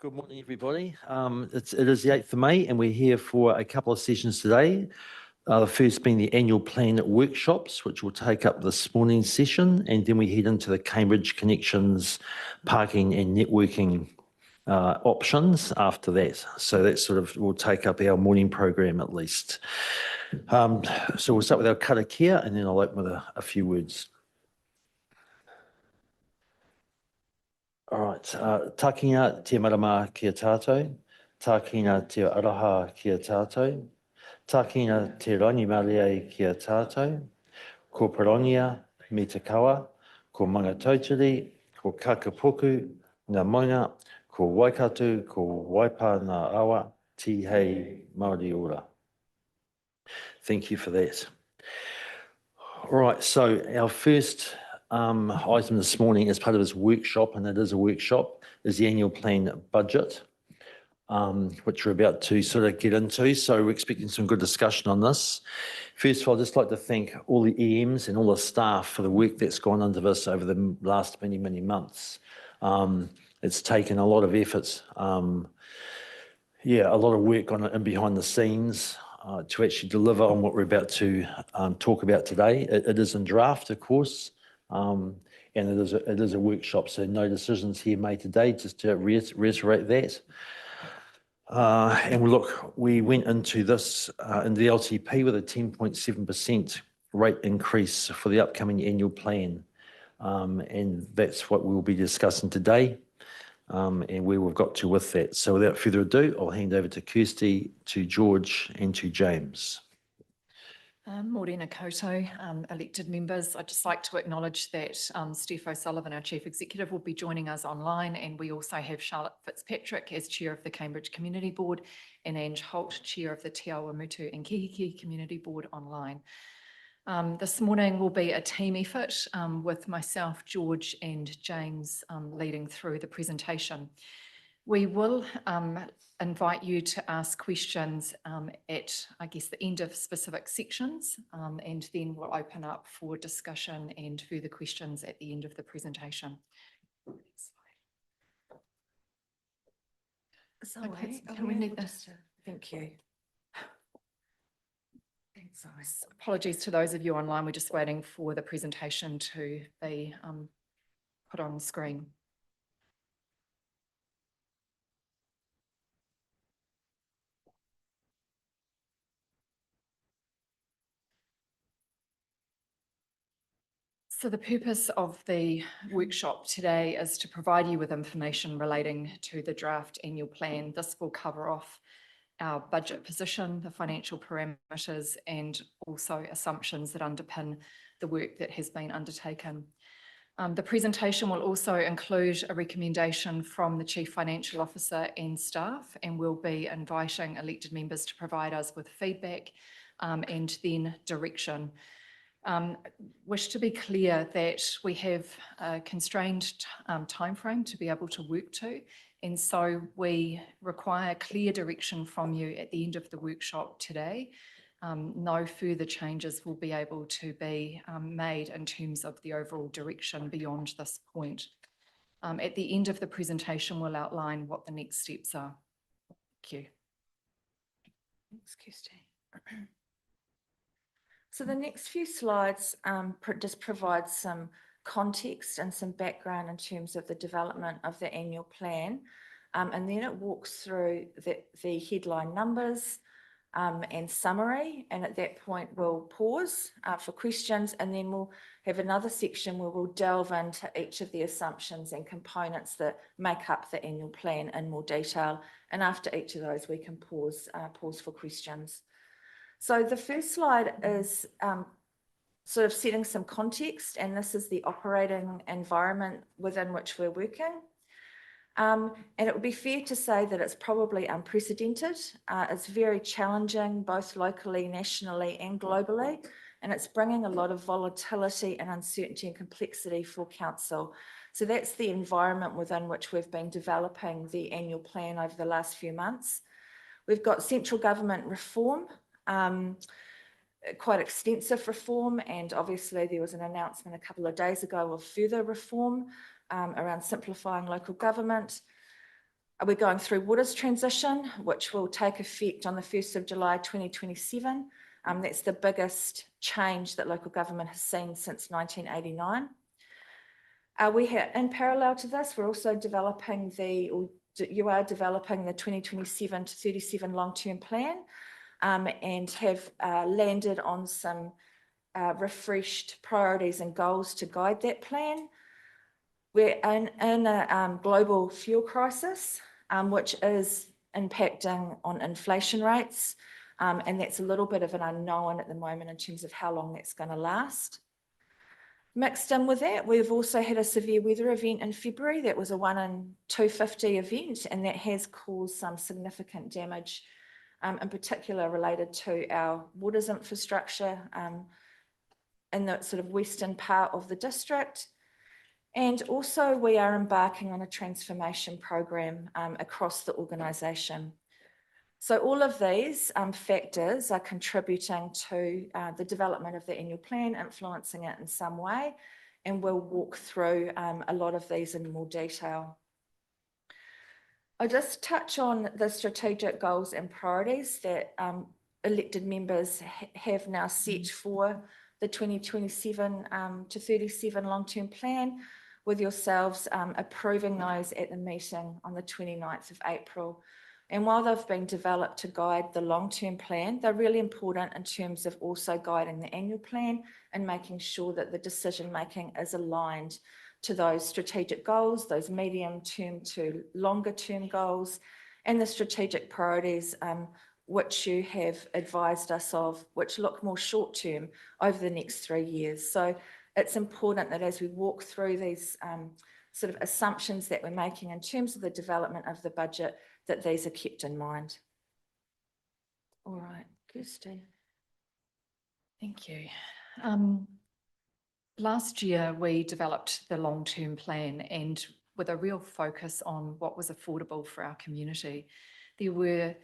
Good morning, everybody. It is the 8th of May, and we're here for a couple of sessions today. The first being the annual plan workshops, which will take up this morning's session, and then we head into the Cambridge Connections parking and networking options after that. So that sort of will take up our morning program at least. So we'll start with our karakia, and then I'll open with a few words. All right, takinga te marama kia tātou, takinga te araha kia tātou, takinga te rangimarei kia tātou, ko Parongia, me te kawa, ko Mangatauteri, ko Kakapoku, ngā maunga, ko Waikatu, ko Waipa ngā awa, tihei Māori ora. Thank you for that. All right, so our first item this morning as part of this workshop, and it is a workshop, is the annual plan budget, which we're about to sort of get into. So we're expecting some good discussion on this. First of all, I'd just like to thank all the EMs and all the staff for the work that's gone into this over the last many, many months. It's taken a lot of efforts, a lot of work on it and behind the scenes to actually deliver on what we're about to talk about today. It is in draft, of course. And it is a workshop, so no decisions here made today, just to reiterate that. And look, we went into this in the LTP with a 10.7% rate increase for the upcoming annual plan. And that's what we'll be discussing today and where we've got to with that. So without further ado, I'll hand over to Kirsty, to George and to James. Morena koutou, elected members. I'd just like to acknowledge that Steph O'Sullivan, our Chief Executive, will be joining us online, and we also have Charlotte Fitzpatrick as Chair of the Cambridge Community Board and Ange Holt, Chair of the Te Awamutu and Kihiki Community Board online. This morning will be a team effort with myself, George and James leading through the presentation. We will invite you to ask questions at, I guess, the end of specific sections, and then we'll open up for discussion and further questions at the end of the presentation. Can we need this? Thank you. Thanks. Apologies to those of you online. We're just waiting for the presentation to be put on the screen. So the purpose of the workshop today is to provide you with information relating to the draft annual plan. This will cover off our budget position, the financial parameters, and also assumptions that underpin the work that has been undertaken. The presentation will also include a recommendation from the Chief Financial Officer and staff, and we'll be inviting elected members to provide us with feedback and then direction. Wish to be clear that we have a constrained timeframe to be able to work to, and so we require clear direction from you at the end of the workshop today. No further changes will be able to be made in terms of the overall direction beyond this point. At the end of the presentation, we'll outline what the next steps are. Thank you. Thanks, Kirsty. So the next few slides just provide some context and some background in terms of the development of the annual plan. And then it walks through the headline numbers and summary. And at that point, we'll pause for questions, and then we'll have another section where we'll delve into each of the assumptions and components that make up the annual plan in more detail. And after each of those, we can pause for questions. So the first slide is sort of setting some context, and this is the operating environment within which we're working. And it would be fair to say that it's probably unprecedented. It's very challenging, both locally, nationally, and globally, and it's bringing a lot of volatility and uncertainty and complexity for council. So that's the environment within which we've been developing the annual plan over the last few months. We've got central government reform, quite extensive reform, and obviously there was an announcement a couple of days ago of further reform around simplifying local government. We're going through waters transition, which will take effect on the 1st of July 2027. That's the biggest change that local government has seen since 1989. In parallel to this, we're also developing you are developing the 2027 to 37 long-term plan, and have landed on some refreshed priorities and goals to guide that plan. We're in a global fuel crisis, which is impacting on inflation rates, and that's a little bit of an unknown at the moment in terms of how long that's going to last. Mixed in with that, we've also had a severe weather event in February. That was a 1 in 250 event, and that has caused some significant damage, in particular related to our waters infrastructure in the sort of western part of the district. And also we are embarking on a transformation program across the organisation. So all of these factors are contributing to the development of the annual plan, influencing it in some way, and we'll walk through a lot of these in more detail. I'll just touch on the strategic goals and priorities that elected members have now set for the 2027 to 37 long-term plan, with yourselves approving those at the meeting on the 29th of April. And while they've been developed to guide the long-term plan, they're really important in terms of also guiding the annual plan and making sure that the decision-making is aligned to those strategic goals, those medium-term to longer-term goals, and the strategic priorities which you have advised us of, which look more short-term over the next 3 years. So it's important that as we walk through these sort of assumptions that we're making in terms of the development of the budget, that these are kept in mind. All right, Kirsty. Thank you. Last year, we developed the long-term plan, and with a real focus on what was affordable for our community. There were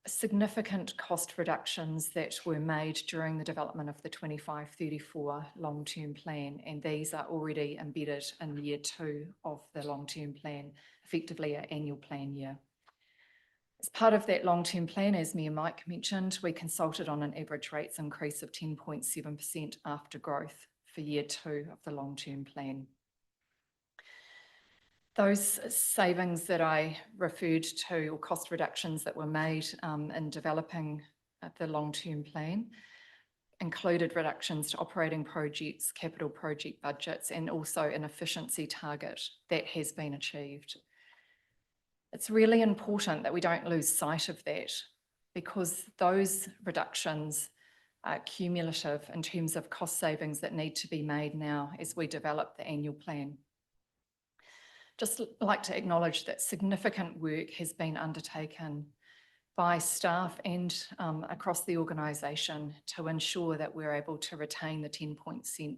significant cost reductions that were made during the development of the 25-34 long-term plan, and these are already embedded in year 2 of the long-term plan, effectively our annual plan year. As part of that long-term plan, as me and Mike mentioned, we consulted on an average rates increase of 10.7% after growth for year 2 of the long-term plan. Those savings that I referred to, or cost reductions that were made in developing the long-term plan, included reductions to operating projects, capital project budgets, and also an efficiency target that has been achieved. It's really important that we don't lose sight of that, because those reductions are cumulative in terms of cost savings that need to be made now as we develop the annual plan. Just like to acknowledge that significant work has been undertaken by staff and across the organisation to ensure that we're able to retain the 10%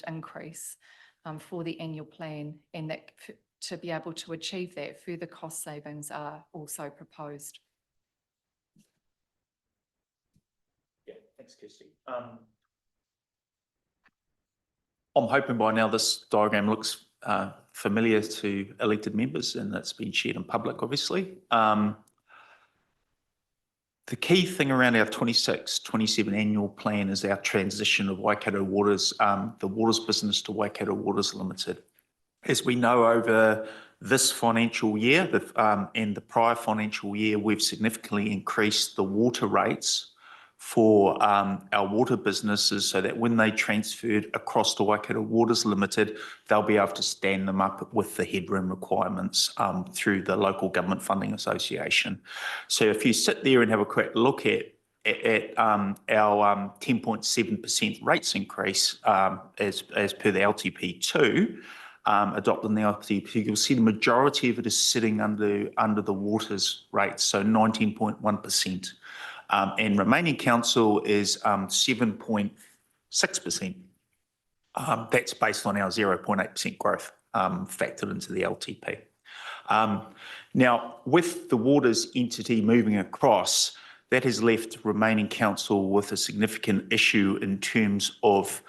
increase for the annual plan, and that to be able to achieve that, further cost savings are also proposed. Yeah, thanks, Kirsty. I'm hoping by now this diagram looks familiar to elected members, and that's been shared in public, obviously. The key thing around our 26-27 annual plan is our transition of Waikato Waters, the waters business, to Waikato Waters Limited. As we know, over this financial year and the prior financial year, we've significantly increased the water rates for our water businesses, so that when they transferred across to Waikato Waters Limited, they'll be able to stand them up with the headroom requirements through the Local Government Funding Association. So if you sit there and have a quick look at our 10.7% rates increase as per the LTP2, adopting the LTP, you'll see the majority of it is sitting under the waters rates, so 19.1%. And remaining council is 7.6%. That's based on our 0.8% growth factored into the LTP. Now, with the waters entity moving across, that has left remaining council with a significant issue in terms of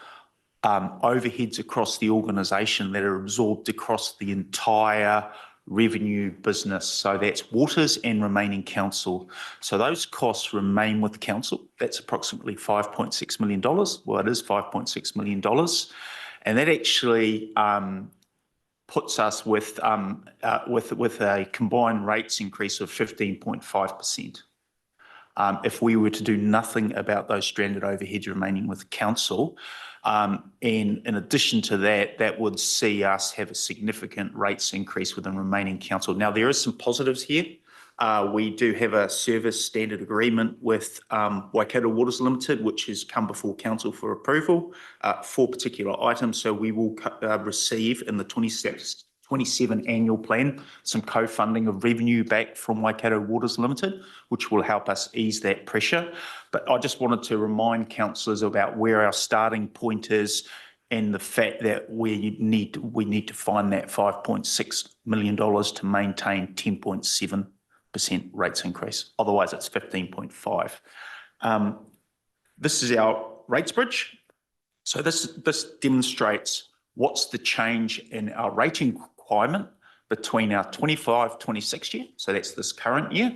overheads across the organisation that are absorbed across the entire revenue business. So that's waters and remaining council. So those costs remain with council. That's approximately $5.6 million. Well, it is $5.6 million. And that actually puts us with a combined rates increase of 15.5%. If we were to do nothing about those stranded overheads remaining with council, and in addition to that, that would see us have a significant rates increase within remaining council. Now, there is some positives here. We do have a service standard agreement with Waikato Waters Limited, which has come before council for approval for particular items. So we will receive in the 27 annual plan some co-funding of revenue back from Waikato Waters Limited, which will help us ease that pressure. But I just wanted to remind councillors about where our starting point is and the fact that we need to find that $5.6 million to maintain 10.7% rates increase. Otherwise, it's 15.5. This is our rates bridge. So this demonstrates what's the change in our rating requirement between our 25-26 year, so that's this current year,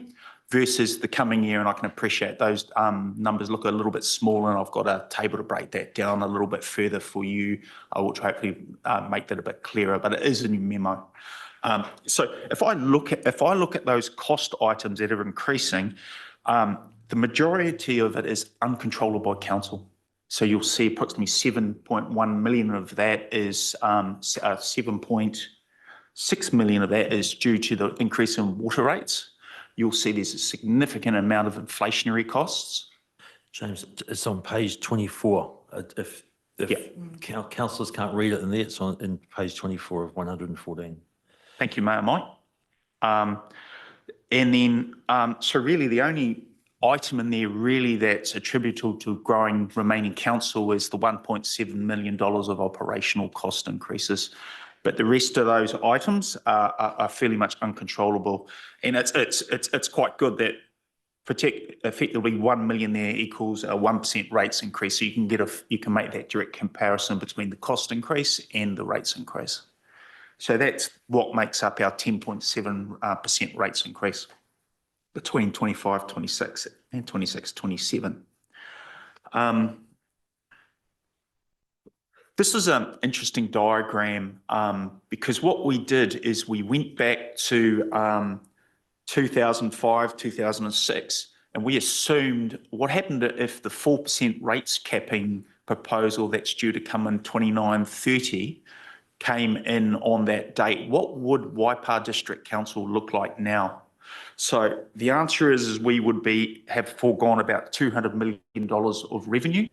versus the coming year. And I can appreciate those numbers look a little bit smaller, and I've got a table to break that down a little bit further for you, which hopefully make that a bit clearer, but it is in your memo. So if I look at those cost items that are increasing, the majority of it is uncontrollable by council. So you'll see approximately 7.1 million of that is 7.6 million of that is due to the increase in water rates. You'll see there's a significant amount of inflationary costs. James, it's on page 24. If councillors can't read it in there, it's in page 24 of 114. Thank you, Mayor Mike. And then, so really the only item in there really that's attributable to growing remaining council is the $1.7 million of operational cost increases. But the rest of those items are fairly much uncontrollable. And it's quite good that effectively 1 million there equals a 1% rates increase. So you can make that direct comparison between the cost increase and the rates increase. So that's what makes up our 10.7% rates increase between 25-26 and 26-27. This is an interesting diagram because what we did is we went back to 2005, 2006, and we assumed what happened if the 4% rates capping proposal that's due to come in 29-30 came in on that date. What would Waipa District Council look like now? So the answer is we would have foregone about $200 million of revenue.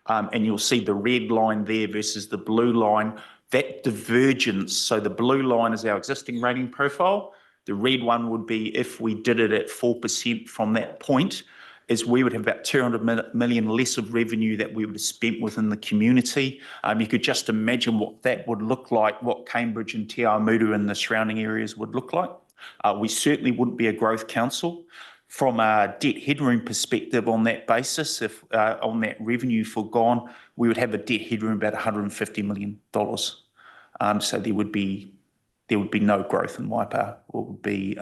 And you'll see the red line there versus the blue line, that divergence. So the blue line is our existing rating profile. The red one would be if we did it at 4% from that point, is we would have about 200 million less of revenue that we would have spent within the community. You could just imagine what that would look like, what Cambridge and Te Awamutu and the surrounding areas would look like. We certainly wouldn't be a growth council. From a debt headroom perspective on that basis, if on that revenue foregone, we would have a debt headroom about $150 million. So there would be no growth in Waipa. It would be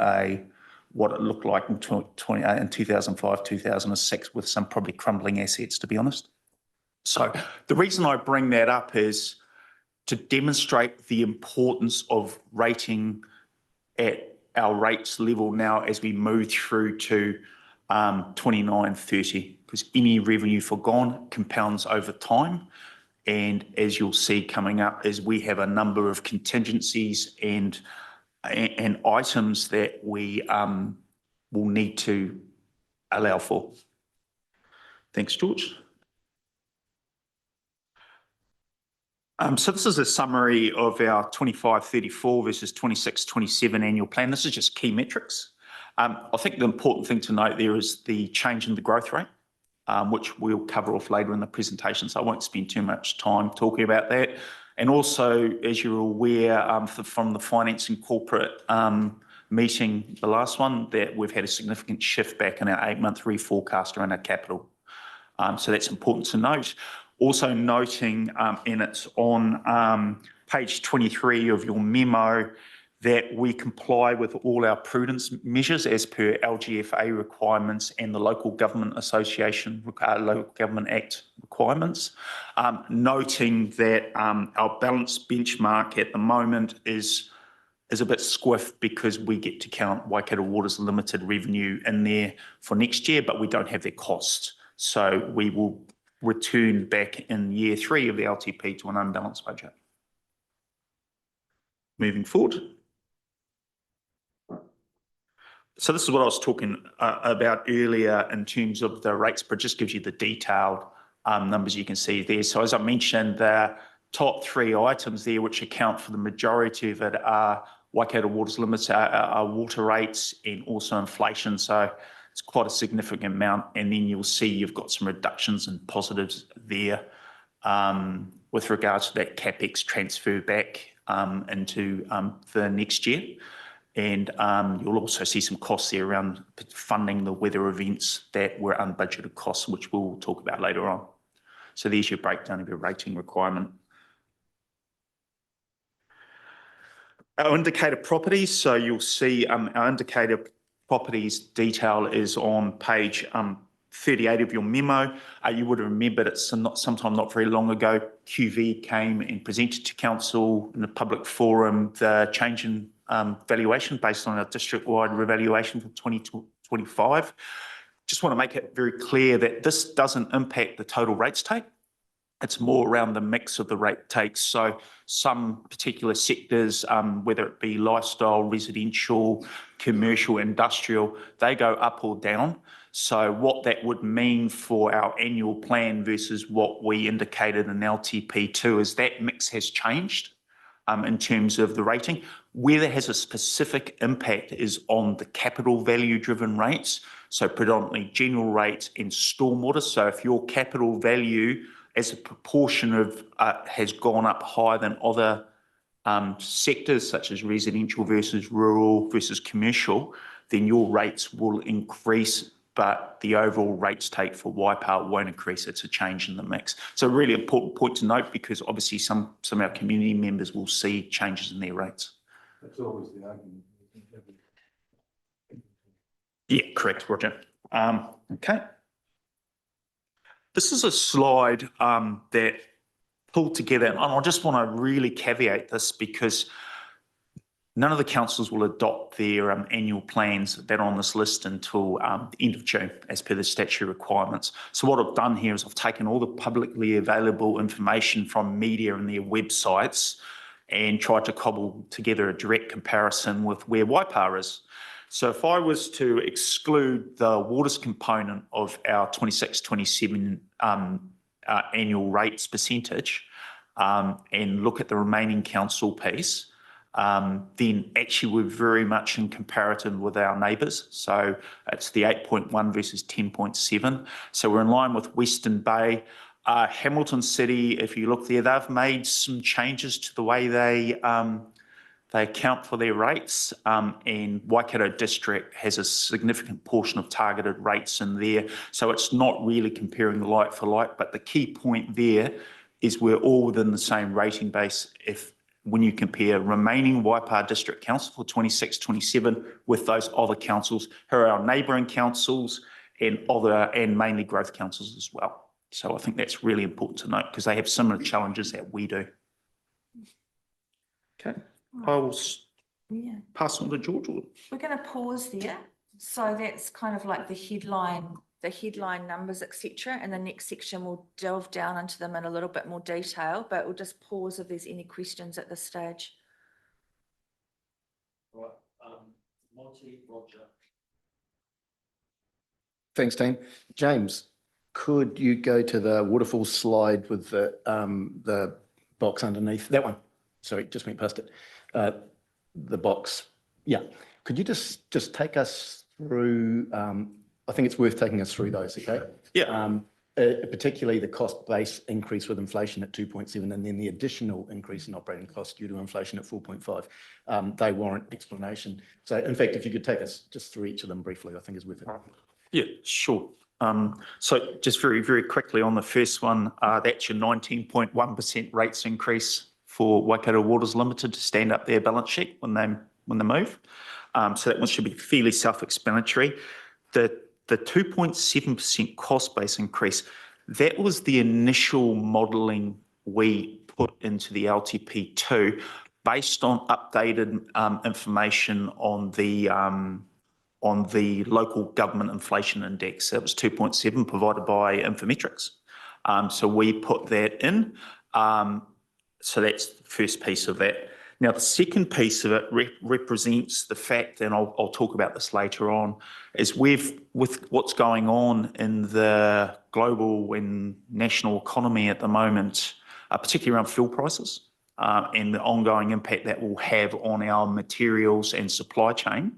what it looked like in 2005, 2006 with some probably crumbling assets, to be honest. So the reason I bring that up is to demonstrate the importance of rating at our rates level now as we move through to 29-30, because any revenue foregone compounds over time. And as you'll see coming up is we have a number of contingencies and items that we will need to allow for. Thanks, George. So this is a summary of our 25-34 versus 26-27 annual plan. This is just key metrics. I think the important thing to note there is the change in the growth rate, which we'll cover off later in the presentation, so I won't spend too much time talking about that. And also, as you're aware from the Finance and Corporate meeting, the last one, that we've had a significant shift back in our 8-month reforecast around our capital. So that's important to note. Also noting, and it's on page 23 of your memo, that we comply with all our prudence measures as per LGFA requirements and the Local Government Association, Local Government Act requirements, noting that our balance benchmark at the moment is a bit squiff because we get to count Waikato Waters Limited revenue in there for next year, but we don't have their cost. So we will return back in year 3 of the LTP to an unbalanced budget. Moving forward. So this is what I was talking about earlier in terms of the rates, but it just gives you the detailed numbers you can see there. So as I mentioned, the top 3 items there, which account for the majority of it, are Waikato Waters Limited, our water rates, and also inflation. So it's quite a significant amount. And then you'll see you've got some reductions and positives there with regards to that CapEx transfer back into the next year. And you'll also see some costs there around funding the weather events that were unbudgeted costs, which we'll talk about later on. So there's your breakdown of your rating requirement. Our indicator properties, so you'll see our indicator properties detail is on page 38 of your memo. You would have remembered it's sometime not very long ago, QV came and presented to council in a public forum the change in valuation based on our district-wide revaluation for 2025. Just want to make it very clear that this doesn't impact the total rates take. It's more around the mix of the rate takes. So some particular sectors, whether it be lifestyle, residential, commercial, industrial, they go up or down. So what that would mean for our annual plan versus what we indicated in LTP2 is that mix has changed in terms of the rating. Where that has a specific impact is on the capital value driven rates. So predominantly general rates and stormwater. So if your capital value as a proportion of has gone up higher than other sectors such as residential versus rural versus commercial, then your rates will increase, but the overall rates take for Waipa won't increase. It's a change in the mix. So a really important point to note, because obviously some of our community members will see changes in their rates. That's always the argument. Yeah, correct, Roger. Okay. This is a slide that pulled together, and I just want to really caveat this because none of the councils will adopt their annual plans that are on this list until the end of June, as per the statutory requirements. So what I've done here is I've taken all the publicly available information from media and their websites and tried to cobble together a direct comparison with where Waipa is. So if I was to exclude the waters component of our 26-27 annual rates percentage and look at the remaining council piece, then actually we're very much in comparative with our neighbours. So it's the 8.1 versus 10.7. So we're in line with Western Bay. Hamilton City, if you look there, they've made some changes to the way they account for their rates, and Waikato District has a significant portion of targeted rates in there. So it's not really comparing like for like, but the key point there is we're all within the same rating base when you compare remaining Waipa District Council for 26-27 with those other councils who are our neighbouring councils and mainly growth councils as well. So I think that's really important to note because they have similar challenges that we do. Okay. I will pass on to George. We're going to pause there. So that's kind of like the headline numbers, etc. And the next section will delve down into them in a little bit more detail, but we'll just pause if there's any questions at this stage. Right, Monty, Roger. Thanks, team. James, could you go to the waterfall slide with the box underneath? That one. Sorry, just went past it. The box. Yeah. Could you just take us through, I think it's worth taking us through those, okay? Yeah. Particularly the cost base increase with inflation at 2.7 and then the additional increase in operating costs due to inflation at 4.5. They warrant explanation. So in fact, if you could take us just through each of them briefly, I think is worth it. Yeah, sure. So just very, very quickly on the first one, that's your 19.1% rates increase for Waikato Waters Limited to stand up their balance sheet when they when they move. So that one should be fairly self-explanatory. The 2.7% cost base increase, that was the initial modelling we put into the LTP2 based on updated information on the local government inflation index. That was 2.7 provided by Infometrics. So we put that in. So that's the first piece of that. Now, the second piece of it represents the fact, and I'll talk about this later on, is with what's going on in the global and national economy at the moment, particularly around fuel prices and the ongoing impact that will have on our materials and supply chain.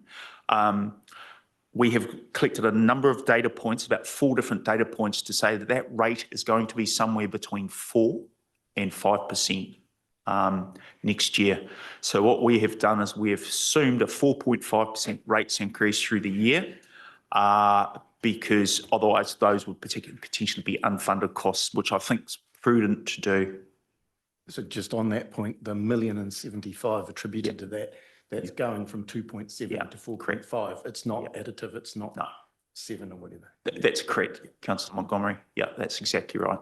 We have collected a number of data points, about 4 different data points, to say that that rate is going to be somewhere between 4 and 5% next year. So what we have done is we have assumed a 4.5% rates increase through the year, because otherwise those would potentially be unfunded costs, which I think is prudent to do. So just on that point, the $1,075,000 attributed to that, that's going from 2.7 to 4.5. It's not additive. It's not 7 or whatever. That's correct, Councillor Montgomery. Yeah, that's exactly right.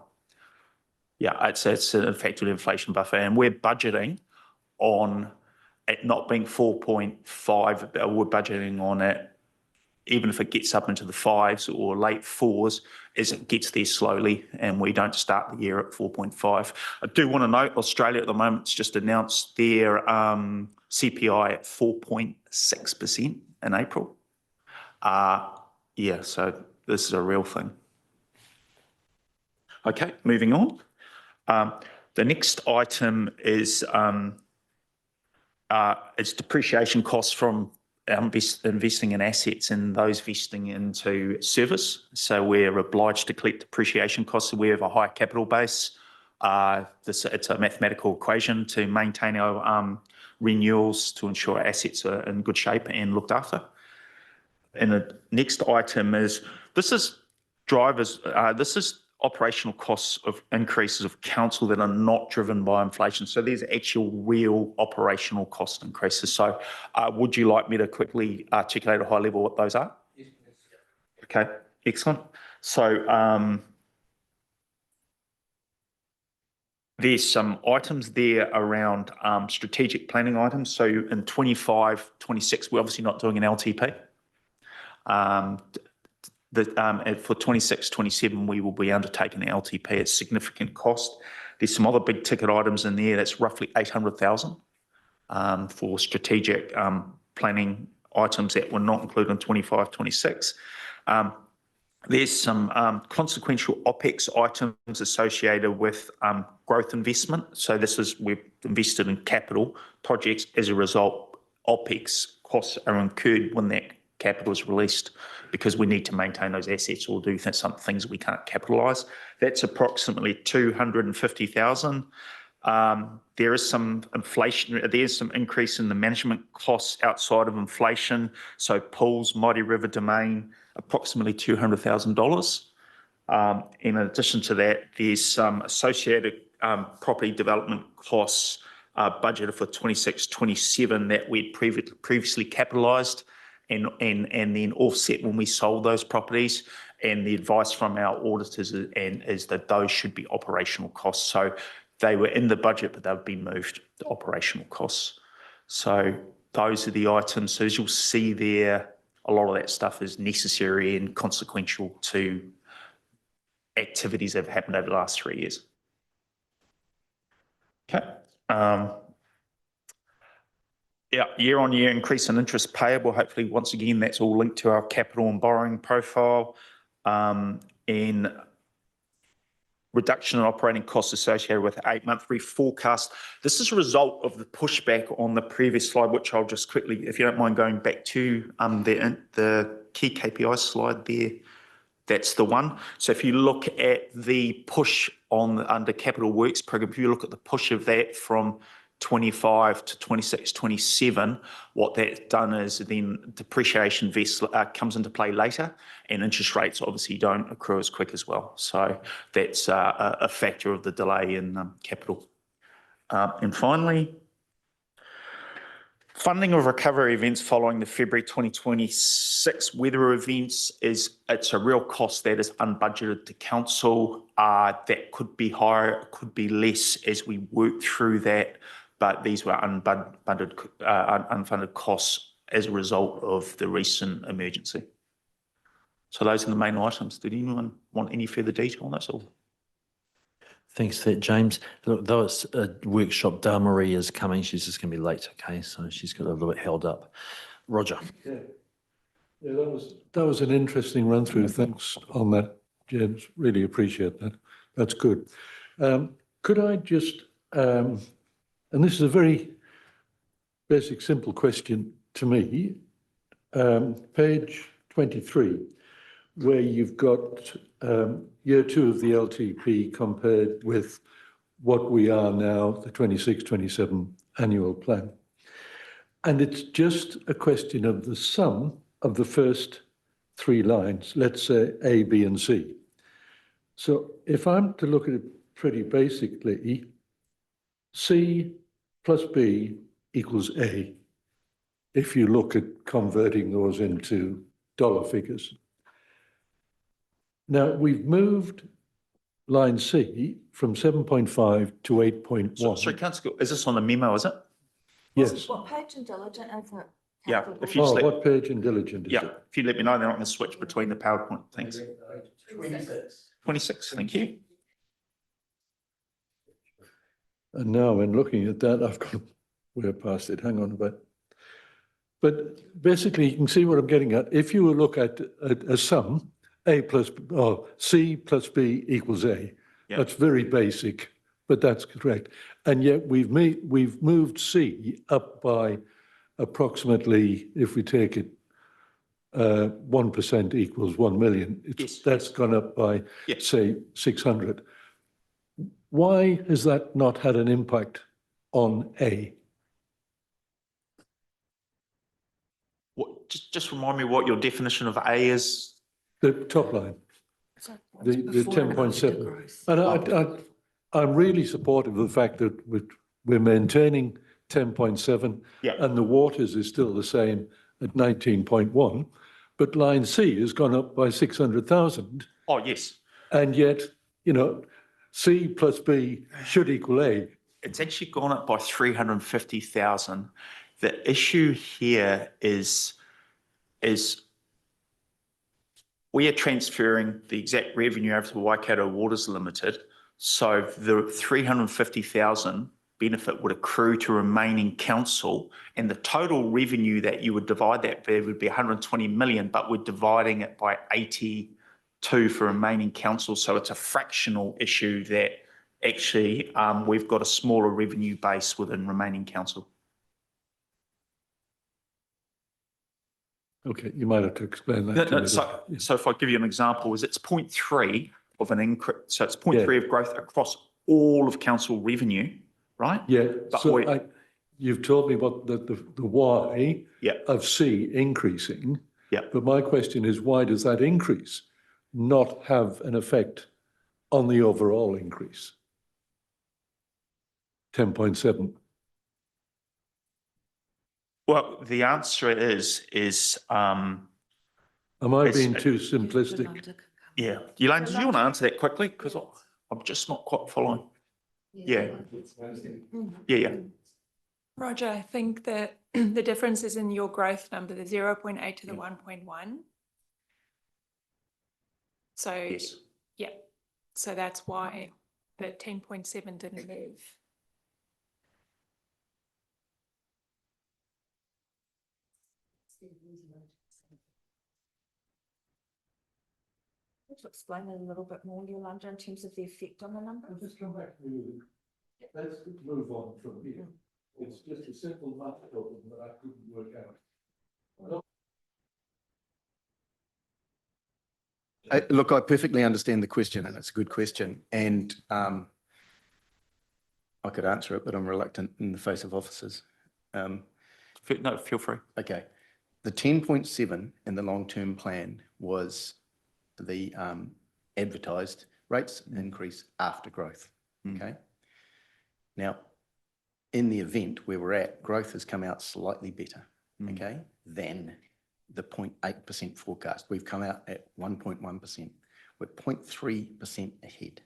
Yeah, it's an effective inflation buffer, and we're budgeting on it not being 4.5. We're budgeting on it, even if it gets up into the 5s or late 4s, as it gets there slowly, and we don't start the year at 4.5. I do want to note Australia at the moment has just announced their CPI at 4.6% in April. Yeah, so this is a real thing. Okay, moving on. The next item is depreciation costs from investing in assets and those vesting into service. So we're obliged to collect depreciation costs. So we have a high capital base. It's a mathematical equation to maintain our renewals to ensure our assets are in good shape and looked after. And the next item is, this is operational costs of increases of council that are not driven by inflation. So there's actual real operational cost increases. So would you like me to quickly articulate at a high level what those are? Yes, please. Okay, excellent. So there's some items there around strategic planning items. So in 25, 26, we're obviously not doing an LTP. For 26, 27, we will be undertaking an LTP at significant cost. There's some other big ticket items in there. That's roughly 800,000 for strategic planning items that were not included in 25, 26. There's some consequential OPEX items associated with growth investment. So we've invested in capital projects. As a result, OPEX costs are incurred when that capital is released, because we need to maintain those assets or do some things we can't capitalise. That's approximately 250,000. There is some inflation. There's some increase in the management costs outside of inflation. So pools, Mighty River Domain, approximately $200,000. In addition to that, there's some associated property development costs budgeted for 26, 27 that we'd previously capitalised and then offset when we sold those properties. And the advice from our auditors is that those should be operational costs. So they were in the budget, but they've been moved to operational costs. So those are the items. So as you'll see there, a lot of that stuff is necessary and consequential to activities that have happened over the last 3 years. Okay. Yeah, year-on-year increase in interest payable. Hopefully, once again, that's all linked to our capital and borrowing profile. And reduction in operating costs associated with 8-month reforecast. This is a result of the pushback on the previous slide, which I'll just quickly, if you don't mind going back to the key KPI slide there. That's the one. So if you look at the push under capital works program, if you look at the push of that from 25 to 26, 27, what that's done is then depreciation comes into play later, and interest rates obviously don't accrue as quick as well. So that's a factor of the delay in capital. And finally, Funding of recovery events following the February 2026 weather events it's a real cost that is unbudgeted to council. That could be higher, it could be less as we work through that, but these were unfunded costs as a result of the recent emergency. So those are the main items. Did anyone want any further detail on this? Or? Thanks for that, James. Look, though it's a workshop, Marie is coming. She's just going to be late, okay? So she's got a little bit held up. Roger. Yeah, that was an interesting run through. Thanks on that, James. Really appreciate that. That's good. Could I just, and this is a very basic, simple question to me, page 23, where you've got year 2 of the LTP compared with what we are now, the 26-27 annual plan. And it's just a question of the sum of the first 3 lines, let's say A, B, and C. So if I'm to look at it pretty basically, C plus B equals A, if you look at converting those into dollar figures. Now, we've moved line C from 7.5 to 8.1. Sorry, Councillor, is this on the memo, is it? Yes. What page and diligent is it? Yeah, if you just let, What page and diligent is yeah, it? if you let me know, then I'm going to switch between the PowerPoint. Thanks. 26, thank you. And now when looking at that, I've gone way past it. Hang on a bit. But basically, you can see what I'm getting at. If you look at a sum, C plus B equals A. Yeah. That's very basic, but that's correct. And yet we've moved C up by approximately, if we take it, 1% equals 1 million. Yes. That's gone up by, Yes. say, 600. Why has that not had an impact on A? What, just remind me what your definition of A is. The top line, the 10.7. And I'm really supportive of the fact that we're maintaining 10.7 Yeah. and the waters is still the same at 19.1, but line C has gone up by 600,000. Oh, yes. And yet, you know, C plus B should equal A. It's actually gone up by 350,000. The issue here is we are transferring the exact revenue over to Waikato Waters Limited. So the 350,000 benefit would accrue to remaining council, and the total revenue that you would divide that by would be 120 million, but we're dividing it by 82 for remaining council. So it's a fractional issue that actually we've got a smaller revenue base within remaining council. Okay, you might have to explain that to me. So if I give you an example, is it's 0.3 of an increase. So it's 0.3 of growth across all of council revenue, right? Yeah, But so you've told me what the why Yeah. of C increasing. Yeah. But my question is, why does that increase not have an effect on the overall increase? 10.7. Well, the answer is Am I It's- being too simplistic? yeah. Yolanda, do you want to answer that quickly? Because I'm just not quite following. Yeah. Yeah. Roger, I think that the difference is in your growth number, the 0.8 to the 1.1. So, Yes. yeah, so that's why the 10.7 didn't move. To explain it a little bit more, Yolanda, in terms of the effect on the number? Just come back to, let's move on from here. It's just a simple math problem that I couldn't work out. Look, I perfectly understand the question, and it's a good question. And I could answer it, but I'm reluctant in the face of officers. No, feel free. Okay. The 10.7 in the long-term plan was the advertised rates increase after growth. Okay. Now, in the event where we're at, growth has come out slightly better, okay, than the 0.8% forecast. We've come out at 1.1%. We're 0.3% ahead.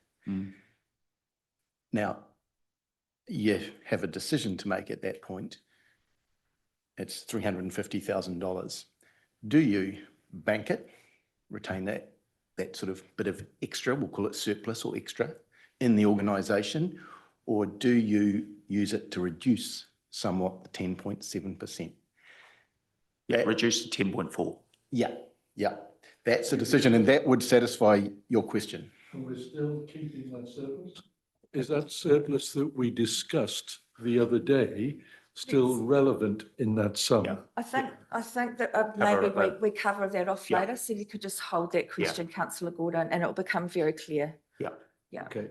Now, you have a decision to make at that point. It's $350,000. Do you bank it, retain that sort of bit of extra, we'll call it surplus or extra, in the organisation, or do you use it to reduce somewhat the 10.7%? Yeah, reduce to 10.4. Yeah, yeah. That's the decision, and that would satisfy your question. And we're still keeping that surplus? Is that surplus that we discussed the other day still relevant in that sum? Yeah. I think that Cover maybe it later. we cover that off Yeah. later, so you could just hold that question, councillor Gordon, and it'll become very clear. Yeah. Yeah. Okay.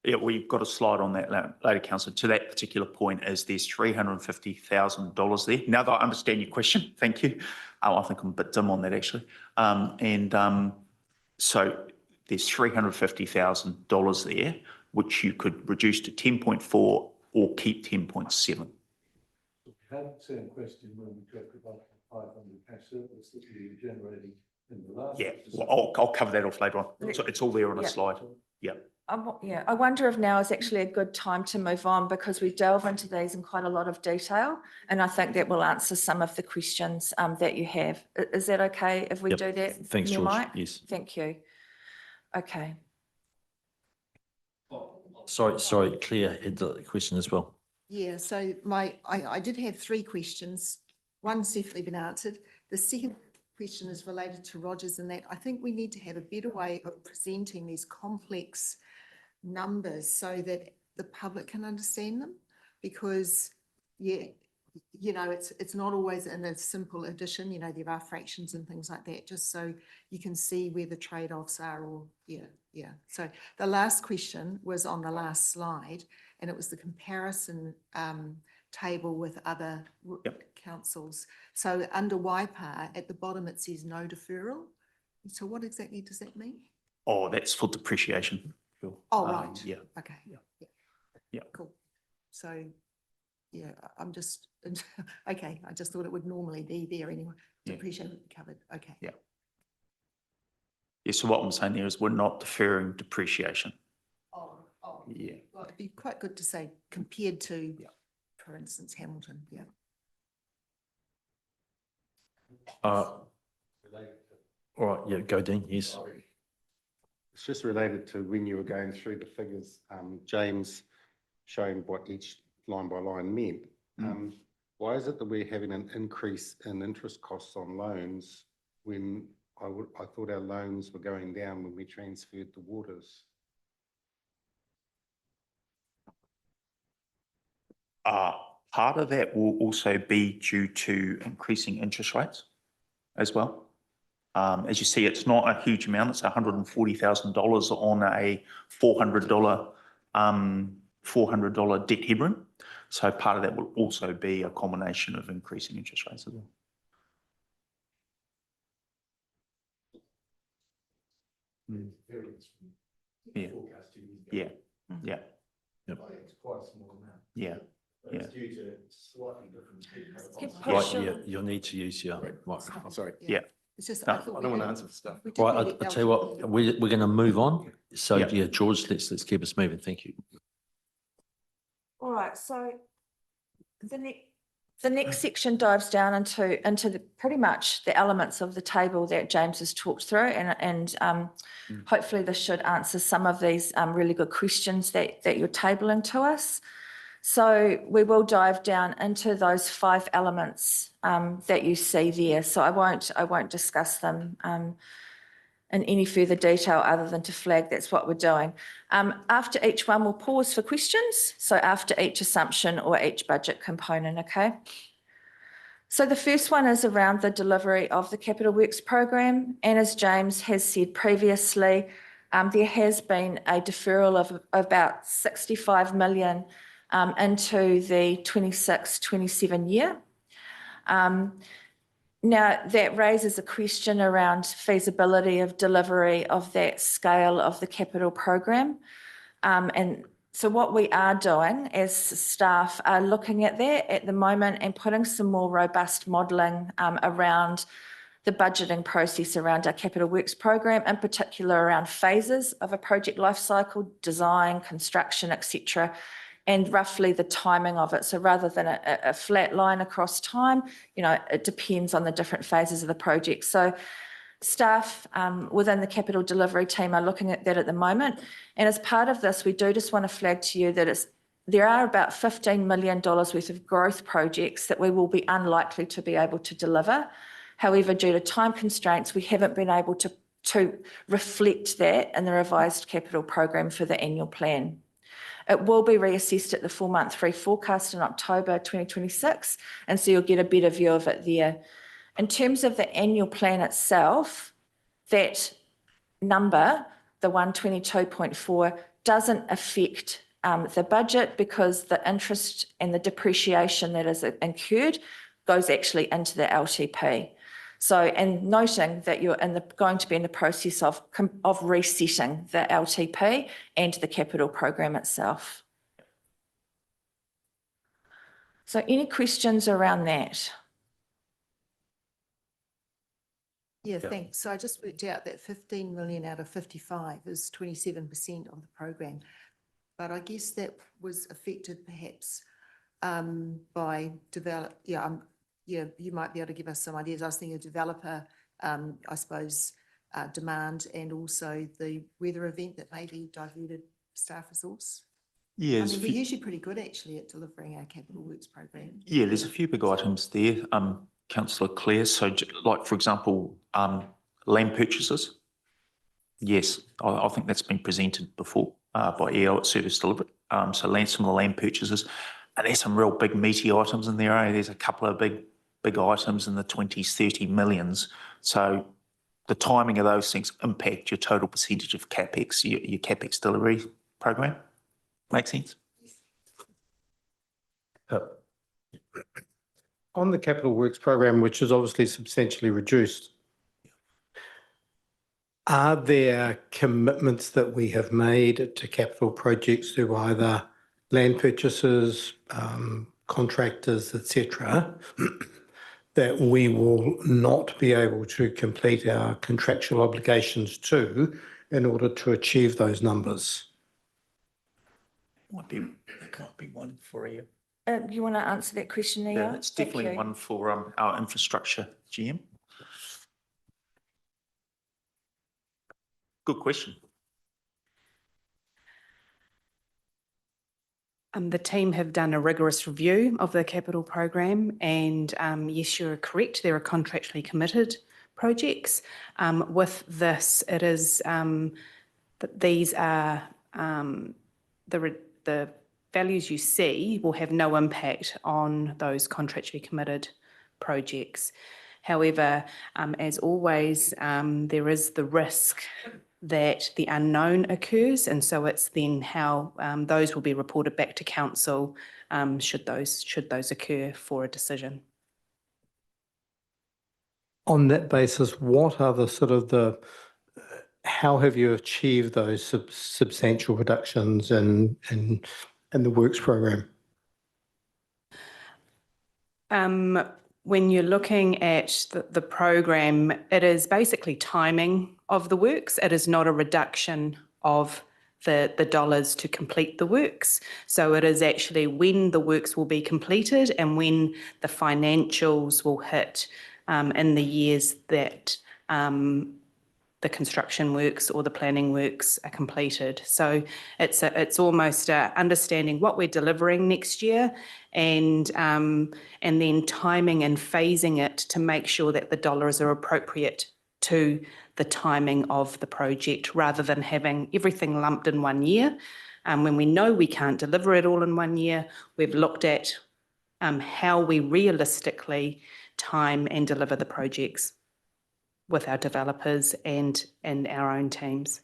Yeah, we've got a slide on that later, councillor. To that particular point, is there's $350,000 there. Now that I understand your question, thank you. I think I'm a bit dim on that actually. So there's $350,000 there, which you could reduce to 10.4 or keep 10.7. We had the same question when we talked about the 500 cash surplus that we were generating in the last. Yeah, well, I'll cover that off later on. So it's all there on a slide. Yeah. I wonder if now is actually a good time to move on, because we delve into these in quite a lot of detail, and I think that will answer some of the questions that you have. Is that okay if we Yep. do that? Thanks, Mayor George. Mike? Yes. Thank you. Okay. Sorry, Claire had the question as well. Yeah, so I did have three questions. One's definitely been answered. The second question is related to Rogers, and that I think we need to have a better way of presenting these complex numbers so that the public can understand them, because it's not always in a simple addition, there are fractions and things like that, just so you can see where the trade-offs are, or So the last question was on the last slide, and it was the comparison table with other councils. So under Waipa, at the bottom, it says no deferral. So what exactly does that mean? Oh, that's for depreciation. Oh, right. Yeah. Okay. Yeah. Cool. So, I'm just, okay, I just thought it would normally be there anyway. Depreciation covered. Okay. Yeah. Yeah, so what I'm saying there is we're not deferring depreciation. Oh. Yeah. Well, it'd be quite good to say compared to, for instance, Hamilton. Yeah. All right, yeah, go Dean, yes. It's just related to when you were going through the figures, James showing what each line by line meant. Why is it that we're having an increase in interest costs on loans when I thought our loans were going down when we transferred the waters? Part of that will also be due to increasing interest rates as well. As you see, it's not a huge amount. It's $140,000 on a $400 debt headroom. So part of that will also be a combination of increasing interest rates as well. Yeah. It's quite a small amount. Yeah. It's due to slightly different. Right, you'll need to use your microphone. Sorry. Yeah. It's just, I don't want to answer for stuff. Right, I'll tell you what, we're going to move on. So George, let's keep us moving. Thank you. All right, so the next section dives down into pretty much the elements of the table that James has talked through, and hopefully this should answer some of these really good questions that you're tabling to us. So we will dive down into those 5 elements that you see there. So I won't discuss them in any further detail other than to flag that's what we're doing. After each one, we'll pause for questions. So after each assumption or each budget component, okay? So the first one is around the delivery of the Capital Works program. And as James has said previously, there has been a deferral of about 65 million into the 26-27 year. Now, that raises a question around feasibility of delivery of that scale of the capital program. And So what we are doing as staff are looking at that at the moment and putting some more robust modelling around the budgeting process around our capital works program, in particular around phases of a project life cycle, design, construction, etc., and roughly the timing of it. So rather than a flat line across time, it depends on the different phases of the project. So staff within the capital delivery team are looking at that at the moment. And as part of this, we do just want to flag to you that there are about $15 million worth of growth projects that we will be unlikely to be able to deliver. However, due to time constraints, we haven't been able to reflect that in the revised capital program for the annual plan. It will be reassessed at the 4-month forecast in October 2026, and so you'll get a better view of it there. In terms of the annual plan itself, that number, the 122.4, doesn't affect the budget because the interest and the depreciation that is incurred goes actually into the LTP. So, and noting that you're going to be in the process of resetting the LTP and the capital program itself. So any questions around that? Yeah, thanks. So I just worked out that 15 million out of 55 is 27% of the program. But I guess that was affected perhaps by you might be able to give us some ideas. I was thinking of developer, I suppose, demand and also the weather event that maybe diverted staff resource. Yeah, I mean, we're usually pretty good actually at delivering our capital works program. yeah, there's a few big items there, Councillor Clare. So like, for example, land purchases. Yes, I think that's been presented before by EO at Service Delivery. So some of the land purchases. And there's some real big meaty items in there. There's a couple of big items in the 20s, 30 millions. So the timing of those things impact your total percentage of CapEx, your CapEx delivery program. Make sense? On the capital works program, which is obviously substantially reduced, are there commitments that we have made to capital projects through either land purchases, contractors, etc., that we will not be able to complete our contractual obligations to in order to achieve those numbers? Might be one for you. You want to answer that question, Leo? Yeah, it's definitely one for our infrastructure GM. Good question. The team have done a rigorous review of the capital program, and yes, you're correct, there are contractually committed projects. With this, it is that these are the values you see will have no impact on those contractually committed projects. However, as always, there is the risk that the unknown occurs, and so it's then how those will be reported back to council should those occur for a decision. On that basis, what are how have you achieved those substantial reductions in the works program? When you're looking at the program, it is basically timing of the works. It is not a reduction of the dollars to complete the works. So it is actually when the works will be completed and when the financials will hit in the years that the construction works or the planning works are completed. So it's almost understanding what we're delivering next year and then timing and phasing it to make sure that the dollars are appropriate to the timing of the project rather than having everything lumped in one year. When we know we can't deliver it all in one year, we've looked at how we realistically time and deliver the projects with our developers and our own teams.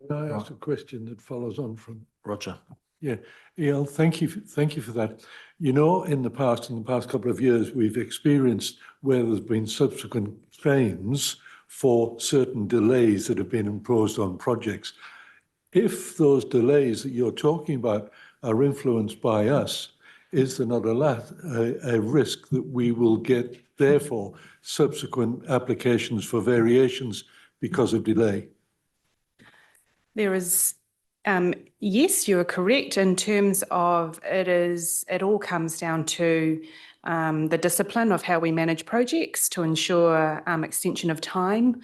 Can I ask a question that follows on from Roger? Yeah, EL, thank you for that. You know, in the past couple of years, we've experienced where there's been subsequent claims for certain delays that have been imposed on projects. if those delays that you're talking about are influenced by us, is there not a risk that we will get, therefore, subsequent applications for variations because of delay? There is, yes, you are correct in terms of it all comes down to the discipline of how we manage projects to ensure extension of time.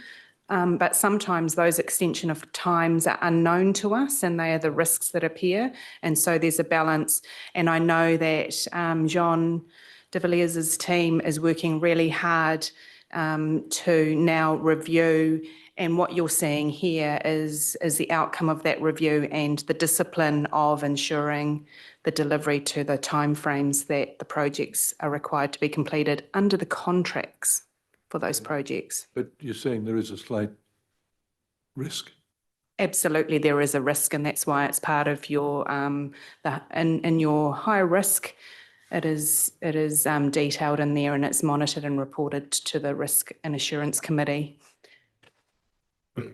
But sometimes those extension of times are unknown to us and they are the risks that appear. And so there's a balance. And I know that Jean de Villiers' team is working really hard to now review, and what you're seeing here is the outcome of that review and the discipline of ensuring the delivery to the timeframes that the projects are required to be completed under the contracts for those projects. But you're saying there is a slight risk? Absolutely, there is a risk, and that's why it's part of your in your high risk. It is detailed in there, and it's monitored and reported to the Risk and Assurance Committee.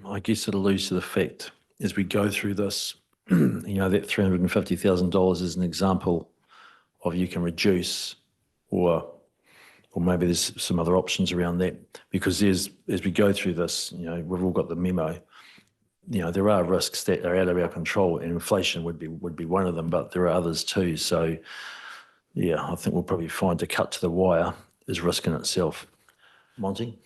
I guess it alludes to the fact as we go through this, that $350,000 is an example of you can reduce or maybe there's some other options around that, because as we go through this, we've all got the memo. There are risks that are out of our control, and inflation would be one of them, but there are others too. So, yeah, I think we'll probably find to cut to the wire is risk in itself. Monty?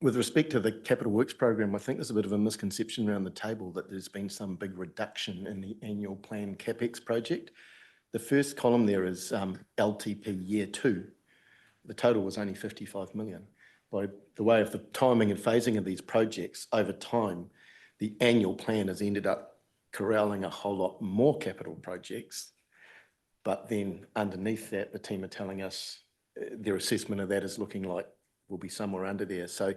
With respect to the capital works program, I think there's a bit of a misconception around the table that there's been some big reduction in the annual plan CapEx project. The first column there is LTP year 2. The total was only 55 million. By the way of the timing and phasing of these projects over time, the annual plan has ended up corralling a whole lot more capital projects. But then underneath that, the team are telling us their assessment of that is looking like we'll be somewhere under there. So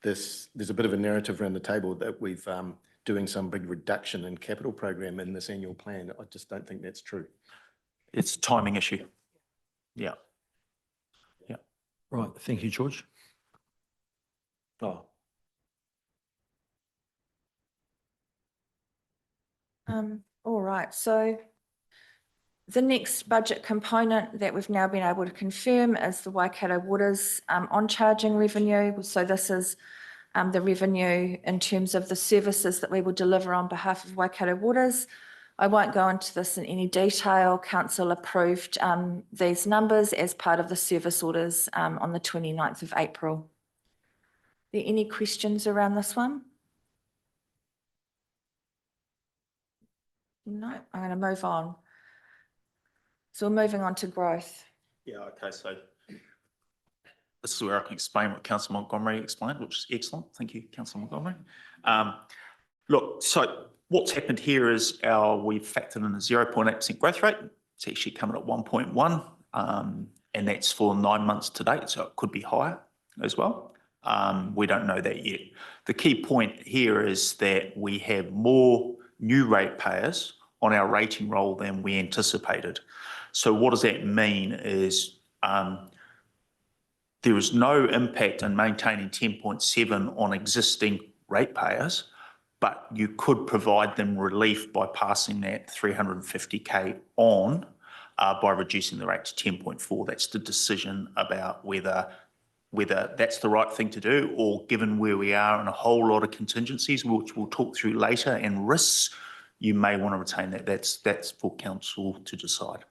there's a bit of a narrative around the table that we've doing some big reduction in capital program in this annual plan. I just don't think that's true. It's a timing issue. Yeah. Yeah. Right. Thank you, George. Oh. All right, so the next budget component that we've now been able to confirm is the Waikato Waters on-charging revenue. So this is the revenue in terms of the services that we will deliver on behalf of Waikato Waters. I won't go into this in any detail. Council approved these numbers as part of the service orders on the 29th of April. Are there any questions around this one? No, I'm going to move on. So we're moving on to growth. Yeah, okay, so this is where I can explain what Councillor Montgomery explained, which is excellent. Thank you, Councillor Montgomery. Look, so what's happened here is we've factored in a 0.8% growth rate. It's actually coming at 1.1, and that's for 9 months to date, so it could be higher as well. We don't know that yet. The key point here is that we have more new ratepayers on our rating roll than we anticipated. So what does that mean is there is no impact in maintaining 10.7 on existing ratepayers, but you could provide them relief by passing that 350k on by reducing the rate to 10.4. That's the decision about whether that's the right thing to do, or given where we are and a whole lot of contingencies, which we'll talk through later, and risks, you may want to retain that. That's for council to decide.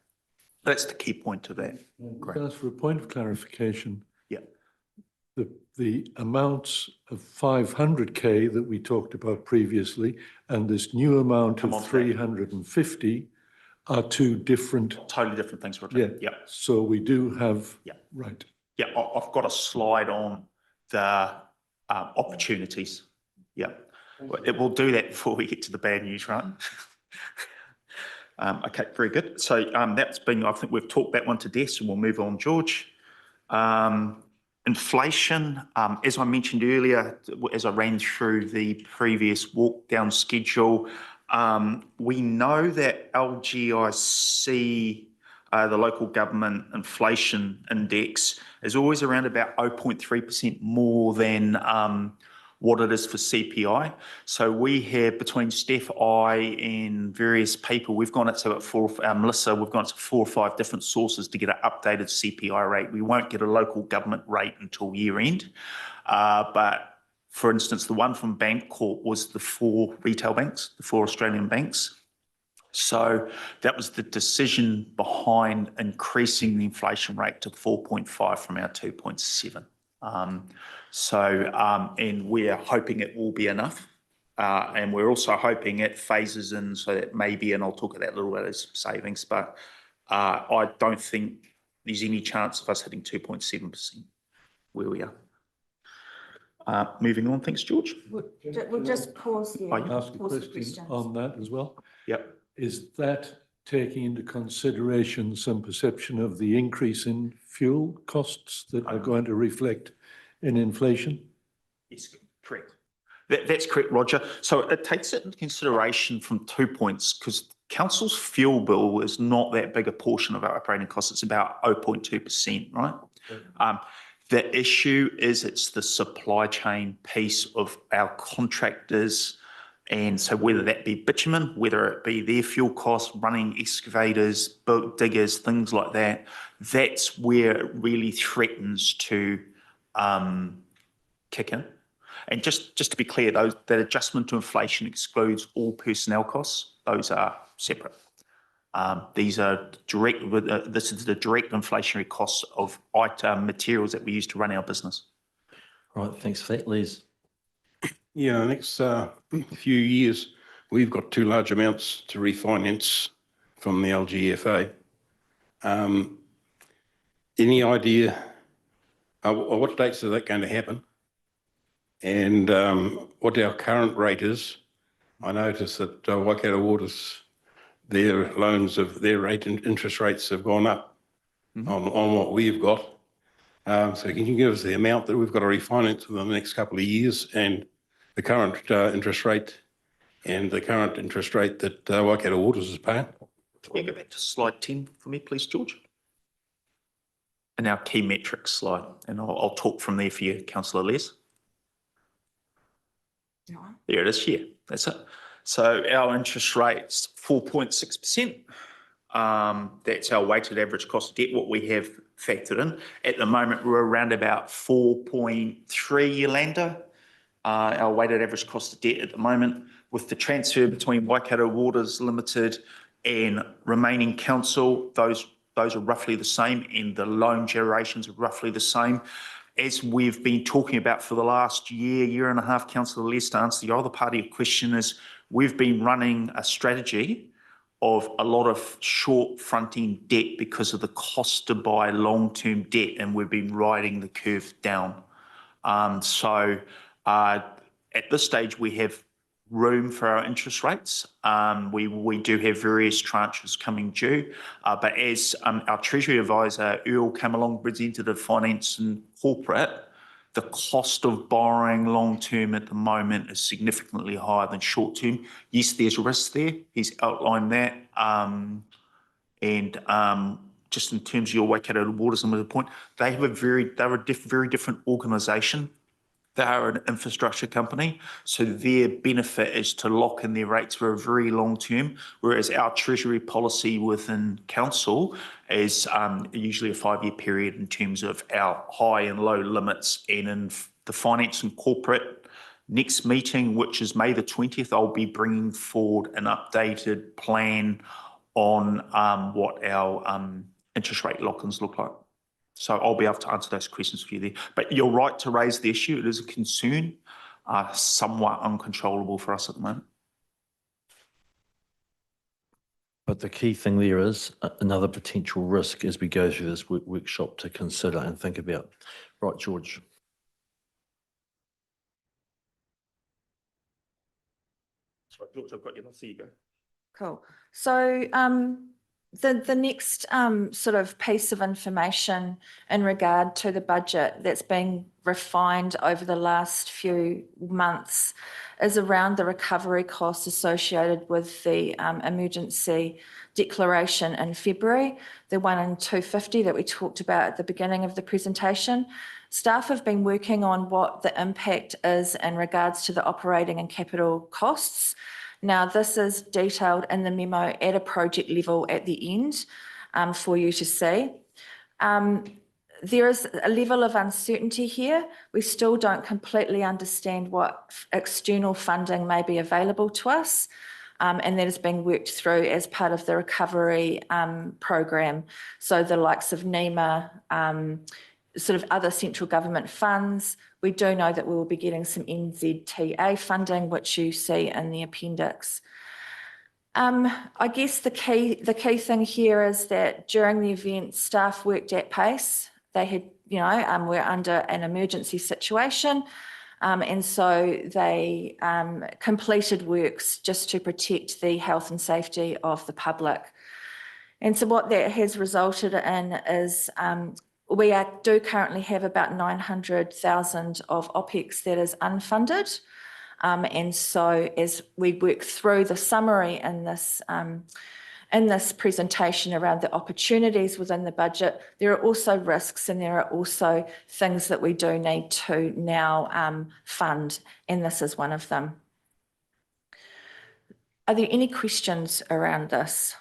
That's the key point to that. Can I ask for a point of clarification? Yeah. The amounts of 500k that we talked about previously and this new amount of 350 are two different. Totally different things, Roger. Yeah. Yeah. So we do have. Yeah. Right. Yeah, I've got a slide on the opportunities. Yeah. We'll do that before we get to the bad news, right? Okay, very good. So that's been, I think we've talked that one to death, so we'll move on, George. Inflation, as I mentioned earlier, as I ran through the previous walk down schedule, we know that LGIC, the local government inflation index, is always around about 0.3% more than what it is for CPI. So we have, between Steph, I and various people, we've gone out to Melissa, we've gone to 4 or 5 different sources to get an updated CPI rate. We won't get a local government rate until year end. But for instance, the one from Bancorp was the 4 retail banks, the 4 Australian banks. So that was the decision behind increasing the inflation rate to 4.5 from our 2.7. And we're hoping it will be enough. And we're also hoping it phases in so that maybe, and I'll talk about that a little bit as savings, but I don't think there's any chance of us hitting 2.7% where we are. Moving on, thanks, George. We'll just pause here. Oh, yeah. Ask a Pause for question questions. on that as well. Yep. Is that taking into consideration some perception of the increase in fuel costs that are going to reflect in inflation? Yes, correct. That's correct, Roger. So it takes it into consideration from 2 points, because council's fuel bill is not that big a portion of our operating costs. It's about 0.2%, right? The issue is it's the supply chain piece of our contractors. And so whether that be bitumen, whether it be their fuel costs, running excavators, boat diggers, things like that, that's where it really threatens to kick in. And just to be clear, that adjustment to inflation excludes all personnel costs. Those are separate. These are direct. This is the direct inflationary costs of item materials that we use to run our business. Right, thanks for that, Les. Yeah, the next few years, we've got 2 large amounts to refinance from the LGFA. Any idea what dates are that going to happen? And what our current rate is? I noticed that Waikato Waters, their loans of their rate and interest rates have gone up on what we've got. So can you give us the amount that we've got to refinance within the next couple of years and the current interest rate and the current interest rate that Waikato Waters is paying? Can you go back to slide 10 for me, please, George? And our key metrics slide, and I'll talk from there for you, Councillor Les. There it is here. That's it. So our interest rate's 4.6%. That's our weighted average cost of debt, what we have factored in. At the moment, we're around about 4.3, Yolanda. Our weighted average cost of debt at the moment, with the transfer between Waikato Waters Limited and remaining council, those are roughly the same, and the loan durations are roughly the same. As we've been talking about for the last year and a half, Councillor Les, to answer the other part of your question, is we've been running a strategy of a lot of short fronting debt because of the cost to buy long-term debt, and we've been riding the curve down. At this stage, we have room for our interest rates. We do have various tranches coming due, but as our Treasury Advisor, Earl, came along, Representative Finance and Corporate, the cost of borrowing long-term at the moment is significantly higher than short-term. Yes, there's risk there. He's outlined that. Just in terms of your Waikato Waters Limited point, they're a very different organisation. They are an infrastructure company, so their benefit is to lock in their rates for a very long term, whereas our treasury policy within council is usually a 5-year period in terms of our high and low limits. And in the finance and corporate next meeting, which is May the 20th, I'll be bringing forward an updated plan on what our interest rate lock-ins look like. So I'll be able to answer those questions for you there. But you're right to raise the issue. It is a concern, somewhat uncontrollable for us at the moment. But the key thing there is another potential risk as we go through this workshop to consider and think about. Right, George. Sorry, George, I've got you. There you go. Cool. So the next sort of piece of information in regard to the budget that's been refined over the last few months is around the recovery costs associated with the emergency declaration in February, the 1 in 250 that we talked about at the beginning of the presentation. Staff have been working on what the impact is in regards to the operating and capital costs. Now, this is detailed in the memo at a project level at the end for you to see. There is a level of uncertainty here. We still don't completely understand what external funding may be available to us, and that is being worked through as part of the recovery program. So the likes of NEMA, sort of other central government funds. We do know that we will be getting some NZTA funding, which you see in the appendix. I guess the key thing here is that during the event, staff worked at pace. They had, we're under an emergency situation. And so they completed works just to protect the health and safety of the public. And so what that has resulted in is we do currently have about 900,000 of OPEX that is unfunded. And so as we work through the summary in this presentation around the opportunities within the budget, there are also risks and there are also things that we do need to now fund, and this is one of them. Are there any questions around this?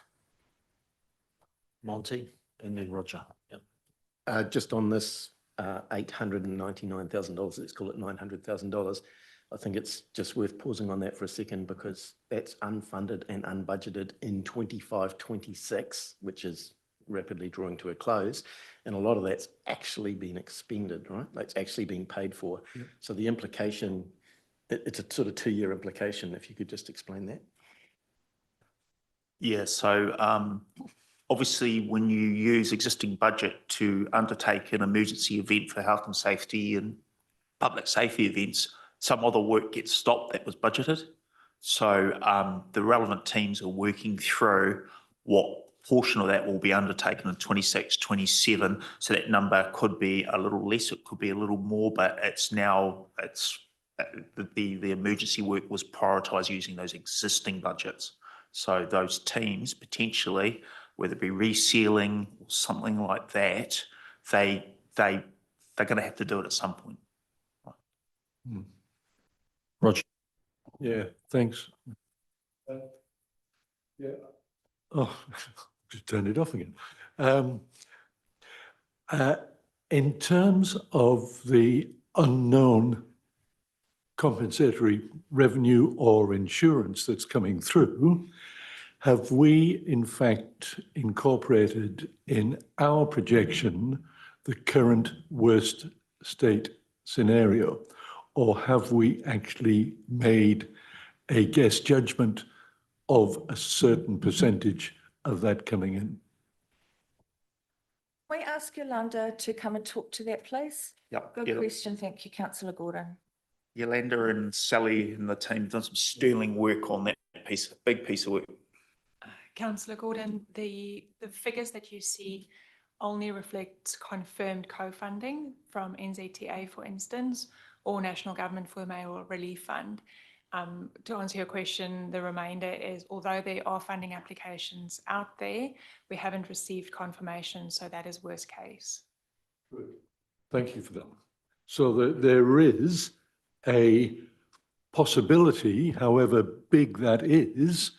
Monty and then Roger. Yep. Just on this $899,000, let's call it $900,000. I think it's just worth pausing on that for a second because that's unfunded and unbudgeted in 25-26, which is rapidly drawing to a close. And a lot of that's actually been expended, right? That's actually being paid for. Yep. So the implication, it's a sort of 2-year implication, if you could just explain that. Yeah, so obviously when you use existing budget to undertake an emergency event for health and safety and public safety events, some of the work gets stopped that was budgeted. So the relevant teams are working through what portion of that will be undertaken in 26, 27. So that number could be a little less, it could be a little more, but the emergency work was prioritised using those existing budgets. So those teams potentially, whether it be resealing or something like that, they're going to have to do it at some point. Hmm. Roger. Yeah, thanks. Yeah. Oh, just turned it off again. In terms of the unknown compensatory revenue or insurance that's coming through, have we in fact incorporated in our projection the current worst state scenario? Or have we actually made a guess judgment of a certain percentage of that coming in? Can we ask Yolanda to come and talk to that, please? Yep. Good question. Thank you, Councillor Gordon. Yolanda and Sally and the team have done some sterling work on that piece, big piece of work. Councillor Gordon, the figures that you see only reflect confirmed co-funding from NZTA, for instance, or National Government for the Mayoral Relief Fund. To answer your question, the remainder is, although there are funding applications out there, we haven't received confirmation, so that is worst case. Good. Thank you for that. So there is a possibility, however big that is,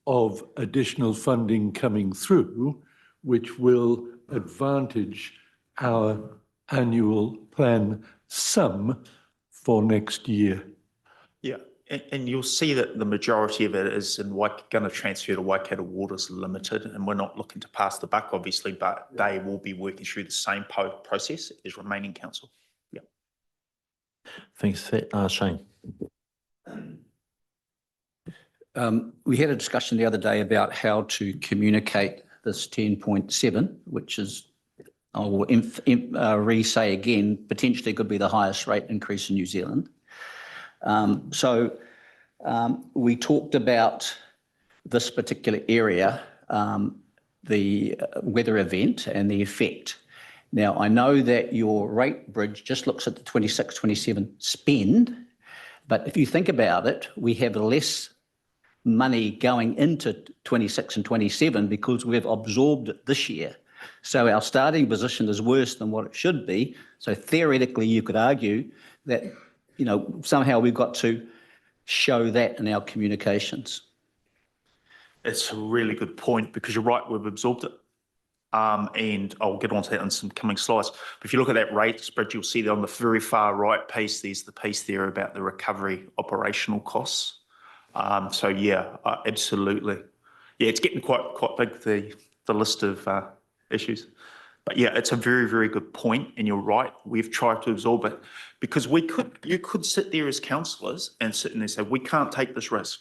of additional funding coming through, which will advantage our annual plan sum for next year. Yeah, and you'll see that the majority of it is going to transfer to Waikato Waters Limited, and we're not looking to pass the buck, obviously, but they will be working through the same process as remaining council. Yeah. Thanks, Shane. We had a discussion the other day about how to communicate this 10.7, which is, I will re-say again, potentially could be the highest rate increase in New Zealand. So we talked about this particular area, the weather event and the effect. Now, I know that your rate bridge just looks at the 26-27 spend, but if you think about it, we have less money going into 26 and 27 because we've absorbed it this year. So our starting position is worse than what it should be. So theoretically, you could argue that, you know, somehow we've got to show that in our communications. It's a really good point because you're right, we've absorbed it. And I'll get onto that in some coming slides. But if you look at that rate spread, you'll see that on the very far right piece, there's the piece there about the recovery operational costs. So yeah, absolutely. Yeah, it's getting quite big, the list of issues. But yeah, it's a very, very good point, and you're right. We've tried to absorb it because you could sit there as councillors and sit there and say, we can't take this risk,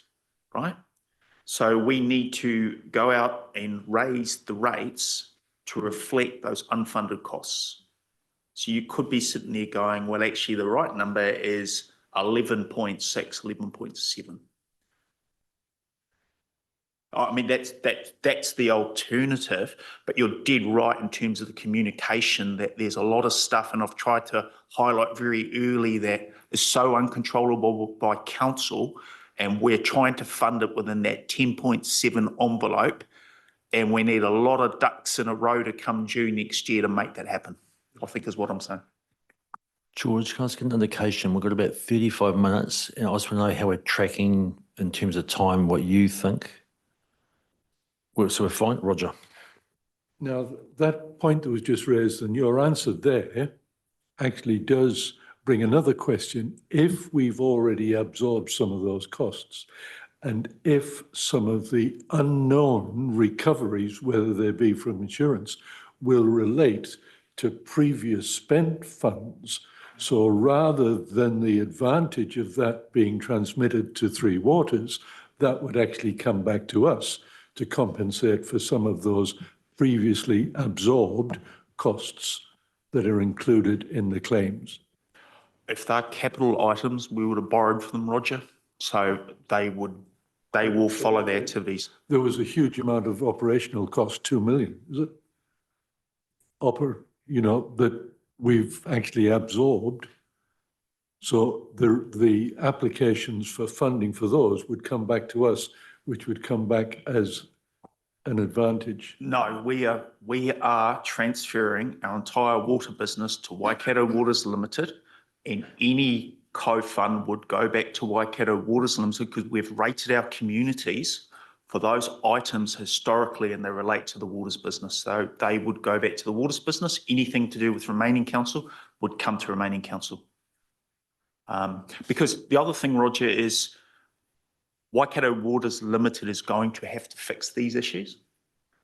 right? So we need to go out and raise the rates to reflect those unfunded costs. So you could be sitting there going, well, actually the right number is 11.6, 11.7. I mean, that's the alternative, but you're dead right in terms of the communication that there's a lot of stuff, and I've tried to highlight very early that is so uncontrollable by council, and we're trying to fund it within that 10.7 envelope, and we need a lot of ducks in a row to come due next year to make that happen, I think is what I'm saying. George, can I ask an indication? We've got about 35 minutes, and I just want to know how we're tracking in terms of time, what you think. Well, so we're fine, Roger. Now, that point that was just raised and your answer there actually does bring another question. If we've already absorbed some of those costs, and if some of the unknown recoveries, whether they be from insurance, will relate to previous spent funds, so rather than the advantage of that being transmitted to Three Waters, that would actually come back to us to compensate for some of those previously absorbed costs that are included in the claims. If they're capital items, we would have borrowed from them, Roger. So they will follow their activities. There was a huge amount of operational cost, 2 million, is it? That we've actually absorbed. So the applications for funding for those would come back to us, which would come back as an advantage. No, we are transferring our entire water business to Waikato Waters Limited, and any co-fund would go back to Waikato Waters Limited because we've rated our communities for those items historically, and they relate to the waters business. So they would go back to the waters business. Anything to do with remaining council would come to remaining council. Because the other thing, Roger, is Waikato Waters Limited is going to have to fix these issues.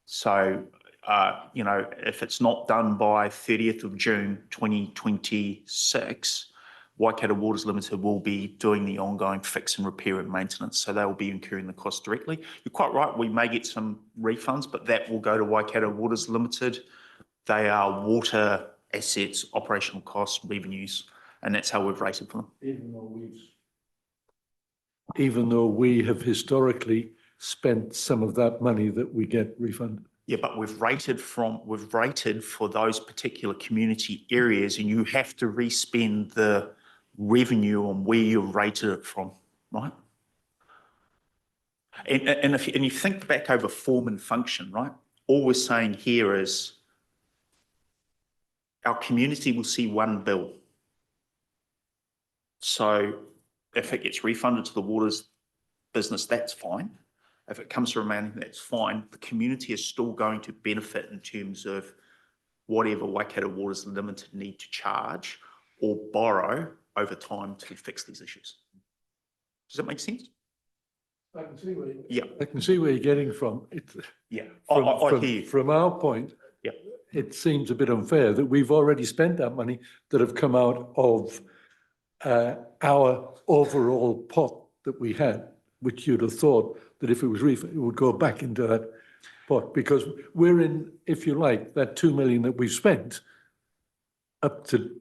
So, if it's not done by 30th of June 2026, Waikato Waters Limited will be doing the ongoing fix and repair and maintenance. So they will be incurring the cost directly. You're quite right, we may get some refunds, but that will go to Waikato Waters Limited. They are water assets, operational costs, revenues, and that's how we've rated for them. Even though we have historically spent some of that money that we get refunded. Yeah, but we've rated for those particular community areas, and you have to respend the revenue on where you've rated it from, right? And if you think back over form and function, right? All we're saying here is our community will see one bill. So if it gets refunded to the waters business, that's fine. If it comes to remaining, that's fine. The community is still going to benefit in terms of whatever Waikato Waters Limited need to charge or borrow over time to fix these issues. Does that make sense? I can see where I can see where you're getting from. Yeah, I hear you. From our point, Yeah. It seems a bit unfair that we've already spent that money that have come out of our overall pot that we had, which you'd have thought that if it was refunded, it would go back into that pot, because we're in, if you like, that 2 million that we've spent up to,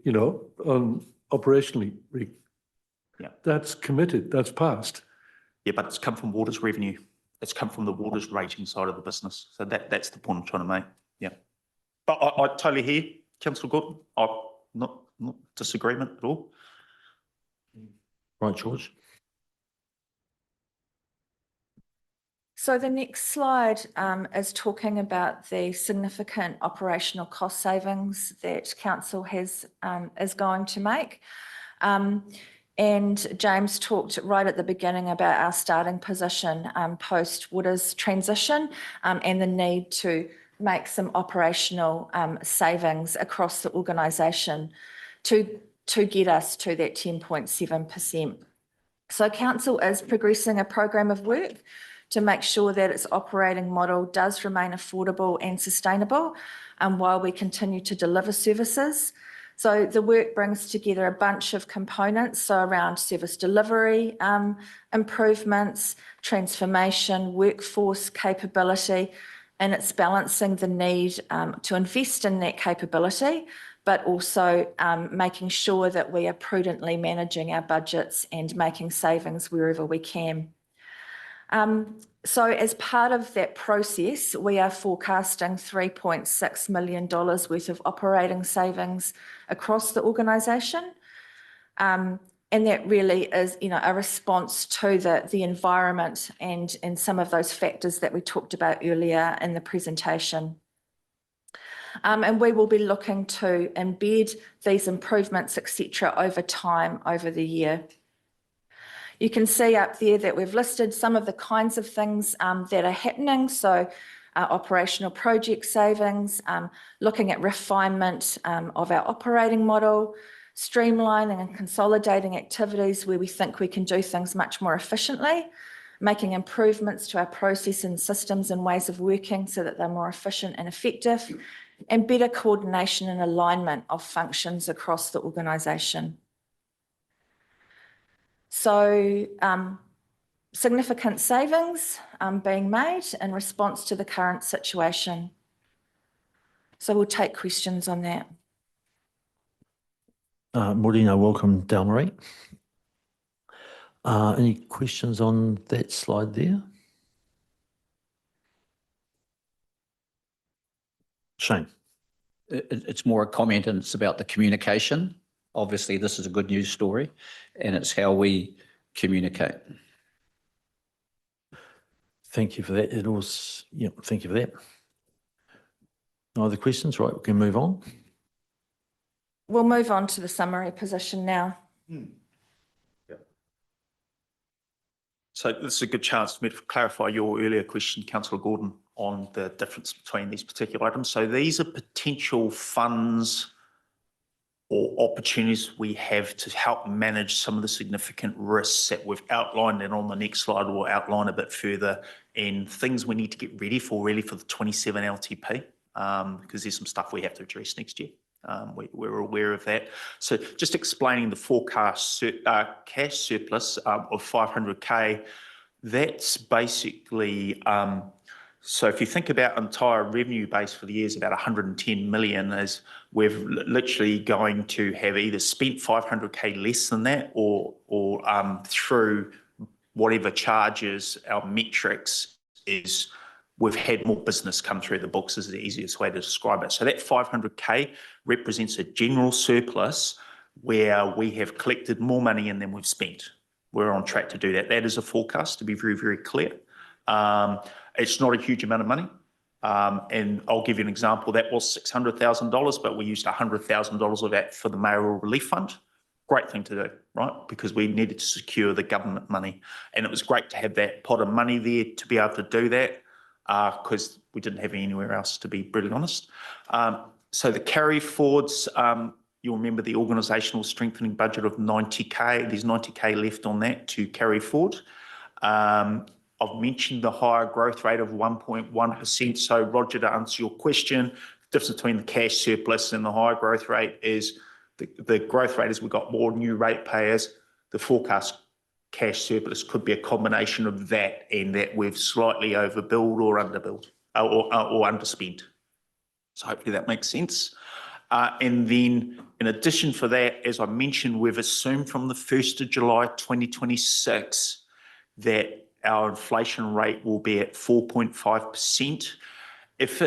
on operationally. Yeah. That's committed, that's passed. Yeah, but it's come from waters revenue. It's come from the waters rating side of the business. So that's the point I'm trying to make. Yeah. But I totally hear you, Councillor Gordon. I'm not disagreement at all. Right, George. So the next slide is talking about the significant operational cost savings that council is going to make. And James talked right at the beginning about our starting position post Wooders transition and the need to make some operational savings across the organisation to get us to that 10.7%. So council is progressing a program of work to make sure that its operating model does remain affordable and sustainable while we continue to deliver services. So the work brings together a bunch of components, so around service delivery improvements, transformation, workforce capability, and it's balancing the need to invest in that capability, but also making sure that we are prudently managing our budgets and making savings wherever we can. So as part of that process, we are forecasting $3.6 million worth of operating savings across the organisation. And that really is, a response to the environment and some of those factors that we talked about earlier in the presentation. And we will be looking to embed these improvements, etc., over time, over the year. You can see up there that we've listed some of the kinds of things that are happening. So operational project savings, looking at refinement of our operating model, streamlining and consolidating activities where we think we can do things much more efficiently, making improvements to our process and systems and ways of working so that they're more efficient and effective, and better coordination and alignment of functions across the organisation. So significant savings being made in response to the current situation. So we'll take questions on that. Morena, welcome, Delmarie. Any questions on that slide there? Shane. It's more a comment and it's about the communication. Obviously, this is a good news story and it's how we communicate. Thank you for that. Thank you for that. No other questions? Right, we can move on. We'll move on to the summary position now. So this is a good chance for me to clarify your earlier question, Councillor Gordon, on the difference between these particular items. So these are potential funds or opportunities we have to help manage some of the significant risks that we've outlined, and on the next slide we'll outline a bit further, and things we need to get ready for really for the 27 LTP, because there's some stuff we have to address next year. We're aware of that. So just explaining the forecast cash surplus of 500K, that's basically, so if you think about entire revenue base for the year is about 110 million, as we're literally going to have either spent 500K less than that or through whatever charges our metrics is, we've had more business come through the books is the easiest way to describe it. So that 500K represents a general surplus where we have collected more money in than we've spent. We're on track to do that. That is a forecast, to be very, very clear. It's not a huge amount of money. And I'll give you an example. That was $600,000, but we used $100,000 of that for the mayoral relief fund. Great thing to do, right? Because we needed to secure the government money. And it was great to have that pot of money there to be able to do that, because we didn't have anywhere else, to be brutally honest. So the carry forwards, you'll remember the organisational strengthening budget of 90K. There's 90K left on that to carry forward. I've mentioned the higher growth rate of 1.1%. So Roger, to answer your question, the difference between the cash surplus and the higher growth rate is the growth rate is we've got more new ratepayers. The forecast cash surplus could be a combination of that and that we've slightly overbilled or underbilled or underspent. So hopefully that makes sense. And then in addition for that, as I mentioned, we've assumed from the 1st of July 2026 that our inflation rate will be at 4.5%. If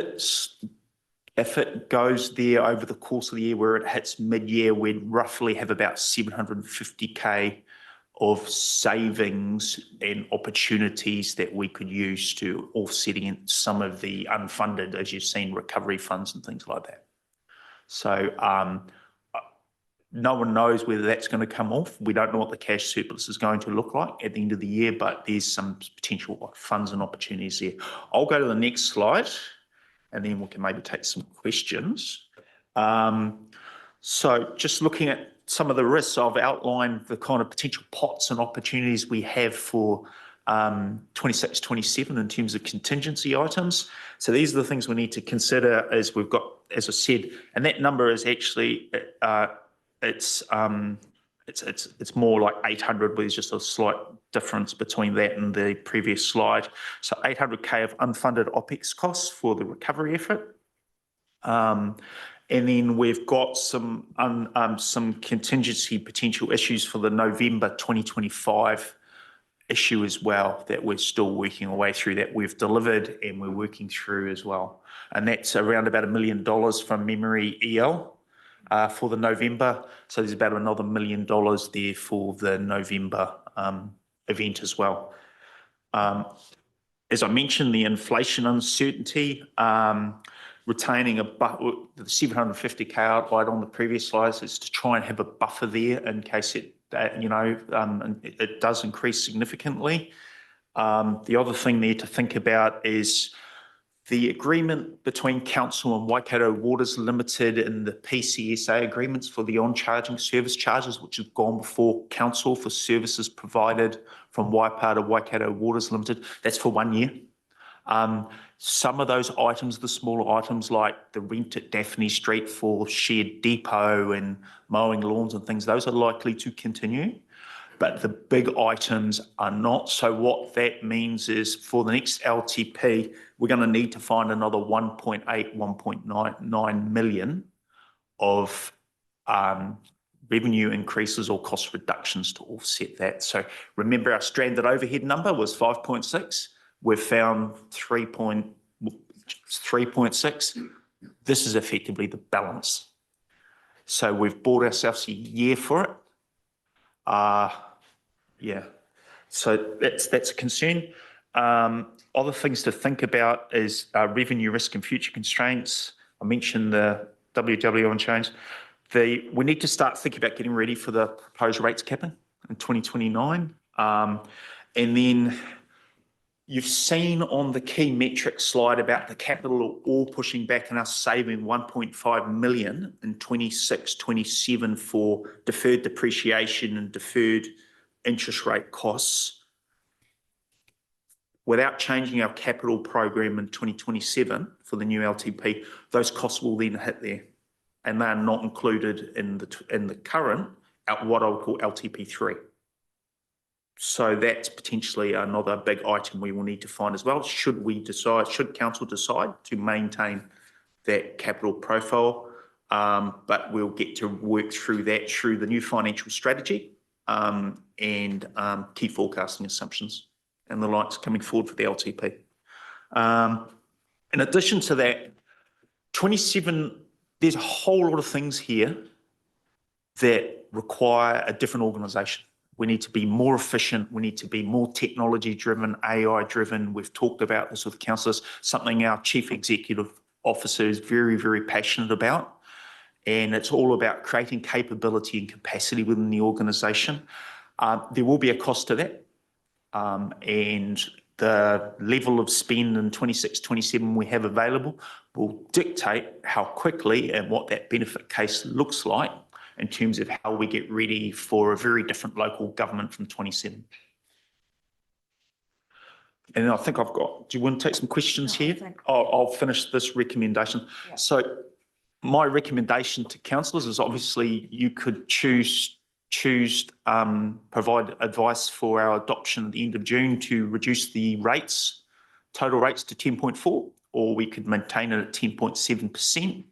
it goes there over the course of the year where it hits mid-year, we'd roughly have about 750K of savings and opportunities that we could use to offsetting some of the unfunded, as you've seen, recovery funds and things like that. So no one knows whether that's going to come off. We don't know what the cash surplus is going to look like at the end of the year, but there's some potential funds and opportunities there. I'll go to the next slide, and then we can maybe take some questions. So just looking at some of the risks, I've outlined the kind of potential pots and opportunities we have for 26, 27 in terms of contingency items. So these are the things we need to consider as we've got, as I said, and that number is actually, it's more like 800, but there's just a slight difference between that and the previous slide. So 800K of unfunded OPEX costs for the recovery effort. And then we've got some contingency potential issues for the November 2025 issue as well that we're still working our way through, that we've delivered and we're working through as well. And that's around about $1 million from memory EL for the November. So there's about another $1 million there for the November event as well. As I mentioned, the inflation uncertainty, retaining the 750K outlined on the previous slides is to try and have a buffer there in case it does increase significantly. The other thing there to think about is the agreement between Council and Waikato Waters Limited and the PCSA agreements for the on-charging service charges, which have gone before Council for services provided from Waipa to Waikato Waters Limited. That's for 1 year. Some of those items, the smaller items like the rent at Daphne Street for shared depot and mowing lawns and things, those are likely to continue, but the big items are not. So what that means is for the next LTP, we're going to need to find another 1.8, 1.9 million of revenue increases or cost reductions to offset that. So remember our stranded overhead number was 5.6. We've found 3.6. This is effectively the balance. So we've bought ourselves a year for it. Yeah, so that's a concern. Other things to think about is revenue risk and future constraints. I mentioned the WW on change. We need to start thinking about getting ready for the proposed rates capping in 2029. And then you've seen on the key metrics slide about the capital all pushing back and us saving 1.5 million in 26, 27 for deferred depreciation and deferred interest rate costs. Without changing our capital program in 2027 for the new LTP, those costs will then hit there, and they're not included in the current, what I would call LTP3. So that's potentially another big item we will need to find as well. Should Council decide to maintain that capital profile, but we'll get to work through that through the new financial strategy and key forecasting assumptions and the likes coming forward for the LTP. In addition to that, 27, there's a whole lot of things here that require a different organisation. We need to be more efficient. We need to be more technology driven, AI driven. We've talked about this with councillors, something our Chief Executive Officer is very, very passionate about. And it's all about creating capability and capacity within the organisation. There will be a cost to that. And the level of spend in 26, 27 we have available will dictate how quickly and what that benefit case looks like in terms of how we get ready for a very different local government from 27. And I think I've got, do you want to take some questions here? I'll finish this recommendation. Yeah. So my recommendation to councillors is obviously you could provide advice for our adoption at the end of June to reduce the rates, total rates to 10.4, or we could maintain it at 10.7%.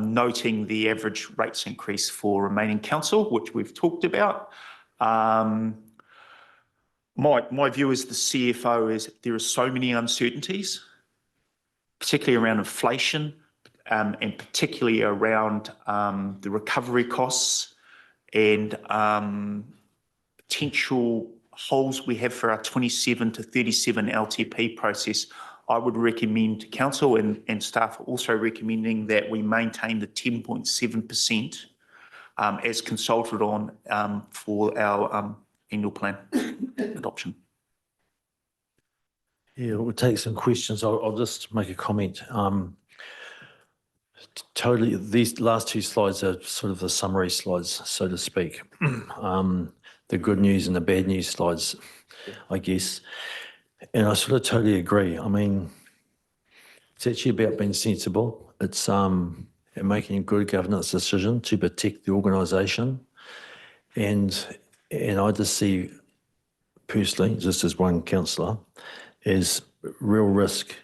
Noting the average rates increase for remaining council, which we've talked about. My view as the CFO is there are so many uncertainties, particularly around inflation and particularly around the recovery costs and potential holes we have for our 27 to 37 LTP process, I would recommend to council and staff also recommending that we maintain the 10.7% as consulted on for our annual plan adoption. Yeah, we'll take some questions. I'll just make a comment. Totally, these last two slides are sort of the summary slides, so to speak. The good news and the bad news slides, I guess. And I sort of totally agree. I mean, it's actually about being sensible. It's and making a good governance decision to protect the organisation. And I just see personally, just as one councillor, is real risk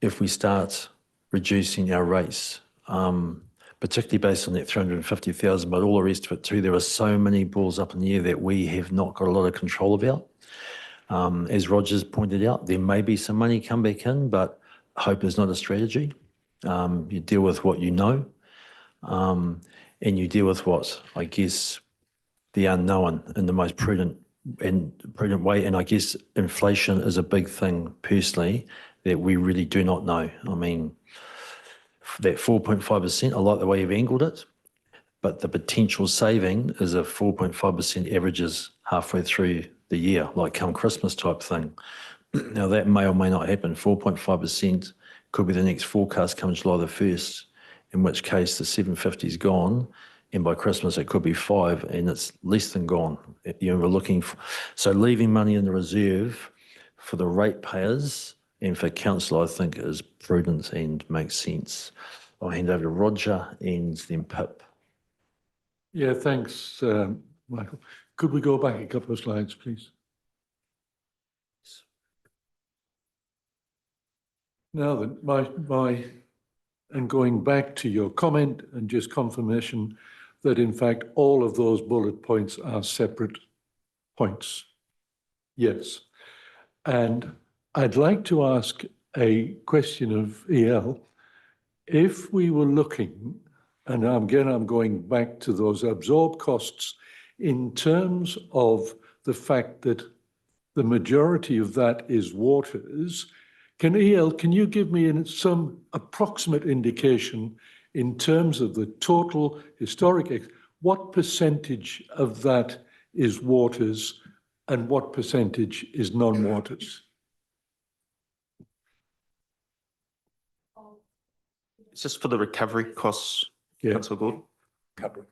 if we start reducing our rates, particularly based on that 350,000, but all the rest of it too. There are so many balls up in the air that we have not got a lot of control about. As Roger's pointed out, there may be some money come back in, but hope is not a strategy. You deal with what you know, and you deal with what, I guess, the unknown in the most prudent way. And I guess inflation is a big thing personally that we really do not know. I mean, that 4.5%, I like the way you've angled it, but the potential saving is a 4.5% averages halfway through the year, like come Christmas type thing. Now that may or may not happen. 4.5% could be the next forecast come July the 1st, in which case the 750 is gone. And by Christmas, it could be 5 and it's less than gone. You know, we're looking for, so leaving money in the reserve for the ratepayers and for council, I think is prudent and makes sense. I'll hand over to Roger and then Pip. Yeah, thanks, Michael. Could we go back a couple of slides, please? Now then, and going back to your comment and just confirmation that in fact all of those bullet points are separate points. Yes. And I'd like to ask a question of EL. If we were looking, and again, I'm going back to those absorbed costs in terms of the fact that the majority of that is waters, can you give me some approximate indication in terms of the total historic, what percentage of that is waters and what percentage is non-waters? Is this for the recovery costs, Yeah. Councillor Gordon? Recovery.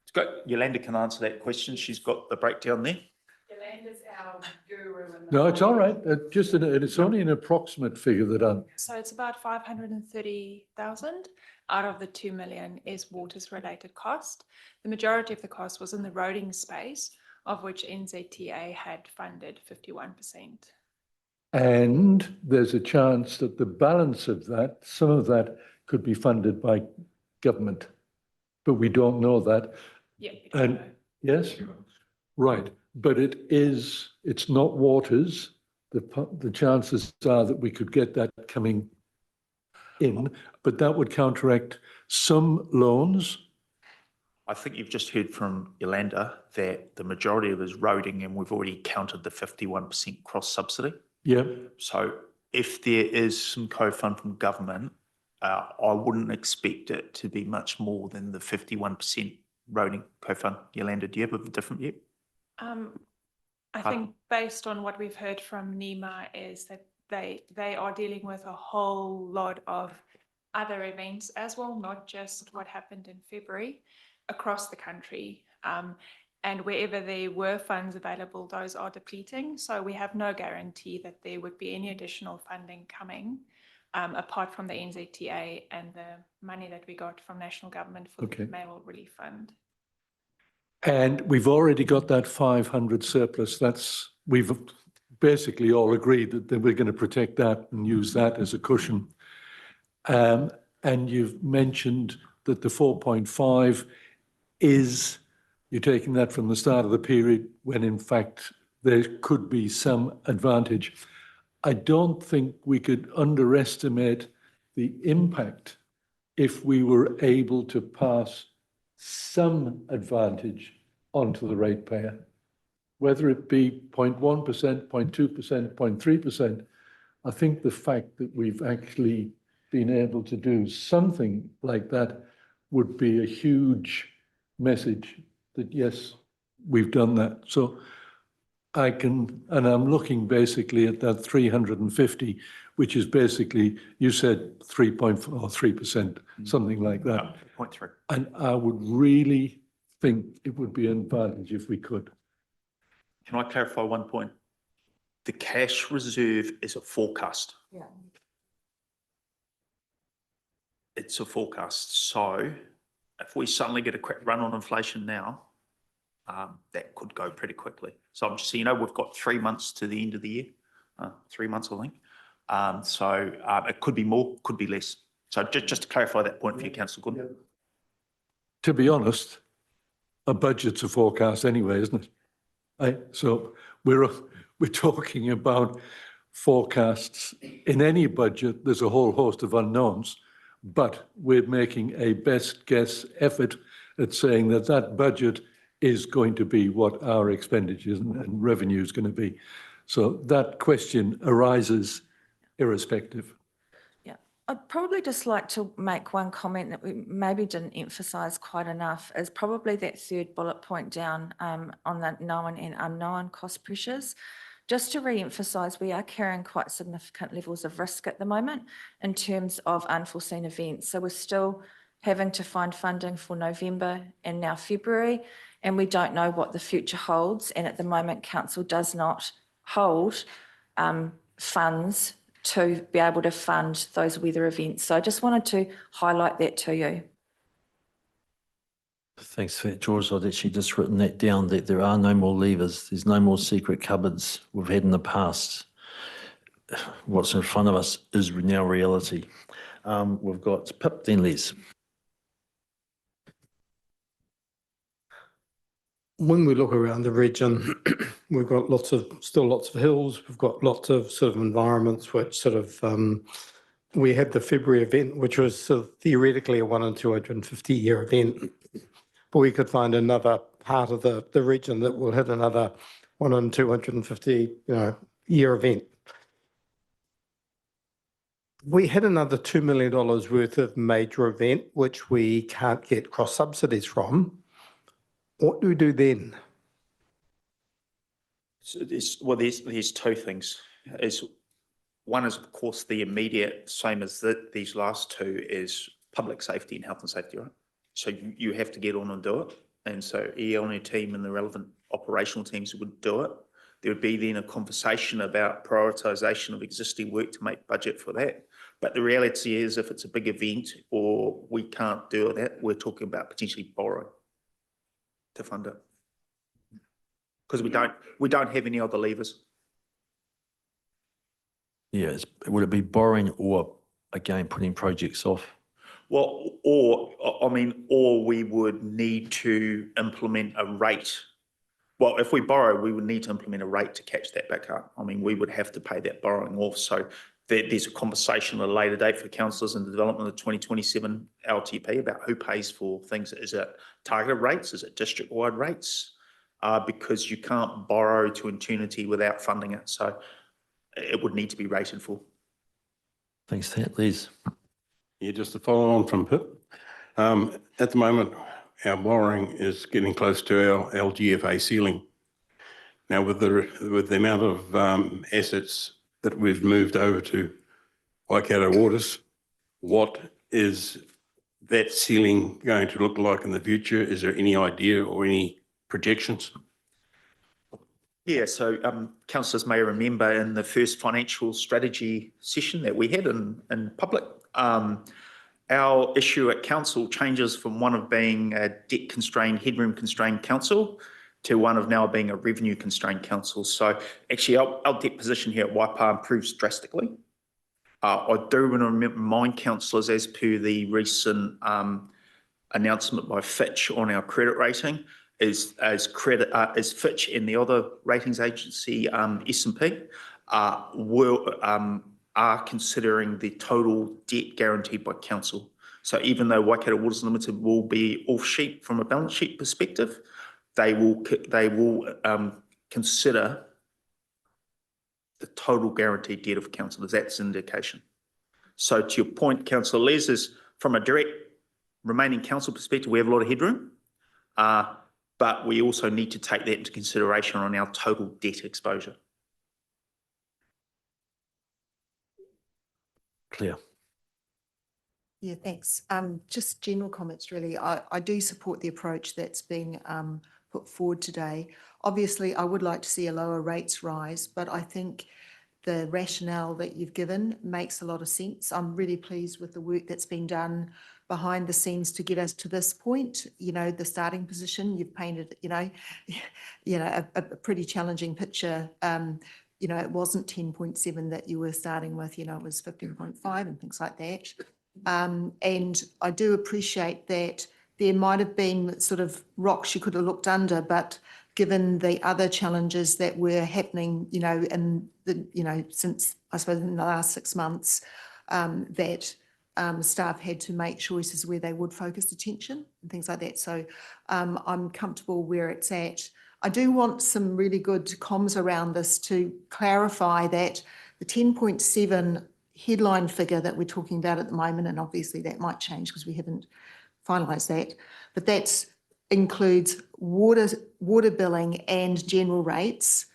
It's got, Yolanda can answer that question. She's got the breakdown there. Yolanda's our guru in the No, it's all right. It's only an approximate figure that I'm. So it's about 530,000 out of the 2 million is waters related cost. The majority of the cost was in the roading space, of which NZTA had funded 51%. And there's a chance that the balance of that, some of that could be funded by government, but we don't know that. Yeah. And yes, right. But it's not waters. The chances are that we could get that coming in, but that would counteract some loans. I think you've just heard from Yolanda that the majority of it is roading and we've already counted the 51% cross subsidy. Yeah. So if there is some co-fund from government, I wouldn't expect it to be much more than the 51% roading co-fund. Yolanda, do you have a different view? I think based on what we've heard from NEMA is that they are dealing with a whole lot of other events as well, not just what happened in February across the country. And wherever there were funds available, those are depleting. So we have no guarantee that there would be any additional funding coming apart from the NZTA and the money that we got from national government for the Mayoral Relief Fund. And we've already got that 500 surplus. We've basically all agreed that we're going to protect that and use that as a cushion. And you've mentioned that the 4.5 is, you're taking that from the start of the period when in fact there could be some advantage. I don't think we could underestimate the impact if we were able to pass some advantage onto the ratepayer. Whether it be 0.1%, 0.2%, 0.3%, I think the fact that we've actually been able to do something like that would be a huge message that, yes, we've done that. So and I'm looking basically at that 350, which is basically, you said 3.3%, something like that. 0.3. And I would really think it would be an advantage if we could. Can I clarify one point? The cash reserve is a forecast. Yeah. It's a forecast. So if we suddenly get a quick run on inflation now, that could go pretty quickly. So I'm just, so you know, we've got 3 months to the end of the year, 3 months, I think. So it could be more, could be less. So just to clarify that point for you, Councillor Gordon. To be honest, a budget's a forecast anyway, isn't it? So we're talking about forecasts. In any budget, there's a whole host of unknowns, but we're making a best guess effort at saying that that budget is going to be what our expenditures and revenue is going to be. So that question arises irrespective. Yeah, I'd probably just like to make one comment that we maybe didn't emphasise quite enough, is probably that third bullet point down on the known and unknown cost pressures. Just to re-emphasise, we are carrying quite significant levels of risk at the moment in terms of unforeseen events. So we're still having to find funding for November and now February, and we don't know what the future holds. And at the moment, Council does not hold funds to be able to fund those weather events. So I just wanted to highlight that to you. Thanks for that, George. I'd actually just written that down, that there are no more levers. There's no more secret cupboards we've had in the past. What's in front of us is now reality. We've got Pip, then Les. When we look around the region, we've got still lots of hills. We've got lots of sort of environments which sort of, we had the February event, which was sort of theoretically a 1 in 250 year event, but we could find another part of the region that will hit another 1 in 250, year event. We had another $2 million worth of major event, which we can't get cross subsidies from. What do we do then? So there's two things. One is, of course, the immediate, same as these last two, is public safety and health and safety, right? So you have to get on and do it. And so EL and her team and the relevant operational teams would do it. There would be then a conversation about prioritisation of existing work to make budget for that. But the reality is, if it's a big event or we can't do that, we're talking about potentially borrowing to fund it, because we don't have any other levers. Yeah, would it be borrowing or, again, putting projects off? Well, or we would need to implement a rate. Well, if we borrow, we would need to implement a rate to catch that back up. I mean, we would have to pay that borrowing off. So there's a conversation at a later date for councillors in the development of the 2027 LTP about who pays for things. Is it targeted rates? Is it district-wide rates? Because you can't borrow to eternity without funding it. So it would need to be rated for. Thanks for that, Les. Yeah, just to follow on from Pip. At the moment, our borrowing is getting close to our LGFA ceiling. Now, with the amount of assets that we've moved over to Waikato Waters, what is that ceiling going to look like in the future? Is there any idea or any projections? Yeah, so councillors may remember in the first financial strategy session that we had in public, our issue at council changes from one of being a debt constrained, headroom constrained council to one of now being a revenue constrained council. So actually our debt position here at Waipa improves drastically. I do want to remind councillors, as per the recent announcement by Fitch on our credit rating, is Fitch and the other ratings agency, S&P, are considering the total debt guaranteed by council. So even though Waikato Waters Limited will be off sheet from a balance sheet perspective, they will consider the total guaranteed debt of councillors. That's an indication. So to your point, Councillor Les, is from a direct remaining council perspective, we have a lot of headroom, but we also need to take that into consideration on our total debt exposure. Clear. Yeah, thanks. Just general comments, really. I do support the approach that's being put forward today. Obviously, I would like to see a lower rates rise, but I think the rationale that you've given makes a lot of sense. I'm really pleased with the work that's been done behind the scenes to get us to this point. You know, the starting position you've painted, a pretty challenging picture. It wasn't 10.7 that you were starting with, it was 15.5 and things like that. And I do appreciate that there might have been sort of rocks you could have looked under, but given the other challenges that were happening, since I suppose in the last 6 months, that staff had to make choices where they would focus attention and things like that. So I'm comfortable where it's at. I do want some really good comms around this to clarify that the 10.7 headline figure that we're talking about at the moment, and obviously that might change because we haven't finalised that, but that includes water billing and general rates,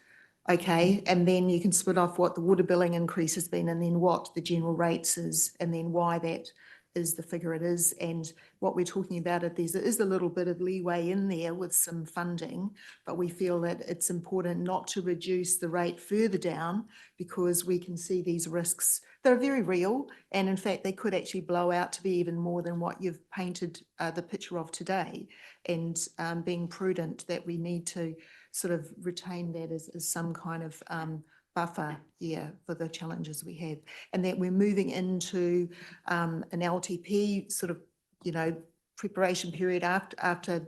okay? And then you can split off what the water billing increase has been and then what the general rates is and then why that is the figure it is. And what we're talking about, there is a little bit of leeway in there with some funding, but we feel that it's important not to reduce the rate further down because we can see these risks that are very real. And in fact, they could actually blow out to be even more than what you've painted the picture of today. And being prudent that we need to sort of retain that as some kind of buffer for the challenges we have, and that we're moving into an LTP sort of, preparation period after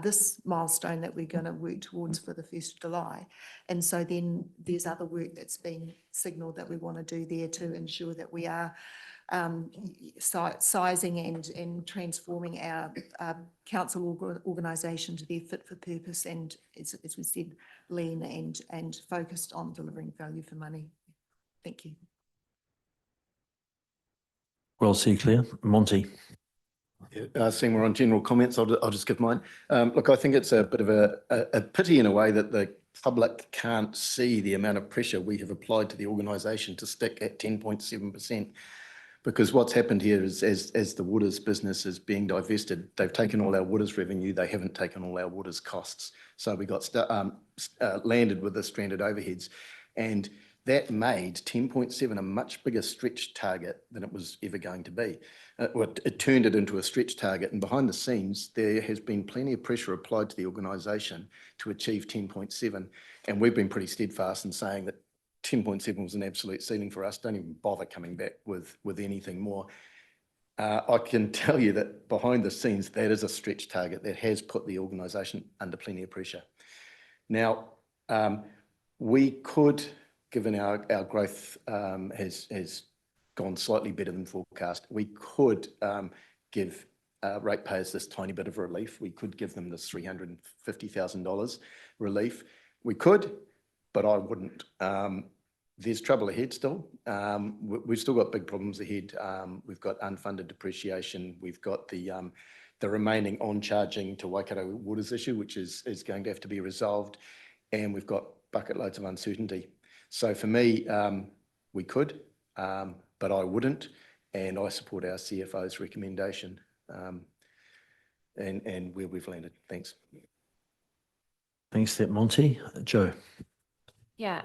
this milestone that we're going to work towards for the 1st of July. And so then there's other work that's been signalled that we want to do there to ensure that we are sizing and transforming our council organisation to be fit for purpose and, as we said, lean and focused on delivering value for money. Thank you. Well said, Claire. Monty. Seeing we're on general comments, I'll just give mine. Look, I think it's a bit of a pity in a way that the public can't see the amount of pressure we have applied to the organisation to stick at 10.7%. Because what's happened here is as the Waters business is being divested, they've taken all our Waters revenue, they haven't taken all our Waters costs. So we got landed with the stranded overheads. And that made 10.7 a much bigger stretch target than it was ever going to be. It turned it into a stretch target, and behind the scenes, there has been plenty of pressure applied to the organisation to achieve 10.7. And we've been pretty steadfast in saying that 10.7 was an absolute ceiling for us. Don't even bother coming back with anything more. I can tell you that behind the scenes, that is a stretch target that has put the organisation under plenty of pressure. Now, we could, given our growth has gone slightly better than forecast, we could give ratepayers this tiny bit of relief. We could give them this $350,000 relief. We could, but I wouldn't. There's trouble ahead still. We've still got big problems ahead. We've got unfunded depreciation. We've got the remaining on-charging to Waikato Waters issue, which is going to have to be resolved. And we've got bucket loads of uncertainty. So for me, we could, but I wouldn't. And I support our CFO's recommendation and where we've landed. Thanks. Thanks, Monty. Joe. Yeah,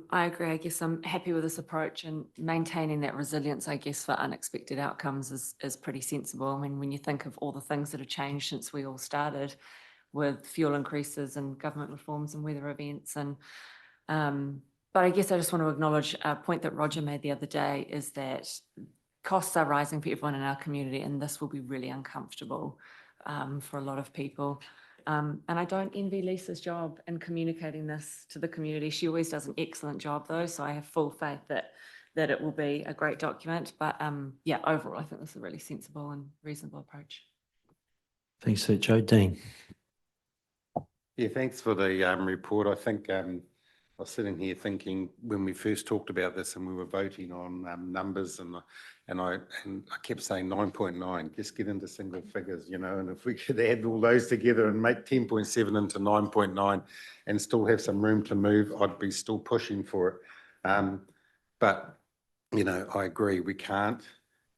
I agree. I guess I'm happy with this approach, and maintaining that resilience, I guess, for unexpected outcomes is pretty sensible. I mean, when you think of all the things that have changed since we all started with fuel increases and government reforms and weather events. And but I guess I just want to acknowledge a point that Roger made the other day, is that costs are rising for everyone in our community, and this will be really uncomfortable for a lot of people. And I don't envy Lisa's job in communicating this to the community. She always does an excellent job though, so I have full faith that it will be a great document. But yeah, overall, I think this is a really sensible and reasonable approach. Thanks, Joe. Dean. Yeah, thanks for the report. I think I was sitting here thinking when we first talked about this and we were voting on numbers and I kept saying 9.9, just get into single figures, you know, and if we could add all those together and make 10.7 into 9.9 and still have some room to move, I'd be still pushing for it. But, you know, I agree, we can't.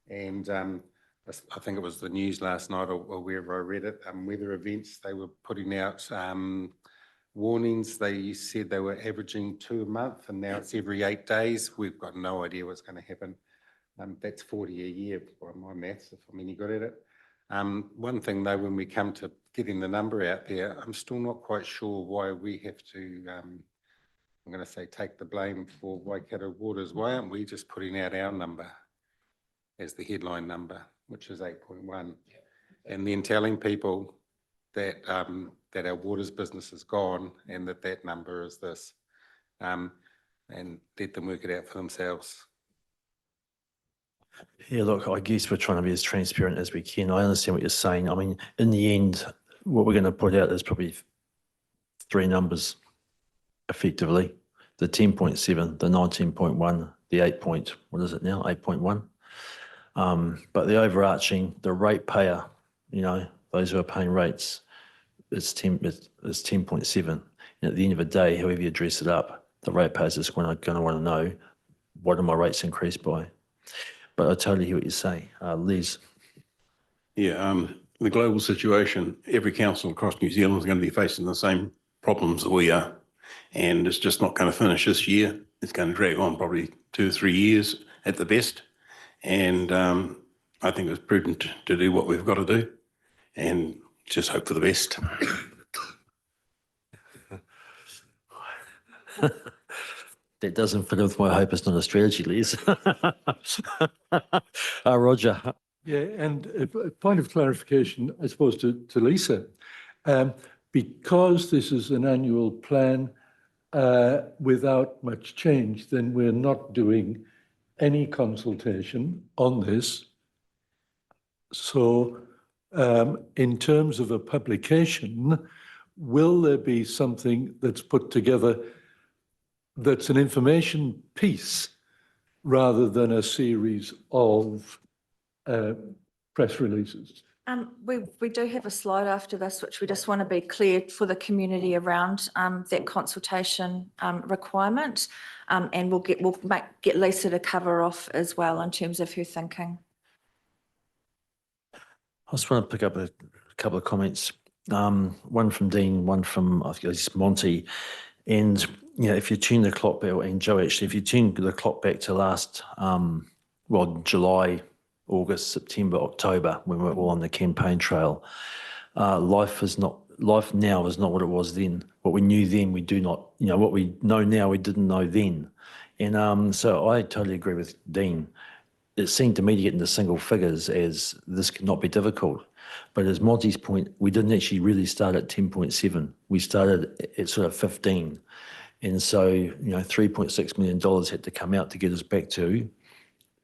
And I think it was the news last night or wherever I read it, weather events, they were putting out warnings. They said they were averaging 2 a month and now it's every 8 days. We've got no idea what's going to happen. That's 40 a year by my maths, if I'm any good at it. One thing though, when we come to getting the number out there, I'm still not quite sure why we have to, I'm going to say, take the blame for Waikato Waters. Why aren't we just putting out our number as the headline number, which is 8.1, and then telling people that that our waters business is gone and that number is this, and let them work it out for themselves. Yeah, look, I guess we're trying to be as transparent as we can. I understand what you're saying. I mean, in the end, what we're going to put out is probably 3 numbers, effectively. The 10.7, the 19.1, the 8 what is it now? 8.1. But the overarching, the rate payer, you know, those who are paying rates, it's 10.7. And at the end of the day, however you dress it up, the rate payers is going to want to know, what are my rates increased by? But I totally hear what you say. Liz. Yeah, the global situation, every council across New Zealand is going to be facing the same problems that we are. And it's just not going to finish this year. It's going to drag on probably 2 or 3 years at the best. And I think it's prudent to do what we've got to do and just hope for the best. That doesn't fit with my hope it's not a strategy, Liz. Roger. Yeah, and a point of clarification, I suppose, to Lisa. Because this is an annual plan without much change, then we're not doing any consultation on this. So in terms of a publication, will there be something that's put together that's an information piece rather than a series of press releases? We do have a slide after this, which we just want to be clear for the community around that consultation requirement, and we'll get Lisa to cover off as well in terms of her thinking. I just want to pick up a couple of comments. One from Dean, one from I think it's Monty. And you know, if you tune the clock back, and Joe, actually, if you tune the clock back to last, July, August, September, October, when we were all on the campaign trail, life now is not what it was then. What we knew then, we do not. You know, what we know now, we didn't know then. And so I totally agree with Dean. It seemed to me to get into single figures as this could not be difficult. But as Monty's point, we didn't actually really start at 10.7. We started at sort of 15. And so, you know, $3.6 million had to come out to get us back to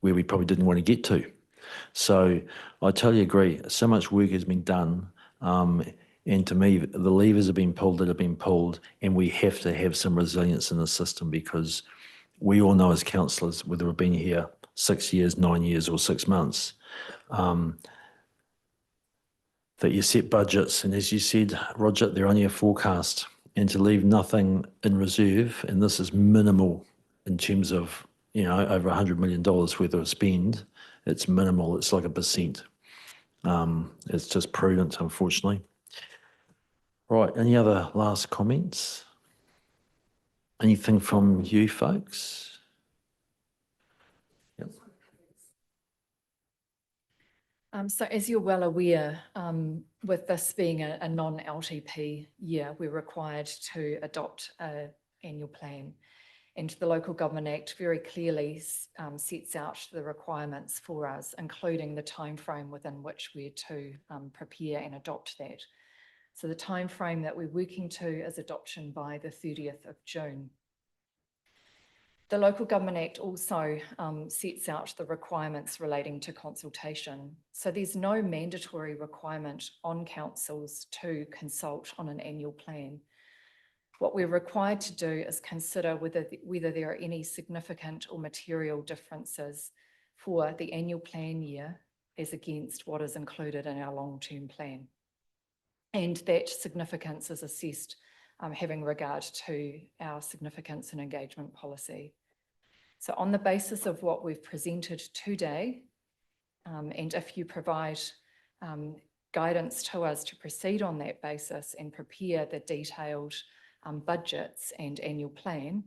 where we probably didn't want to get to. So I totally agree. So much work has been done. And to me, the levers have been pulled that have been pulled, and we have to have some resilience in the system, because we all know as councillors, whether we've been here 6 years, 9 years or 6 months, that you set budgets, and as you said, Roger, they're only a forecast, and to leave nothing in reserve, and this is minimal in terms of, you know, over $100 million worth of spend, it's minimal, it's like 1%. It's just prudent, unfortunately. Right, any other last comments? Anything from you folks? Yep. So as you're well aware, with this being a non-LTP year, we're required to adopt an annual plan. And the Local Government Act very clearly sets out the requirements for us, including the timeframe within which we're to prepare and adopt that. So the timeframe that we're working to is adoption by the 30th of June. The Local Government Act also sets out the requirements relating to consultation. So there's no mandatory requirement on councils to consult on an annual plan. What we're required to do is consider whether there are any significant or material differences for the annual plan year as against what is included in our long-term plan. And that significance is assessed having regard to our significance and engagement policy. So on the basis of what we've presented today, and if you provide guidance to us to proceed on that basis and prepare the detailed budgets and annual plan,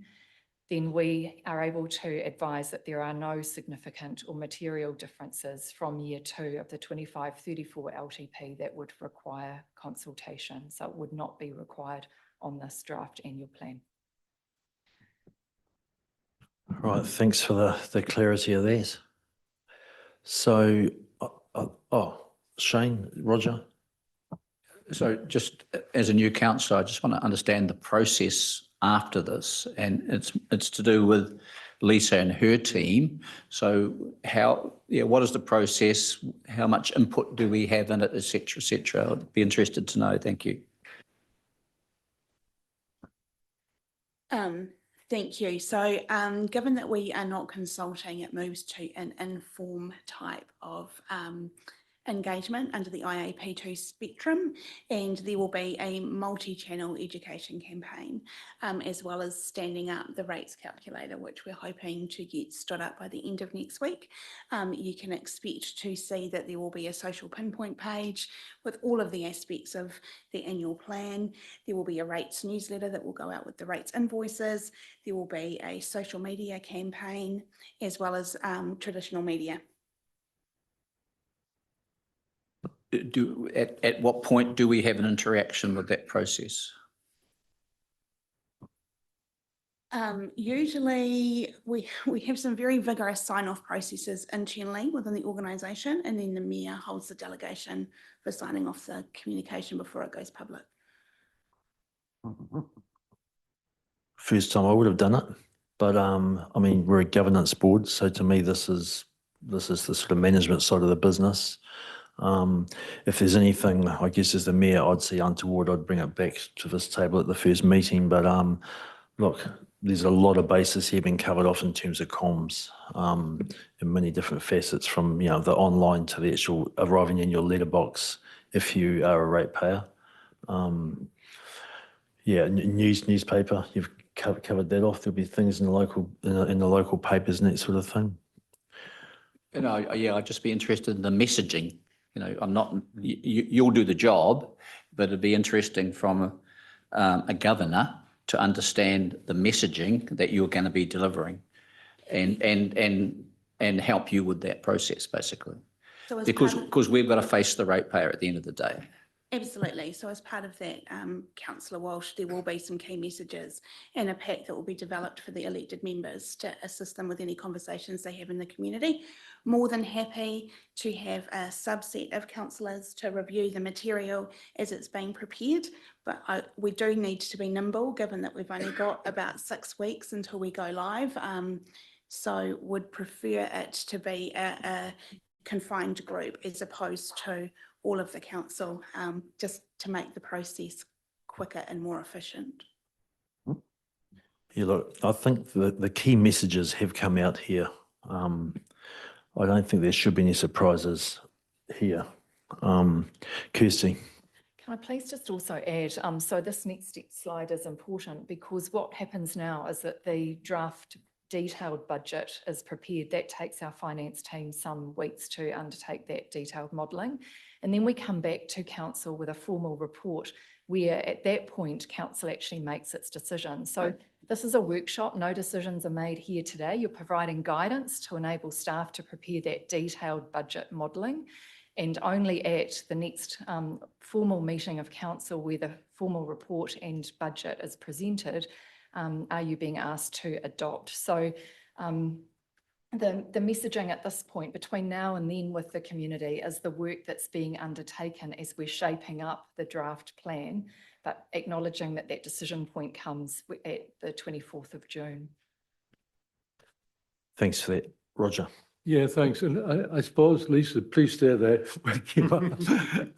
then we are able to advise that there are no significant or material differences from year 2 of the 25-34 LTP that would require consultation. So it would not be required on this draft annual plan. Right, thanks for the clarity of that. So, Shane, Roger? So just as a new councillor, I just want to understand the process after this, and it's to do with Lisa and her team. So what is the process? How much input do we have in it, et cetera, et cetera? I'd be interested to know. Thank you. Thank you. So given that we are not consulting, it moves to an inform type of engagement under the IAP2 spectrum, and there will be a multi-channel education campaign, as well as standing up the rates calculator, which we're hoping to get stood up by the end of next week. You can expect to see that there will be a social pinpoint page with all of the aspects of the annual plan. There will be a rates newsletter that will go out with the rates invoices. There will be a social media campaign, as well as traditional media. At what point do we have an interaction with that process? Usually we have some very vigorous sign-off processes internally within the organisation, and then the mayor holds the delegation for signing off the communication before it goes public. First time I would have done it, but I mean, we're a governance board, so to me this is the sort of management side of the business. If there's anything, I guess as the mayor, I'd see untoward, I'd bring it back to this table at the first meeting. But look, there's a lot of bases here being covered off in terms of comms, in many different facets, from the online to the actual arriving in your letterbox if you are a ratepayer. Newspaper, you've covered that off. There'll be things in the local papers and that sort of thing. I'd just be interested in the messaging. I'm not, you'll do the job, but it'd be interesting from a governor to understand the messaging that you're going to be delivering and help you with that process, basically. So because we've got to face the ratepayer at the end of the day. Absolutely. So as part of that, Councillor Walsh, there will be some key messages and a pack that will be developed for the elected members to assist them with any conversations they have in the community. More than happy to have a subset of councillors to review the material as it's being prepared, but we do need to be nimble given that we've only got about 6 weeks until we go live. So would prefer it to be a confined group as opposed to all of the council, just to make the process quicker and more efficient. Yeah, look, I think the key messages have come out here. I don't think there should be any surprises here. Kirsty. Can I please just also add, so this next slide is important because what happens now is that the draft detailed budget is prepared. That takes our finance team some weeks to undertake that detailed modelling. And then we come back to council with a formal report where at that point, council actually makes its decision. So this is a workshop, no decisions are made here today. You're providing guidance to enable staff to prepare that detailed budget modelling. And only at the next formal meeting of council where the formal report and budget is presented, are you being asked to adopt. So the messaging at this point between now and then with the community is the work that's being undertaken as we're shaping up the draft plan, but acknowledging that that decision point comes at the 24th of June. Thanks for that, Roger. Yeah, thanks. And I suppose, Lisa, please stay there. We'll keep up.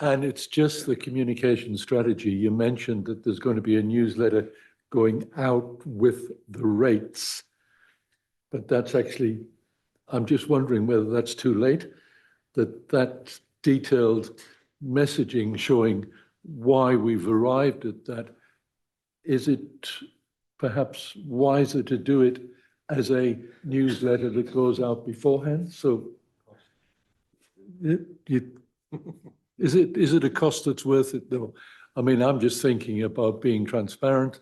And it's just the communication strategy. You mentioned that there's going to be a newsletter going out with the rates. But that's actually, I'm just wondering whether that's too late, that detailed messaging showing why we've arrived at that. Is it perhaps wiser to do it as a newsletter that goes out beforehand? So is it a cost that's worth it though? I mean, I'm just thinking about being transparent.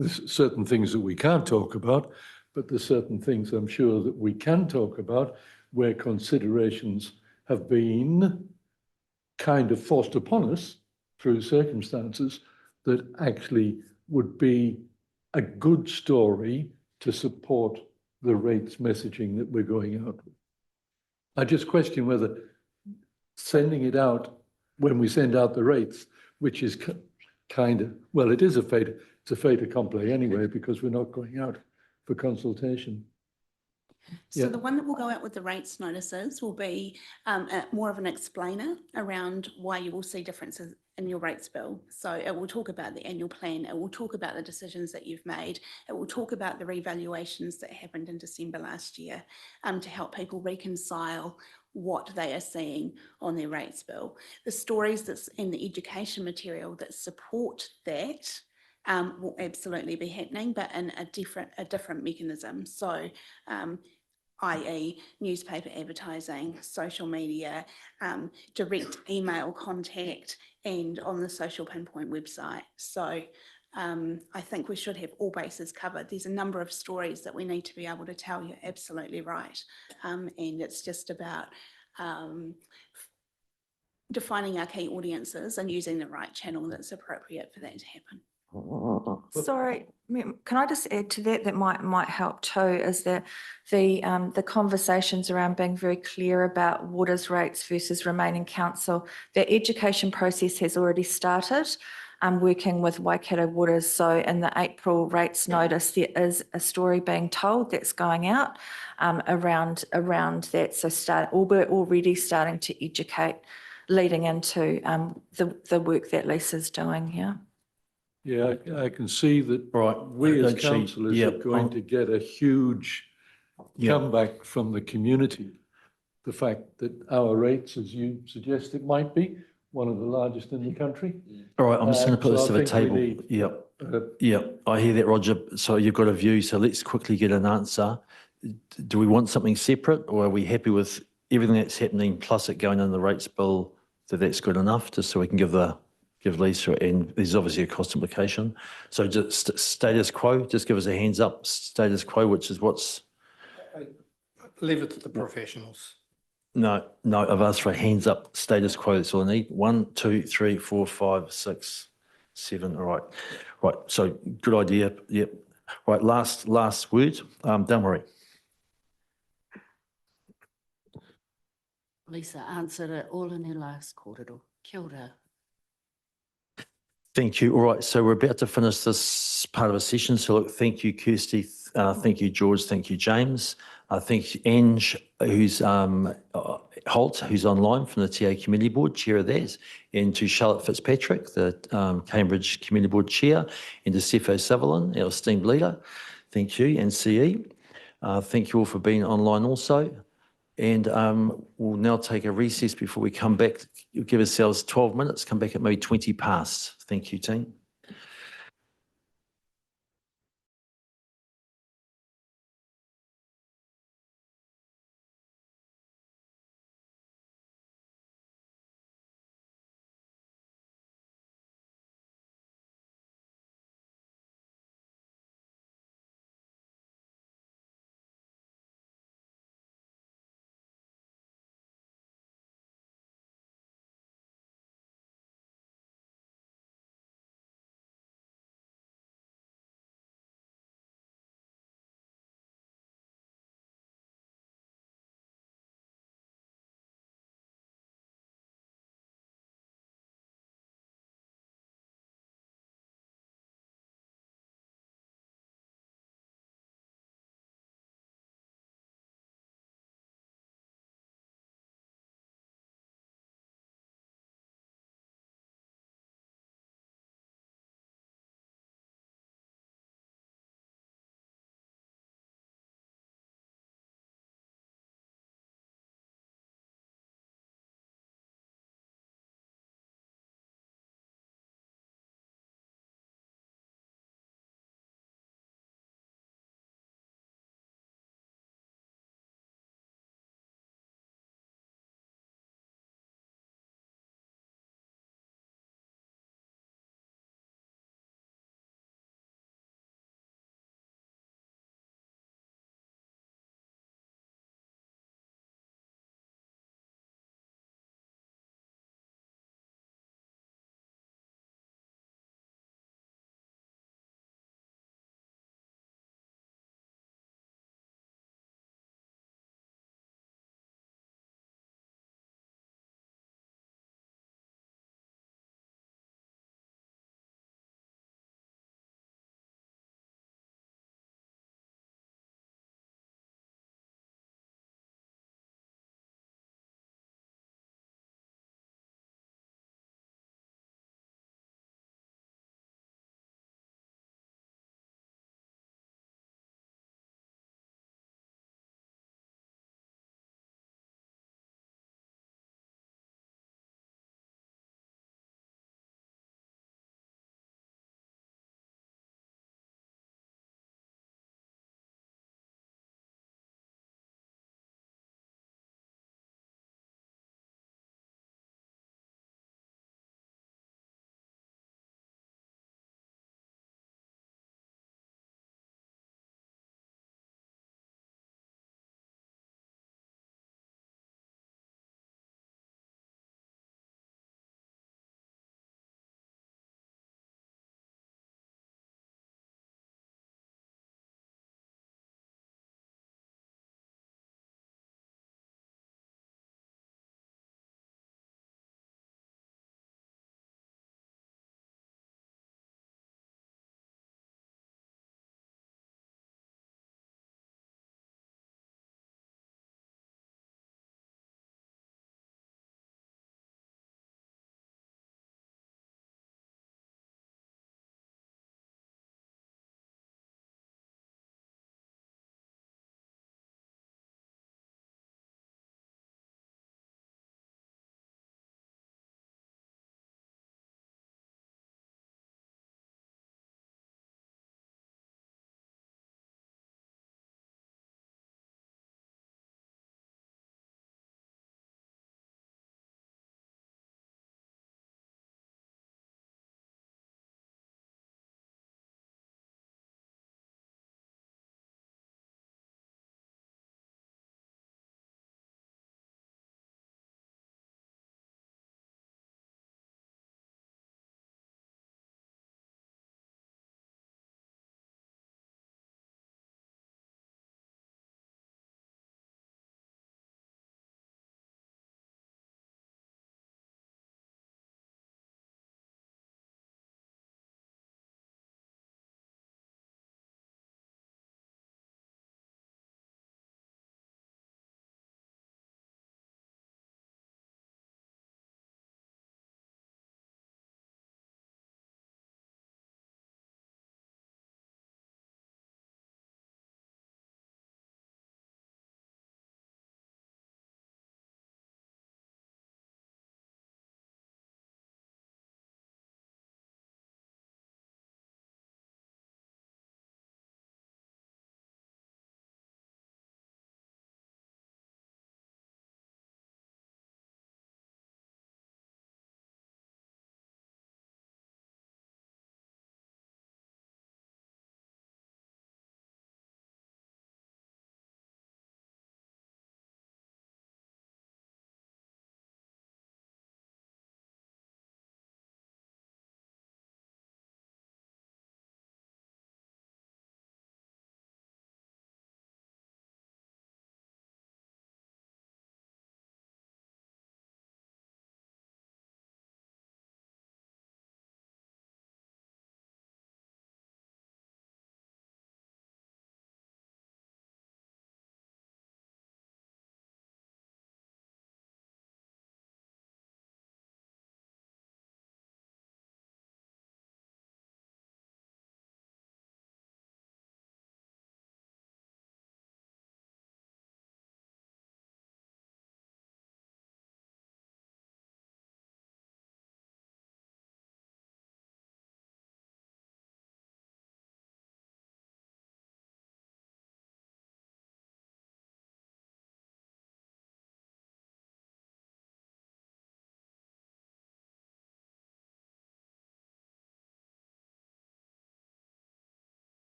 There's certain things that we can't talk about, but there's certain things I'm sure that we can talk about where considerations have been kind of forced upon us through circumstances that actually would be a good story to support the rates messaging that we're going out with. I just question whether sending it out when we send out the rates, which is kind of, well, it is it's a fait accompli anyway, because we're not going out for consultation. So Yeah. the one that will go out with the rates notices will be more of an explainer around why you will see differences in your rates bill. So it will talk about the annual plan, it will talk about the decisions that you've made, it will talk about the revaluations that happened in December last year to help people reconcile what they are seeing on their rates bill. The stories that's in the education material that support that will absolutely be happening, but in a different mechanism. So i.e. newspaper advertising, social media, direct email contact, and on the Social Pinpoint website. So I think we should have all bases covered. There's a number of stories that we need to be able to tell. You're absolutely right. And it's just about defining our key audiences and using the right channel that's appropriate for that to happen. Sorry, can I just add to that? That might help too. Is that the conversations around being very clear about waters rates versus remaining council. The education process has already started. Working with Waikato Waters. So in the April rates notice, there is a story being told that's going out around that. So we're already starting to educate, leading into the work that Lisa's doing. Yeah. Yeah, I can see that we as councillors are going to get a huge comeback from the community. The fact that our rates, as you suggest it might be, one of the largest in the country. All right, I'm just going to put this to the table. Yeah, I hear that, Roger. So you've got a view. So let's quickly get an answer. Do we want something separate, or are we happy with everything that's happening plus it going in the rates bill? That's good enough, just so we can give Lisa, and there's obviously a cost implication. So just status quo, just give us a hands up, status quo, which is what's... Leave it to the professionals. No, I've asked for a hands up, status quo, that's all I need. 1, 2, 3, 4, 5, 6, 7, all right. Right, so good idea, yep. Right, last word, don't worry. Lisa answered it all in her last kōrero. Kia ora. Thank you. All right, so we're about to finish this part of the session. So look, thank you, Kirsty. Thank you, George. Thank you, James. Thank you, Ange, who's Holt, who's online from the TA Community Board, chair of that, and to Charlotte Fitzpatrick, the Cambridge Community Board chair, and to Sepho Sutherland, our esteemed leader. Thank you, and CE. Thank you all for being online also. And we'll now take a recess before we come back. Give ourselves 12 minutes, come back at maybe 20 past. Thank you, team.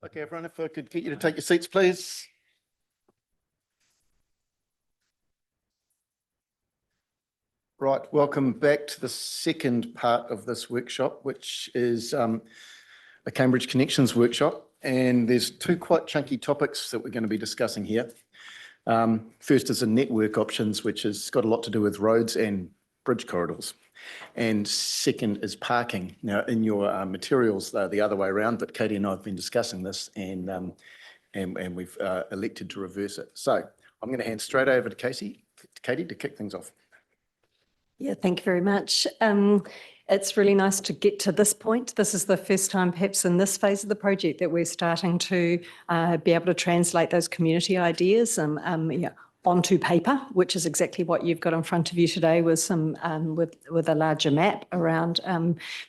Okay, everyone, if I could get you to take your seats, please. Right, welcome back to the second part of this workshop, which is a Cambridge Connections workshop. And there's two quite chunky topics that we're going to be discussing here. First is the network options, which has got a lot to do with roads and bridge corridors. And second is parking. Now, in your materials, they're the other way around, but Katie and I have been discussing this and we've elected to reverse it. So I'm going to hand straight over to Katie to kick things off. Yeah, thank you very much. It's really nice to get to this point. This is the first time perhaps in this phase of the project that we're starting to be able to translate those community ideas onto paper, which is exactly what you've got in front of you today with some with a larger map around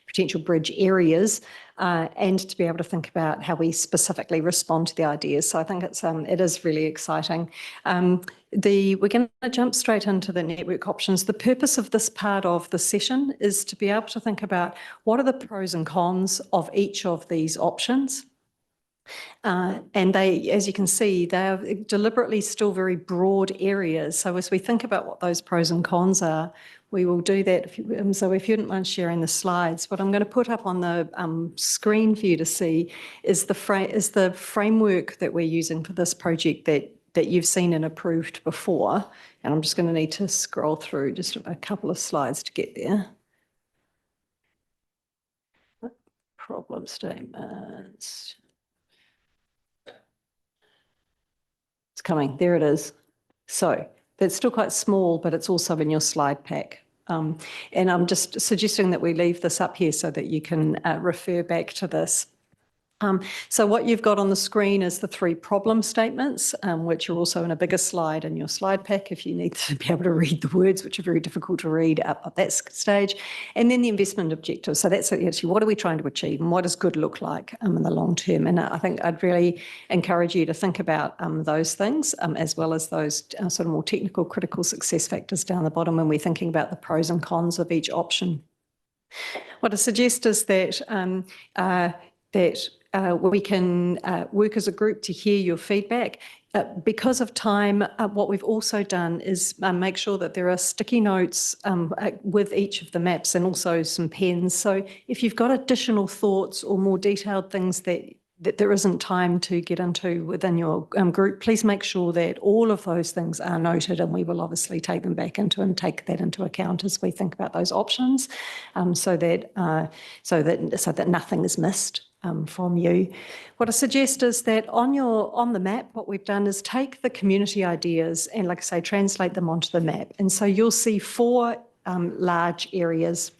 potential bridge areas and to be able to think about how we specifically respond to the ideas. So I think it is really exciting. We're going to jump straight into the network options. The purpose of this part of the session is to be able to think about what are the pros and cons of each of these options. And they, as you can see, they are deliberately still very broad areas. So as we think about what those pros and cons are, we will do that. So if you didn't mind sharing the slides, what I'm going to put up on the screen for you to see is the framework that we're using for this project that you've seen and approved before. And I'm just going to need to scroll through just a couple of slides to get there. Problem statements. It's coming. There it is. So that's still quite small, but it's also in your slide pack. And I'm just suggesting that we leave this up here so that you can refer back to this. So what you've got on the screen is the 3 problem statements, which are also in a bigger slide in your slide pack if you need to be able to read the words, which are very difficult to read up at that stage. And then the investment objective. So that's actually what are we trying to achieve and what does good look like in the long term? And I think I'd really encourage you to think about those things as well as those sort of more technical critical success factors down the bottom when we're thinking about the pros and cons of each option. What I suggest is that we can work as a group to hear your feedback. Because of time, what we've also done is make sure that there are sticky notes with each of the maps and also some pens. So if you've got additional thoughts or more detailed things that there isn't time to get into within your group, please make sure that all of those things are noted and we will obviously take them back and take that into account as we think about those options so that nothing is missed. From you. What I suggest is that on the map, what we've done is take the community ideas and, like I say, translate them onto the map. And so you'll see 4 large areas.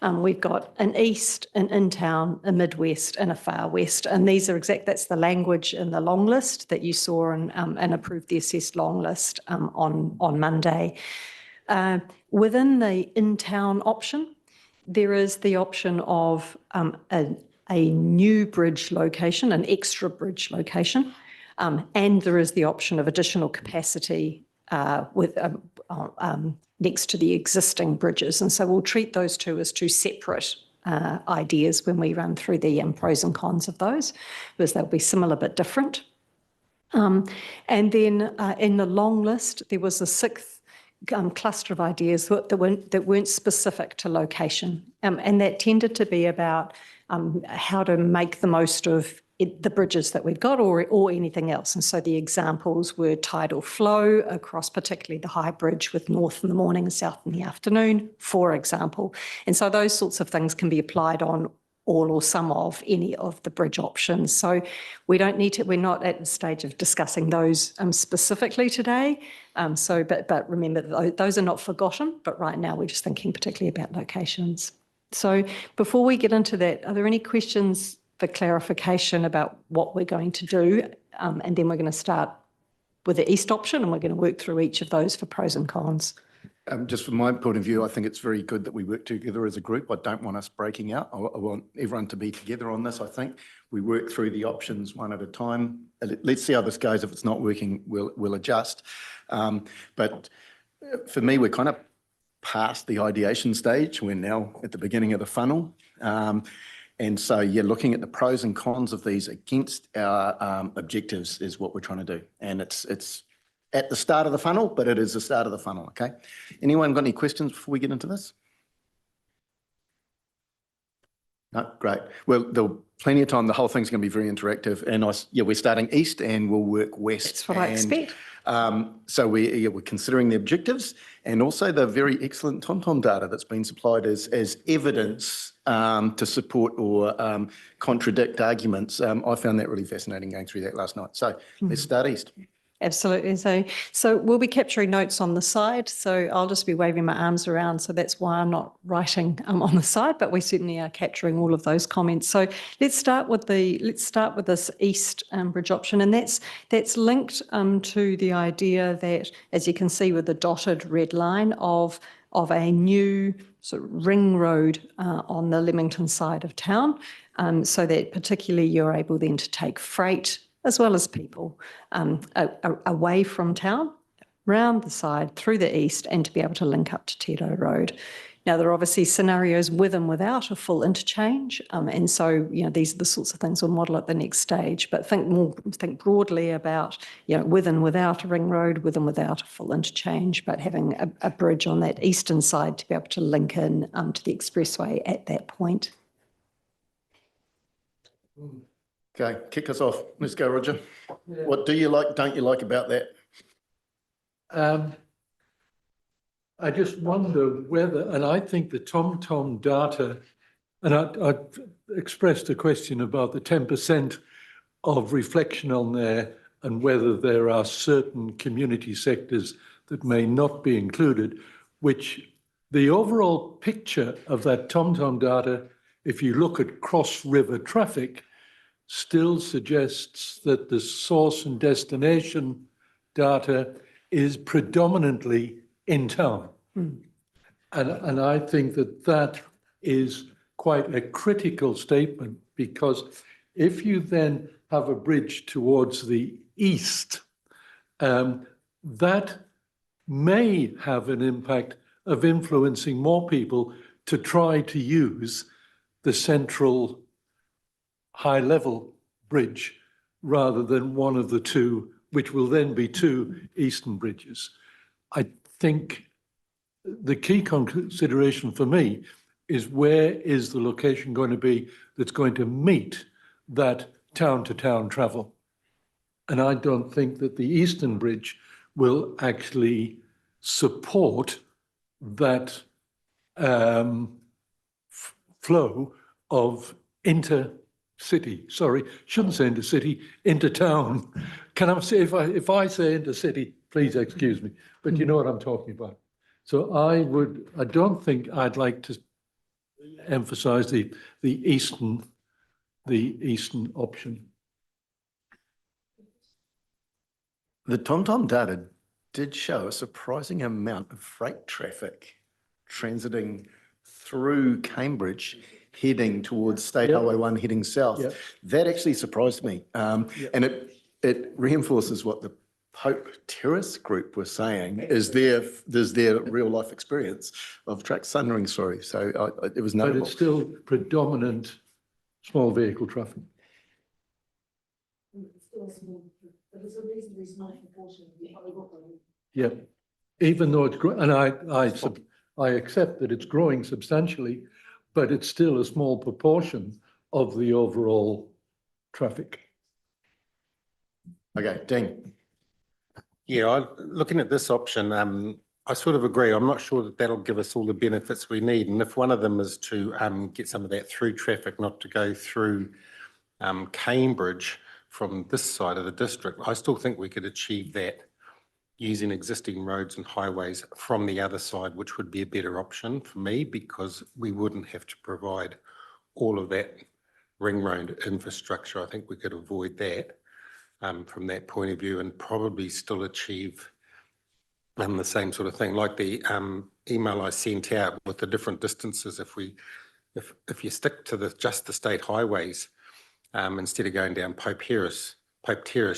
We've got an east, an in-town, a midwest, and a far west. And these are that's the language in the long list that you saw and approved the assessed long list on Monday. Within the in-town option, there is the option of a new bridge location, an extra bridge location, and there is the option of additional capacity next to the existing bridges. And so we'll treat those two as 2 separate ideas when we run through the pros and cons of those, because they'll be similar but different. And then in the long list, there was a 6th cluster of ideas that weren't specific to location, and that tended to be about how to make the most of the bridges that we've got or anything else. And so the examples were tidal flow across particularly the High Bridge with north in the morning and south in the afternoon, for example. And so those sorts of things can be applied on all or some of any of the bridge options. So we're not at the stage of discussing those specifically today. But remember, those are not forgotten, but right now we're just thinking particularly about locations. So before we get into that, are there any questions for clarification about what we're going to do? And then we're going to start with the east option and we're going to work through each of those for pros and cons. Just from my point of view, I think it's very good that we work together as a group. I don't want us breaking out. I want everyone to be together on this, I think. We work through the options one at a time. Let's see how this goes. If it's not working, we'll adjust. But for me, we're kind of past the ideation stage. We're now at the beginning of the funnel. And so, yeah, looking at the pros and cons of these against our objectives is what we're trying to do. And it's at the start of the funnel, but it is the start of the funnel, okay? Anyone got any questions before we get into this? No, great. Well, there'll plenty of time. The whole thing's going to be very interactive. And we're starting east and we'll work west. That's what I expect. So we're considering the objectives and also the very excellent TomTom data that's been supplied as evidence to support or contradict arguments. I found that really fascinating going through that last night. So let's start east. Absolutely. So we'll be capturing notes on the side. So I'll just be waving my arms around. So that's why I'm not writing on the side, but we certainly are capturing all of those comments. So let's start with this east bridge option, and that's linked to the idea that, as you can see with the dotted red line, of a new sort of ring road on the Leamington side of town, so that particularly you're able then to take freight as well as people away from town, round the side, through the east, and to be able to link up to Tedo Road. Now, there are obviously scenarios with and without a full interchange, and so, these are the sorts of things we'll model at the next stage, but think broadly about, with and without a ring road, with and without a full interchange, but having a bridge on that eastern side to be able to link in to the expressway at that point. Okay, kick us off. Let's go, Roger. Yeah. What do you like, don't you like about that? I just wonder whether, and I think the TomTom data, and I expressed a question about the 10% of reflection on there and whether there are certain community sectors that may not be included, which the overall picture of that TomTom data, if you look at cross-river traffic, still suggests that the source and destination data is predominantly in town. And I think that is quite a critical statement, because if you then have a bridge towards the east, that may have an impact of influencing more people to try to use the central high-level bridge rather than one of the two, which will then be two eastern bridges. I think the key consideration for me is, where is the location going to be that's going to meet that town-to-town travel? And I don't think that the eastern bridge will actually support that flow of shouldn't say intercity, intertown. Can I say, if I say intercity, please excuse me, but you know what I'm talking about. So I don't think I'd like to emphasize the eastern option. The TomTom data did show a surprising amount of freight traffic transiting through Cambridge, heading towards State Highway 1, heading south. Yep. That actually surprised me. And it reinforces what the Pope Terrace group was saying, is their real life experience of track sundering, sorry. So it was notable. But it's still predominant small vehicle traffic. Yeah, even though it's and I accept that it's growing substantially, but it's still a small proportion of the overall traffic. Okay, Dean. Yeah, looking at this option, I sort of agree. I'm not sure that that'll give us all the benefits we need. And if one of them is to get some of that through traffic, not to go through Cambridge from this side of the district, I still think we could achieve that using existing roads and highways from the other side, which would be a better option for me, because we wouldn't have to provide all of that ring road infrastructure. I think we could avoid that from that point of view, and probably still achieve the same sort of thing, like the email I sent out with the different distances. If you stick to just the state highways, instead of going down Pope Terrace,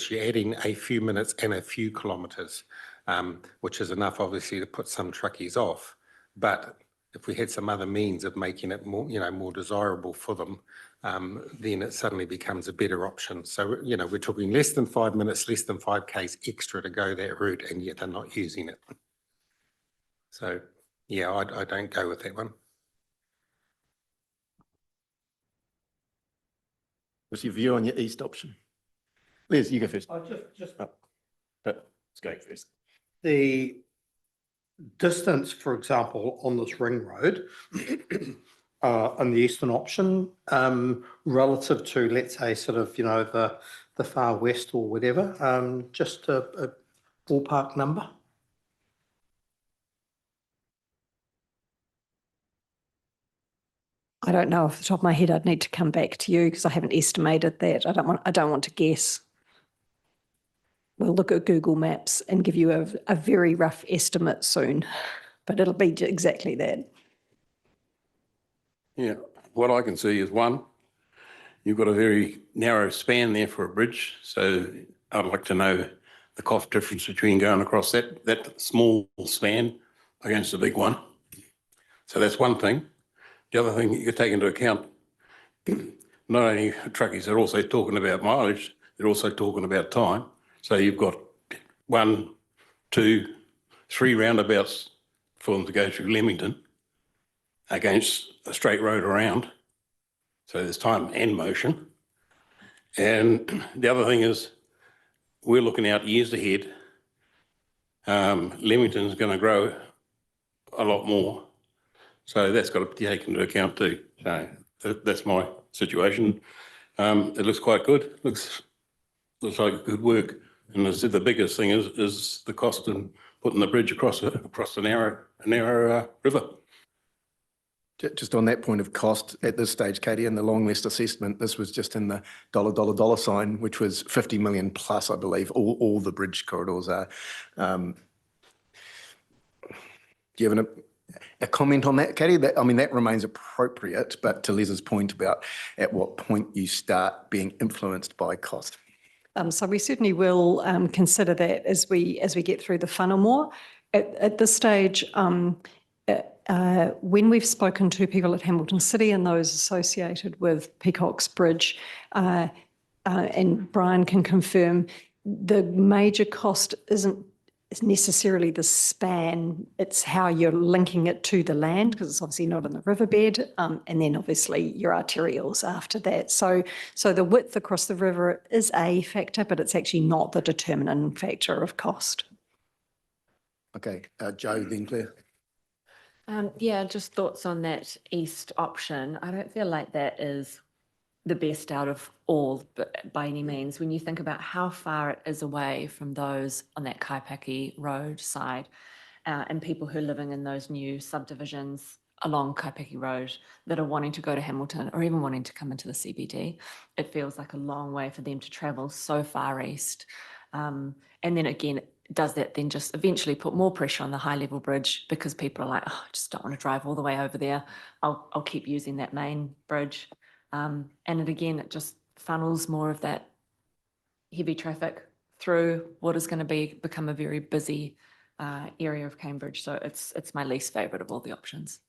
you're adding a few minutes and a few kilometres, which is enough, obviously, to put some truckies off. But if we had some other means of making it more, more desirable for them, then it suddenly becomes a better option. So, we're talking less than 5 minutes, less than 5Ks extra to go that route, and yet they're not using it. So, yeah, I don't go with that one. What's your view on your east option? Liz, you go first. Let's go first. The distance, for example, on this ring road on the eastern option, relative to, let's say, sort of, the far west or whatever, just a ballpark number. I don't know off the top of my head. I'd need to come back to you because I haven't estimated that. I don't want to guess. We'll look at Google Maps and give you a very rough estimate soon, but it'll be exactly that. Yeah, what I can see is one, you've got a very narrow span there for a bridge. So I'd like to know the cost difference between going across that small span against the big one. So that's one thing. The other thing you could take into account, not only truckies are also talking about mileage, they're also talking about time. So you've got 1, 2, 3 roundabouts for them to go through Leamington against a straight road around. So there's time and motion. And the other thing is we're looking out years ahead. Leamington's going to grow a lot more. So that's got to be taken into account too. So that's my situation. It looks quite good. Looks like good work. And as I said, the biggest thing is the cost in putting the bridge across a narrow river. Just on that point of cost at this stage, Katie, in the long list assessment, this was just in the dollar sign, which was 50 million plus, I believe. All the bridge corridors are. Do you have a comment on that, Katie? That remains appropriate, but to Liz's point about at what point you start being influenced by cost. So we certainly will consider that as we get through the funnel more. At this stage, when we've spoken to people at Hamilton City and those associated with Peacock's Bridge, and Brian can confirm, the major cost isn't necessarily the span, it's how you're linking it to the land, because it's obviously not in the riverbed, and then obviously your arterials after that. So the width across the river is a factor, but it's actually not the determining factor of cost. Okay, Joe, then Claire. Yeah, just thoughts on that east option. I don't feel like that is the best out of all by any means. When you think about how far it is away from those on that Kaipaki Road side, and people who are living in those new subdivisions along Kaipaki Road that are wanting to go to Hamilton or even wanting to come into the CBD, it feels like a long way for them to travel so far east. And then again, does that then just eventually put more pressure on the high level bridge because people are like, oh, I just don't want to drive all the way over there. I'll keep using that main bridge. And it just funnels more of that heavy traffic through what is going to become a very busy area of Cambridge. So it's my least favourite of all the options.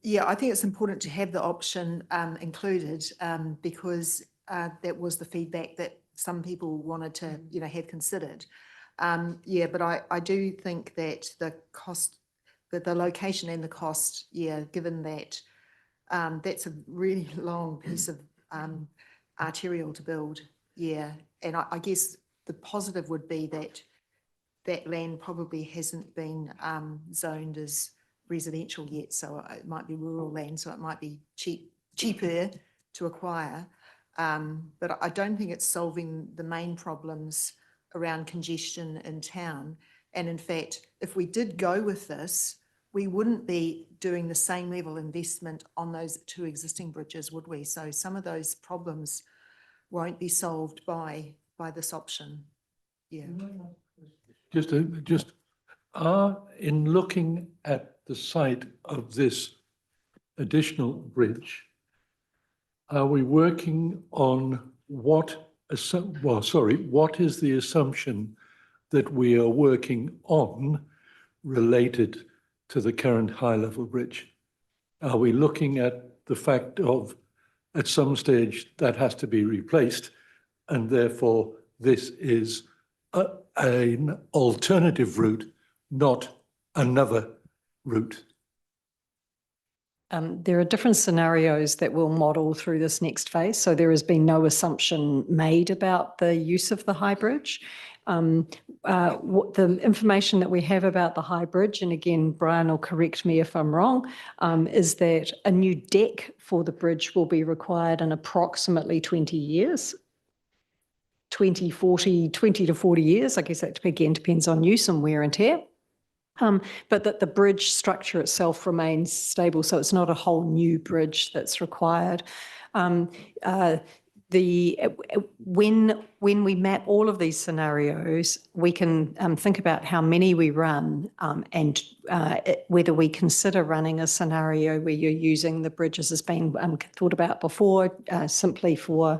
Yeah, I think it's important to have the option included because that was the feedback that some people wanted to, have considered. Yeah, but I do think that the cost, that the location and the cost, given that that's a really long piece of arterial to build, and I guess the positive would be that that land probably hasn't been zoned as residential yet, so it might be rural land, so it might be cheaper to acquire. But I don't think it's solving the main problems around congestion in town. And in fact, if we did go with this, we wouldn't be doing the same level of investment on those 2 existing bridges, would we? So some of those problems won't be solved by this option. Yeah. Just in looking at the site of this additional bridge, are we working on what is the assumption that we are working on related to the current high-level bridge? Are we looking at the fact of, at some stage, that has to be replaced, and therefore this is an alternative route, not another route? There are different scenarios that we'll model through this next phase. So there has been no assumption made about the use of the high bridge. What the information that we have about the high bridge, and again, Brian will correct me if I'm wrong, is that a new deck for the bridge will be required in approximately 20 years. 20 to 40 years. I guess that again depends on use and wear and tear. But that the bridge structure itself remains stable, so it's not a whole new bridge that's required. When we map all of these scenarios, we can think about how many we run and whether we consider running a scenario where you're using the bridge as has been thought about before, simply for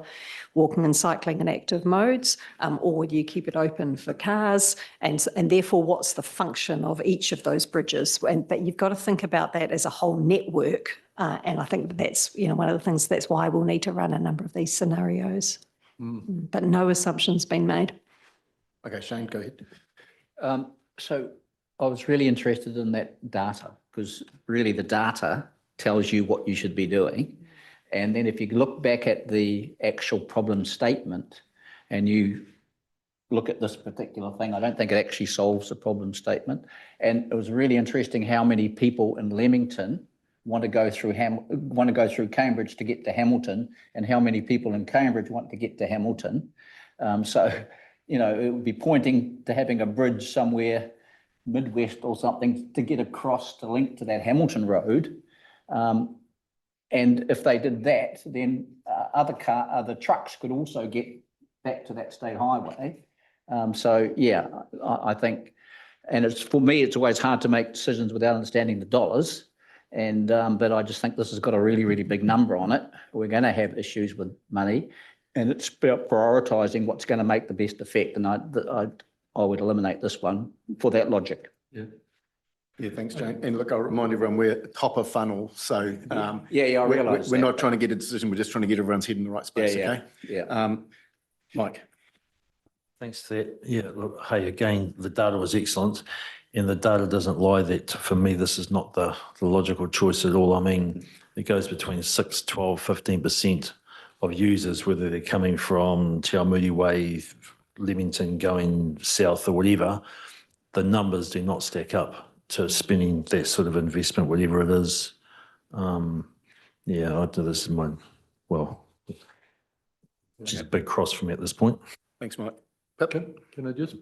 walking and cycling and active modes, or would you keep it open for cars? And therefore, what's the function of each of those bridges? But you've got to think about that as a whole network. And I think that's, one of the things, that's why we'll need to run a number of these scenarios. But no assumptions been made. Okay, Shane, go ahead. So I was really interested in that data, because really the data tells you what you should be doing. And then if you look back at the actual problem statement and you look at this particular thing, I don't think it actually solves the problem statement. And it was really interesting how many people in Leamington want to go through Cambridge to get to Hamilton, and how many people in Cambridge want to get to Hamilton. So, it would be pointing to having a bridge somewhere midwest or something to get across to link to that Hamilton road. And if they did that, then other trucks could also get back to that state highway. So yeah, I think, and for me, it's always hard to make decisions without understanding the dollars. And but I just think this has got a really, really big number on it. We're going to have issues with money, and it's about prioritising what's going to make the best effect. And I would eliminate this one for that logic. Yeah. Yeah, thanks, Jane. And look, I'll remind everyone, we're top of funnel. So I realise we're not trying to get a decision. We're just trying to get everyone's head in the right space. Okay. Yeah. Mike. Thanks for that. Yeah, look, hey, again, the data was excellent, and the data doesn't lie that for me, this is not the logical choice at all. I mean, it goes between 6, 12, 15% of users, whether they're coming from Te Aomuri Way, Leamington going south or whatever, the numbers do not stack up to spending that sort of investment, whatever it is. Yeah, I do this in my, which is a big cross for me at this point. Thanks, Mike. Can I just?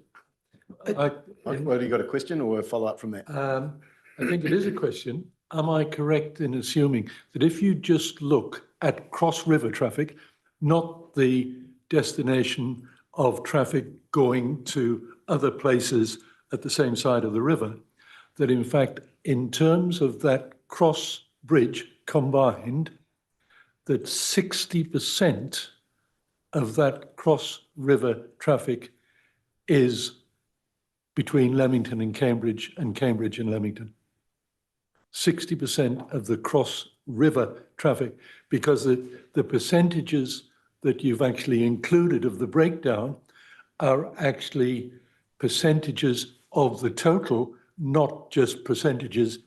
Well, you got a question or a follow-up from that? I think it is a question. Am I correct in assuming that if you just look at cross-river traffic, not the destination of traffic going to other places at the same side of the river, that in fact, in terms of that cross bridge combined, that 60% of that cross river traffic is between Leamington and Cambridge and Leamington. 60% of the cross river traffic, because the percentages that you've actually included of the breakdown are actually percentages of the total, not just percentages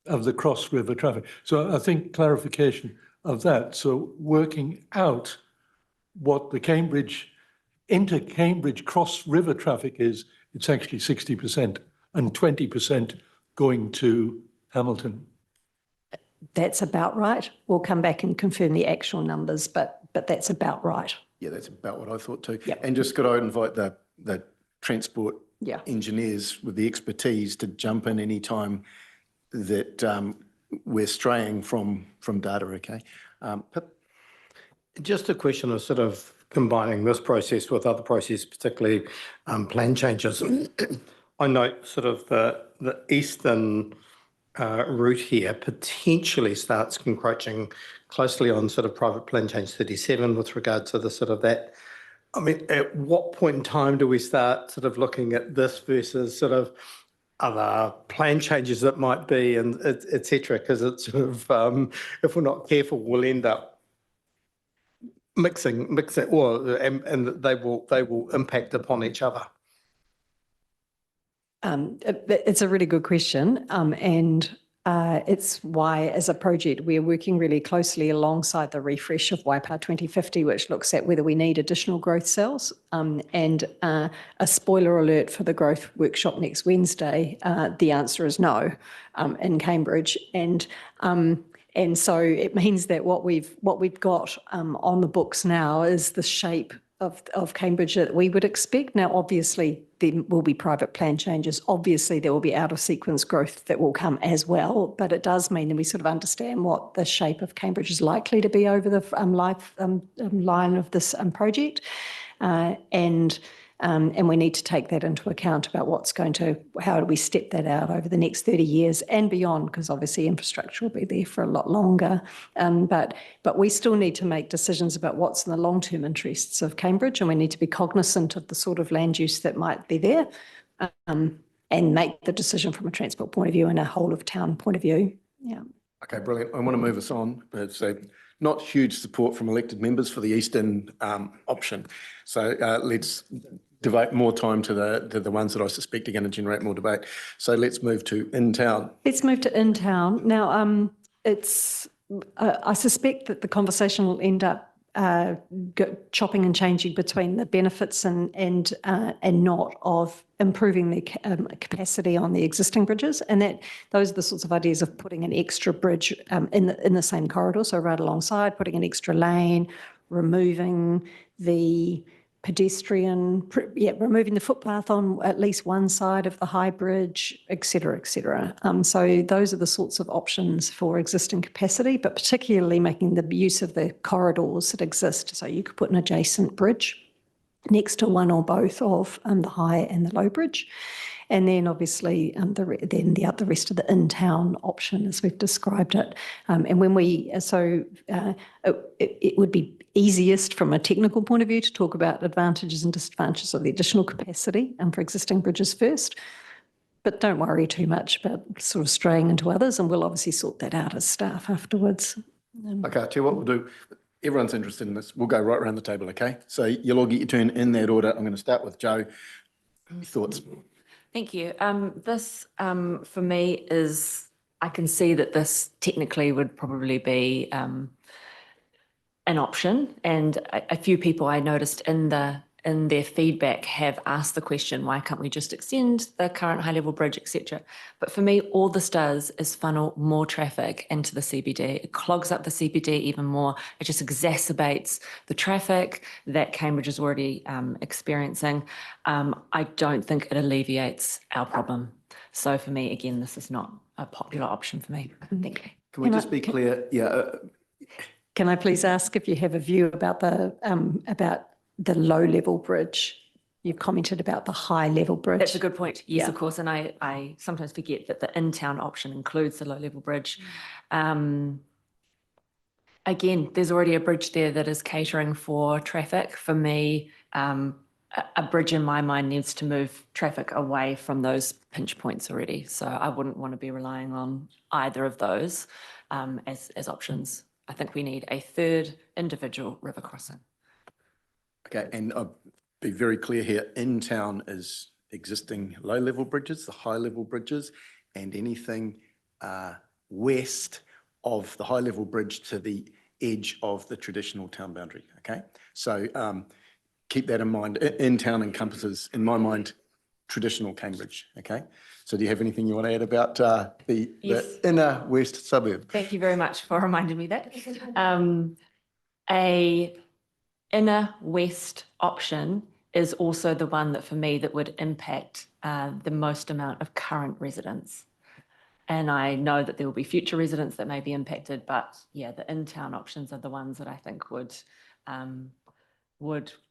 of the cross river traffic. So I think clarification of that. So working out what the Cambridge, inter-Cambridge cross river traffic is, it's actually 60% and 20% going to Hamilton. That's about right. We'll come back and confirm the actual numbers, but that's about right. Yeah, that's about what I thought too. Yep. And just could I invite the transport Yeah. engineers with the expertise to jump in any time that we're straying from data, okay? Pip? Just a question of sort of combining this process with other processes, particularly plan changes. I note sort of the eastern route here potentially starts encroaching closely on sort of private plan change 37 with regard to the sort of that. I mean, at what point in time do we start sort of looking at this versus sort of other plan changes that might be and et cetera, because it's sort of, if we're not careful, we'll end up mixing, well, and they will impact upon each other. It's a really good question, and it's why, as a project, we are working really closely alongside the refresh of Waipā 2050, which looks at whether we need additional growth cells. And a spoiler alert for the growth workshop next Wednesday, the answer is no in Cambridge. And so it means that what we've got on the books now is the shape of Cambridge that we would expect. Now, obviously, there will be private plan changes. Obviously, there will be out of sequence growth that will come as well. But it does mean that we sort of understand what the shape of Cambridge is likely to be over the line of this project. And we need to take that into account about how do we step that out over the next 30 years and beyond, because obviously infrastructure will be there for a lot longer. But we still need to make decisions about what's in the long-term interests of Cambridge, and we need to be cognizant of the sort of land use that might be there, and make the decision from a transport point of view and a whole of town point of view. Yeah. Okay, brilliant. I want to move us on. So not huge support from elected members for the Eastern option. So let's devote more time to the ones that I suspect are going to generate more debate. So let's move to in-town. Let's move to in-town. Now, I suspect that the conversation will end up chopping and changing between the benefits and not of improving the capacity on the existing bridges, and those are the sorts of ideas of putting an extra bridge in the same corridor, so right alongside, putting an extra lane, removing the removing the footpath on at least one side of the high bridge, et cetera, et cetera. So those are the sorts of options for existing capacity, but particularly making the use of the corridors that exist. So you could put an adjacent bridge next to one or both of the high and the low bridge. And then obviously the rest of the in-town option as we've described it. And when it would be easiest from a technical point of view to talk about advantages and disadvantages of the additional capacity for existing bridges first. But don't worry too much about sort of straying into others, and we'll obviously sort that out as staff afterwards. Okay, I'll tell you what we'll do. Everyone's interested in this. We'll go right around the table, okay? So you'll all get your turn in that order. I'm going to start with Joe. Your thoughts? Thank you. This, for me, I can see that this technically would probably be an option, and a few people I noticed in their feedback have asked the question, why can't we just extend the current high level bridge, etc. But for me, all this does is funnel more traffic into the CBD. It clogs up the CBD even more. It just exacerbates the traffic that Cambridge is already experiencing. I don't think it alleviates our problem. So for me, again, this is not a popular option for me. Thank you. Can we just be clear? Yeah. Can I please ask if you have a view about the low level bridge? You've commented about the high level bridge. That's a good point. Yes, of course. And I sometimes forget that the in-town option includes the low level bridge. Again, there's already a bridge there that is catering for traffic. For me, a bridge in my mind needs to move traffic away from those pinch points already. So I wouldn't want to be relying on either of those as options. I think we need a third individual river crossing. Okay, and I'll be very clear here, in town is existing low-level bridges, the high-level bridges, and anything west of the high-level bridge to the edge of the traditional town boundary, okay? So keep that in mind. In town encompasses, in my mind, traditional Cambridge, okay? So do you have anything you want to add about the inner west suburb? Thank you very much for reminding me that. A inner west option is also the one that for me that would impact the most amount of current residents. And I know that there will be future residents that may be impacted, but yeah, the in-town options are the ones that I think would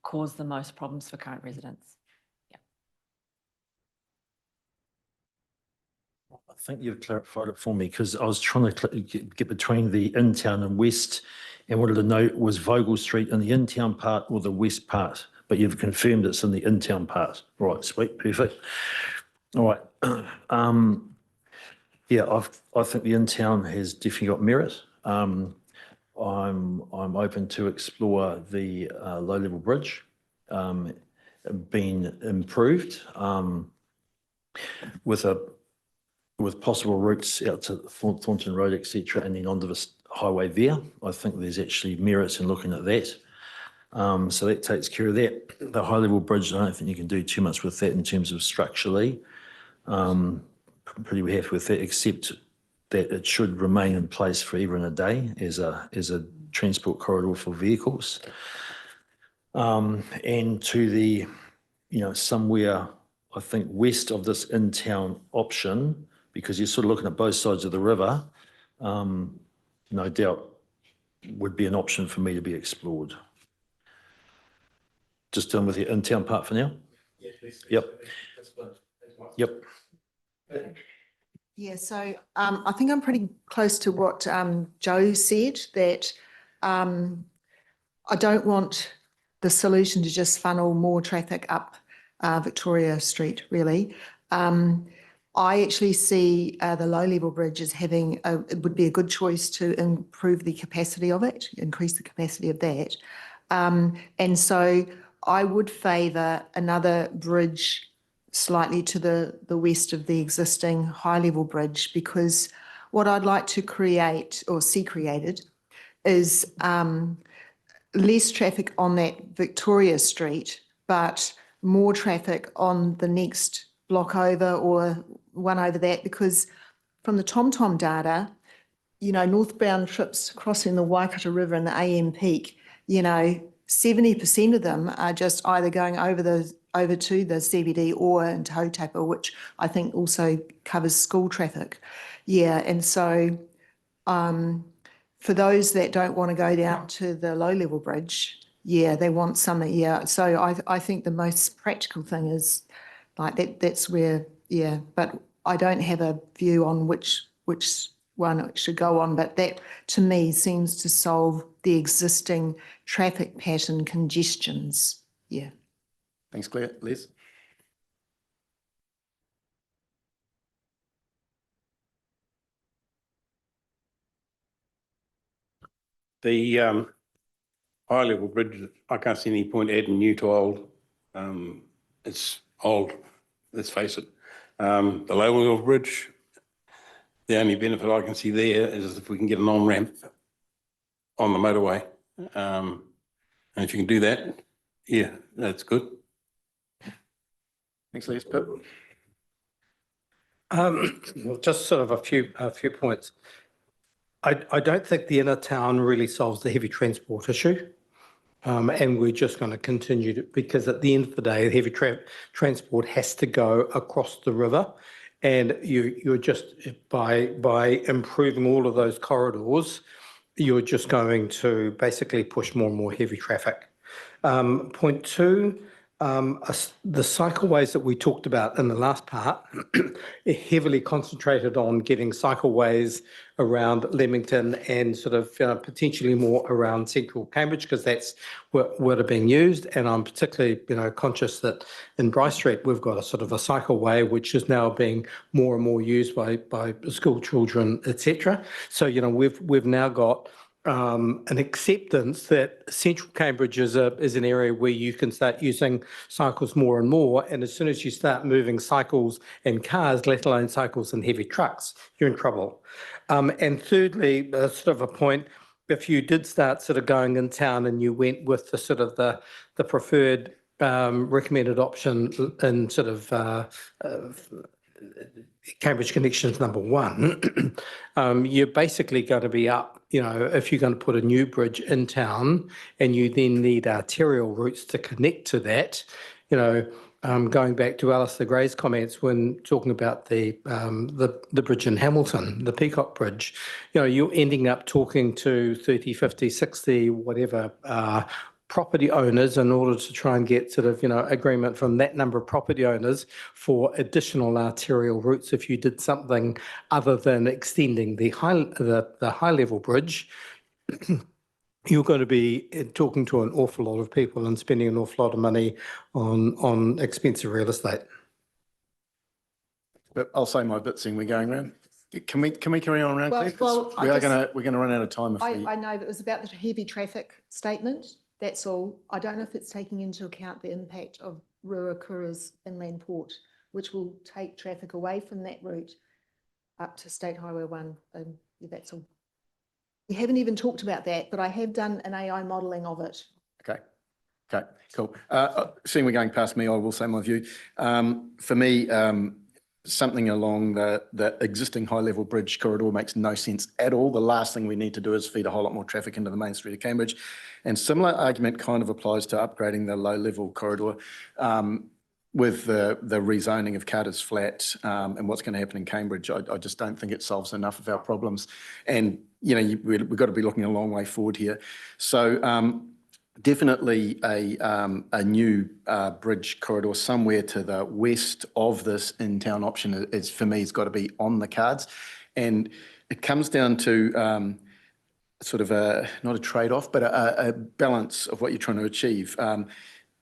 cause the most problems for current residents. I think you've clarified it for me, because I was trying to get between the in-town and west, and wanted to know was Vogel Street in the in-town part or the west part, but you've confirmed it's in the in-town part. Right, sweet, perfect. All right. Yeah, I think the in-town has definitely got merit. I'm open to explore the low-level bridge being improved with possible routes out to Thornton Road, etc., and then onto the highway there. I think there's actually merits in looking at that. So that takes care of that. The high-level bridge, I don't think you can do too much with that in terms of structurally. Pretty happy with that, except that it should remain in place forever and a day as a transport corridor for vehicles. And to the, somewhere, I think, west of this in-town option, because you're sort of looking at both sides of the river, no doubt would be an option for me to be explored. Just done with the in-town part for now? Yes, please. Yep. Yep. Yeah, so I think I'm pretty close to what Joe said, that I don't want the solution to just funnel more traffic up Victoria Street, really. I actually see the low-level bridge as having, it would be a good choice to improve the capacity of it, increase the capacity of that. And so I would favour another bridge slightly to the west of the existing high-level bridge, because what I'd like to create or see created is less traffic on that Victoria Street, but more traffic on the next block over or one over that, because from the TomTom data, northbound trips crossing the Waikato River and the AM Peak, 70% of them are just either going over to the CBD or into Hautapa, which I think also covers school traffic. Yeah, and so for those that don't want to go down to the low-level bridge, yeah, they want something, yeah. So I think the most practical thing is like that's where, yeah, but I don't have a view on which one it should go on, but that to me seems to solve the existing traffic pattern congestions. Yeah. Thanks, Claire. Liz? The high level bridge, I can't see any point adding new to old. It's old, let's face it. The low level bridge, the only benefit I can see there is if we can get an on-ramp on the motorway. And if you can do that, yeah, that's good. Thanks, Liz. Pip? Just sort of a few points. I don't think the inner town really solves the heavy transport issue. And we're just going to continue to, because at the end of the day, the heavy transport has to go across the river. And you're just, by improving all of those corridors, you're just going to basically push more and more heavy traffic. Point two, the cycleways that we talked about in the last part heavily concentrated on getting cycleways around Leamington and sort of potentially more around central Cambridge, because that's what are being used. And I'm particularly conscious that in Bryce Street we've got a sort of a cycleway which is now being more and more used by school children, etc. So we've now got an acceptance that central Cambridge is an area where you can start using cycles more and more. And as soon as you start moving cycles and cars, let alone cycles and heavy trucks, you're in trouble. And thirdly, sort of a point, if you did start sort of going in town and you went with the sort of the preferred recommended option in sort of Cambridge Connections number 1, you're basically going to be up, if you're going to put a new bridge in town and you then need arterial routes to connect to that, going back to Alistair Gray's comments when talking about the bridge in Hamilton, the Peacock Bridge, you're ending up talking to 30, 50, 60, whatever, property owners in order to try and get sort of, agreement from that number of property owners for additional arterial routes. If you did something other than extending the high level bridge, you're going to be talking to an awful lot of people and spending an awful lot of money on expensive real estate. but I'll say my bit, seeing we're going around. Can we carry on around, Claire? 'Cause we're gonna run out of time if we. I know, but it was about the heavy traffic statement. That's all. I don't know if it's taking into account the impact of Ruakura's inland port, which will take traffic away from that route up to State Highway 1. Yeah, that's all. We haven't even talked about that, but I have done an AI modelling of it. Okay. Okay, cool. Seeing we're going past me, I will say my view. For me, something along the existing high-level bridge corridor makes no sense at all. The last thing we need to do is feed a whole lot more traffic into the main street of Cambridge. And similar argument kind of applies to upgrading the low-level corridor with the rezoning of Carter's Flat and what's going to happen in Cambridge. I just don't think it solves enough of our problems. And, you know, we've got to be looking a long way forward here. So definitely a new bridge corridor somewhere to the west of this in-town option is, for me, has got to be on the cards. And it comes down to sort of not a trade-off, but a balance of what you're trying to achieve.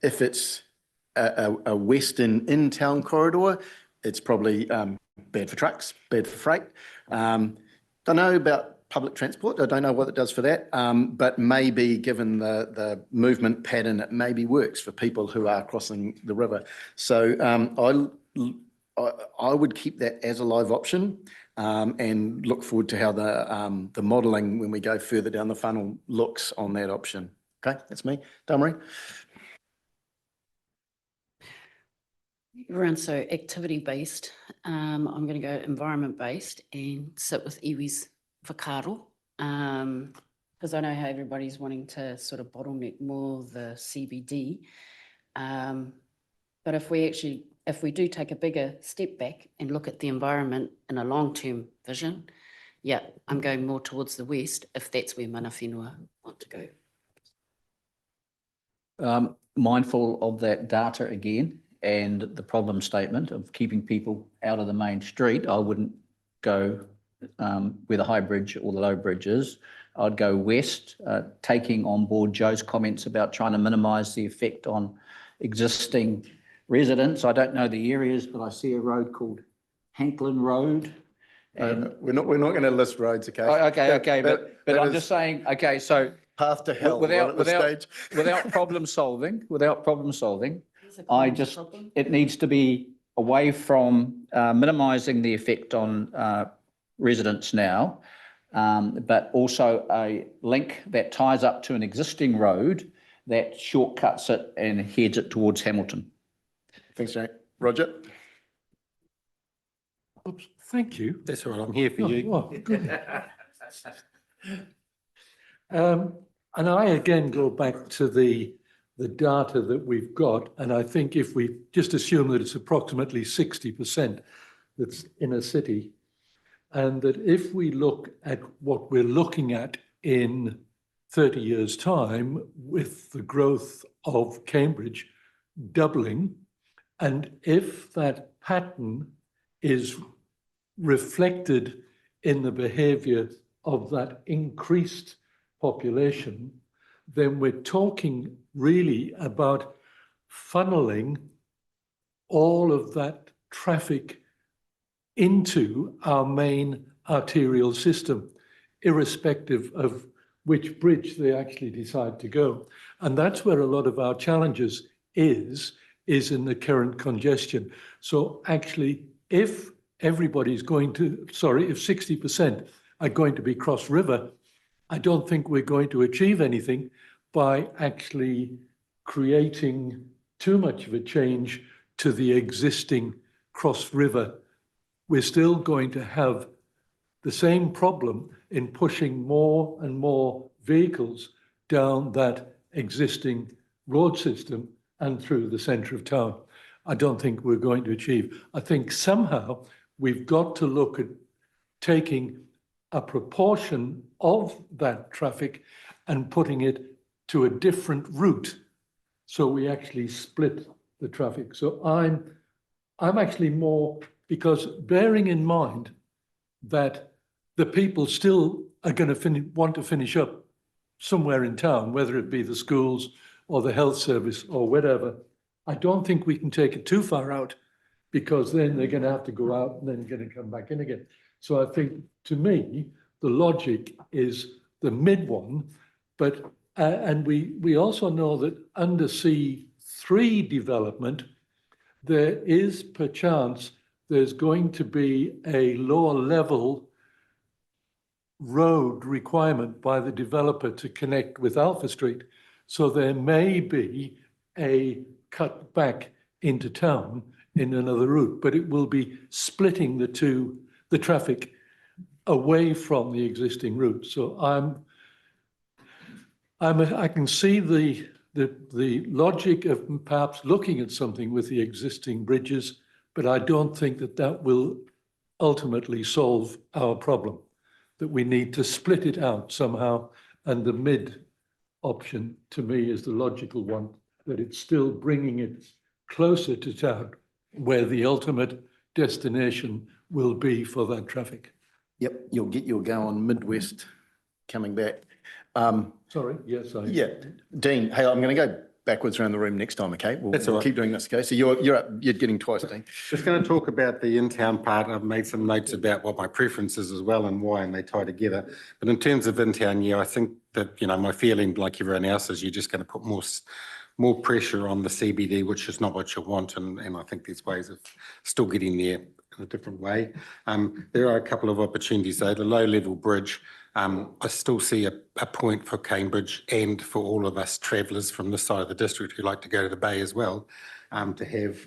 If it's a western in-town corridor, it's probably bad for trucks, bad for freight. Don't know about public transport. I don't know what it does for that, but maybe given the movement pattern, it maybe works for people who are crossing the river. So I would keep that as a live option and look forward to how the modelling when we go further down the funnel looks on that option. Okay, that's me. Damarie? Everyone's so activity-based. I'm going to go environment-based and sit with iwi's whakaaro, because I know how everybody's wanting to sort of bottleneck more the CBD. But if we do take a bigger step back and look at the environment in a long-term vision, yeah, I'm going more towards the west if that's where mana whenua want to go. Mindful of that data again and the problem statement of keeping people out of the main street, I wouldn't go where the high bridge or the low bridge is. I'd go west, taking on board Joe's comments about trying to minimise the effect on existing residents. I don't know the areas, but I see a road called Hanklin Road. And we're not going to list roads, okay? Okay, but I'm just saying, okay, so path to hell without problem solving, it needs to be away from minimising the effect on residents now, but also a link that ties up to an existing road that shortcuts it and heads it towards Hamilton. Thanks, Jane. Roger? Oops, thank you. That's all right, I'm here for you. Oh, good. And I again go back to the data that we've got, and I think if we just assume that it's approximately 60% that's in a city, and that if we look at what we're looking at in 30 years' time with the growth of Cambridge doubling, and if that pattern is reflected in the behaviour of that increased population, then we're talking really about funneling all of that traffic into our main arterial system, irrespective of which bridge they actually decide to go. And that's where a lot of our challenges is in the current congestion. So actually, if everybody's going to, if 60% are going to be cross river, I don't think we're going to achieve anything by actually creating too much of a change to the existing cross river. We're still going to have the same problem in pushing more and more vehicles down that existing road system and through the centre of town. I don't think we're going to achieve. I think somehow we've got to look at taking a proportion of that traffic and putting it to a different route, so we actually split the traffic. So I'm actually more, because bearing in mind that the people still are going to want to finish up somewhere in town, whether it be the schools or the health service or whatever, I don't think we can take it too far out, because then they're going to have to go out and then going to come back in again. So I think, to me, the logic is the mid one, but, and we also know that under C3 development, there is perchance there's going to be a lower level road requirement by the developer to connect with Alpha Street. So there may be a cut back into town in another route, but it will be splitting the traffic away from the existing route. So I can see the logic of perhaps looking at something with the existing bridges, but I don't think that will ultimately solve our problem, that we need to split it out somehow. And the mid option, to me, is the logical one, that it's still bringing it closer to town where the ultimate destination will be for that traffic. Yep, you'll get your go on Midwest coming back. Sorry, yes, Yeah, Dean, hey, I'm going to go backwards around the room next time, okay? That's all We'll right. keep doing this, okay? So you're getting twice, Dean. Just going to talk about the in-town part. I've made some notes about what my preference is as well and why, and they tie together. But in terms of in-town, yeah, I think that, my feeling, like everyone else, is you're just going to put more pressure on the CBD, which is not what you want. And I think there's ways of still getting there in a different way. There are a couple of opportunities though. The low-level bridge, I still see a point for Cambridge and for all of us travellers from this side of the district who like to go to the bay as well, to have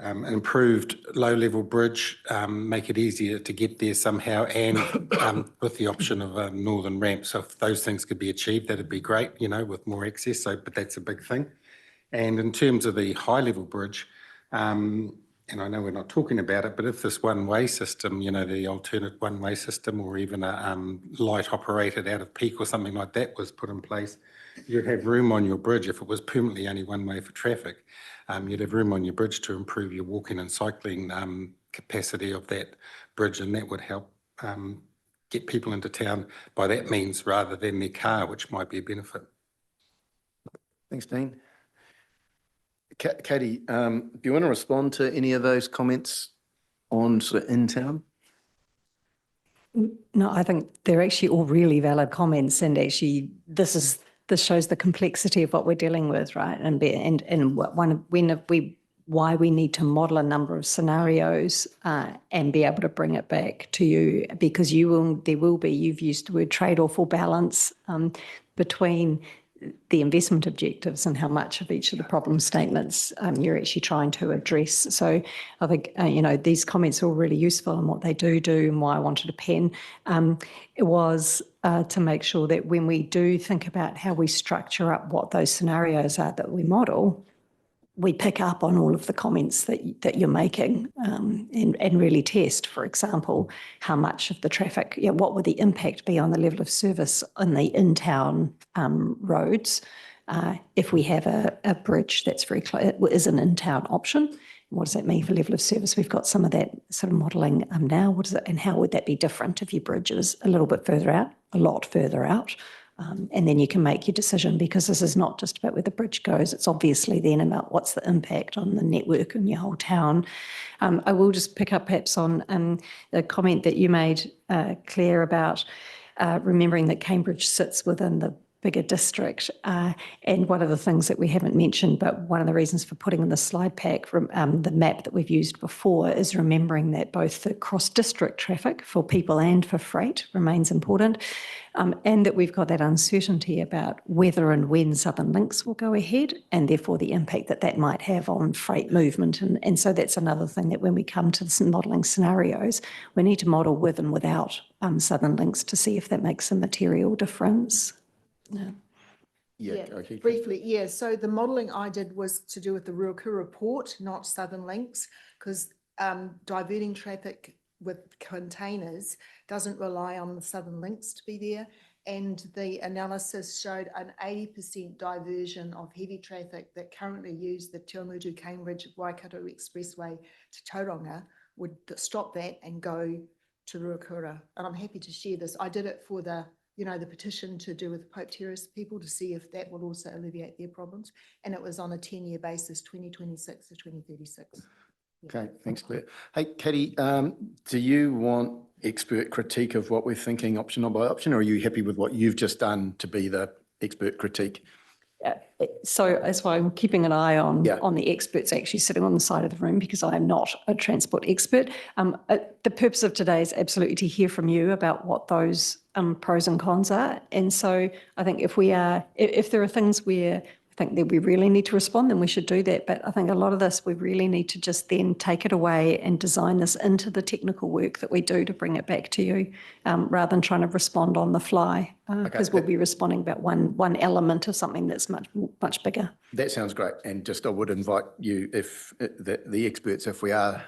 an improved low-level bridge, make it easier to get there somehow, and with the option of a northern ramp. So if those things could be achieved, that'd be great, with more access. So, but that's a big thing. And in terms of the high-level bridge, and I know we're not talking about it, but if this one-way system, the alternate one-way system, or even a light operated out of peak or something like that was put in place, you'd have room on your bridge. If it was permanently only one way for traffic, you'd have room on your bridge to improve your walking and cycling capacity of that bridge, and that would help get people into town by that means rather than their car, which might be a benefit. Thanks, Dean. Katie, do you want to respond to any of those comments on sort of in town? No, I think they're actually all really valid comments, and actually this shows the complexity of what we're dealing with, right? And why we need to model a number of scenarios and be able to bring it back to you, because you've used the word trade-off or balance between the investment objectives and how much of each of the problem statements you're actually trying to address. So I think, these comments are all really useful, and what they do and why I wanted a pen it was to make sure that when we do think about how we structure up what those scenarios are that we model, we pick up on all of the comments that you're making and really test, for example, how much of the traffic, what would the impact be on the level of service on the in-town roads if we have a bridge that's very close, is an in-town option. What does that mean for level of service? We've got some of that sort of modelling now. What is it, and how would that be different if your bridge is a little bit further out, a lot further out? And then you can make your decision, because this is not just about where the bridge goes. It's obviously then about what's the impact on the network in your whole town. I will just pick up perhaps on the comment that you made, Claire, about remembering that Cambridge sits within the bigger district. And one of the things that we haven't mentioned, but one of the reasons for putting in the slide pack from the map that we've used before, is remembering that both the cross-district traffic for people and for freight remains important, and that we've got that uncertainty about whether and when Southern Links will go ahead, and therefore the impact that might have on freight movement. And so that's another thing that when we come to some modelling scenarios, we need to model with and without Southern Links to see if that makes a material difference. Yeah, okay. briefly, yeah. So the modelling I did was to do with the Ruakura port, not Southern Links, because diverting traffic with containers doesn't rely on the Southern Links to be there. And the analysis showed an 80% diversion of heavy traffic that currently use the Te Awamutu Cambridge Waikato Expressway to Tauranga would stop that and go to Ruakura. And I'm happy to share this. I did it for the you know, the petition to do with Pope Terrace people to see if that will also alleviate their problems. And it was on a 10-year basis, 2026 to 2036. Okay, thanks, Claire. Hey, Katie, do you want expert critique of what we're thinking option by option, or are you happy with what you've just done to be the expert critique? So that's why I'm keeping an eye on, Yeah. on the experts actually sitting on the side of the room, because I am not a transport expert. The purpose of today is absolutely to hear from you about what those pros and cons are. And so I think if there are things where I think that we really need to respond, then we should do that. But I think a lot of this, we really need to just then take it away and design this into the technical work that we do to bring it back to you, rather than trying to respond on the fly, because we'll be responding about one element of something that's much bigger. That sounds great. And just I would invite you, if the experts, if we are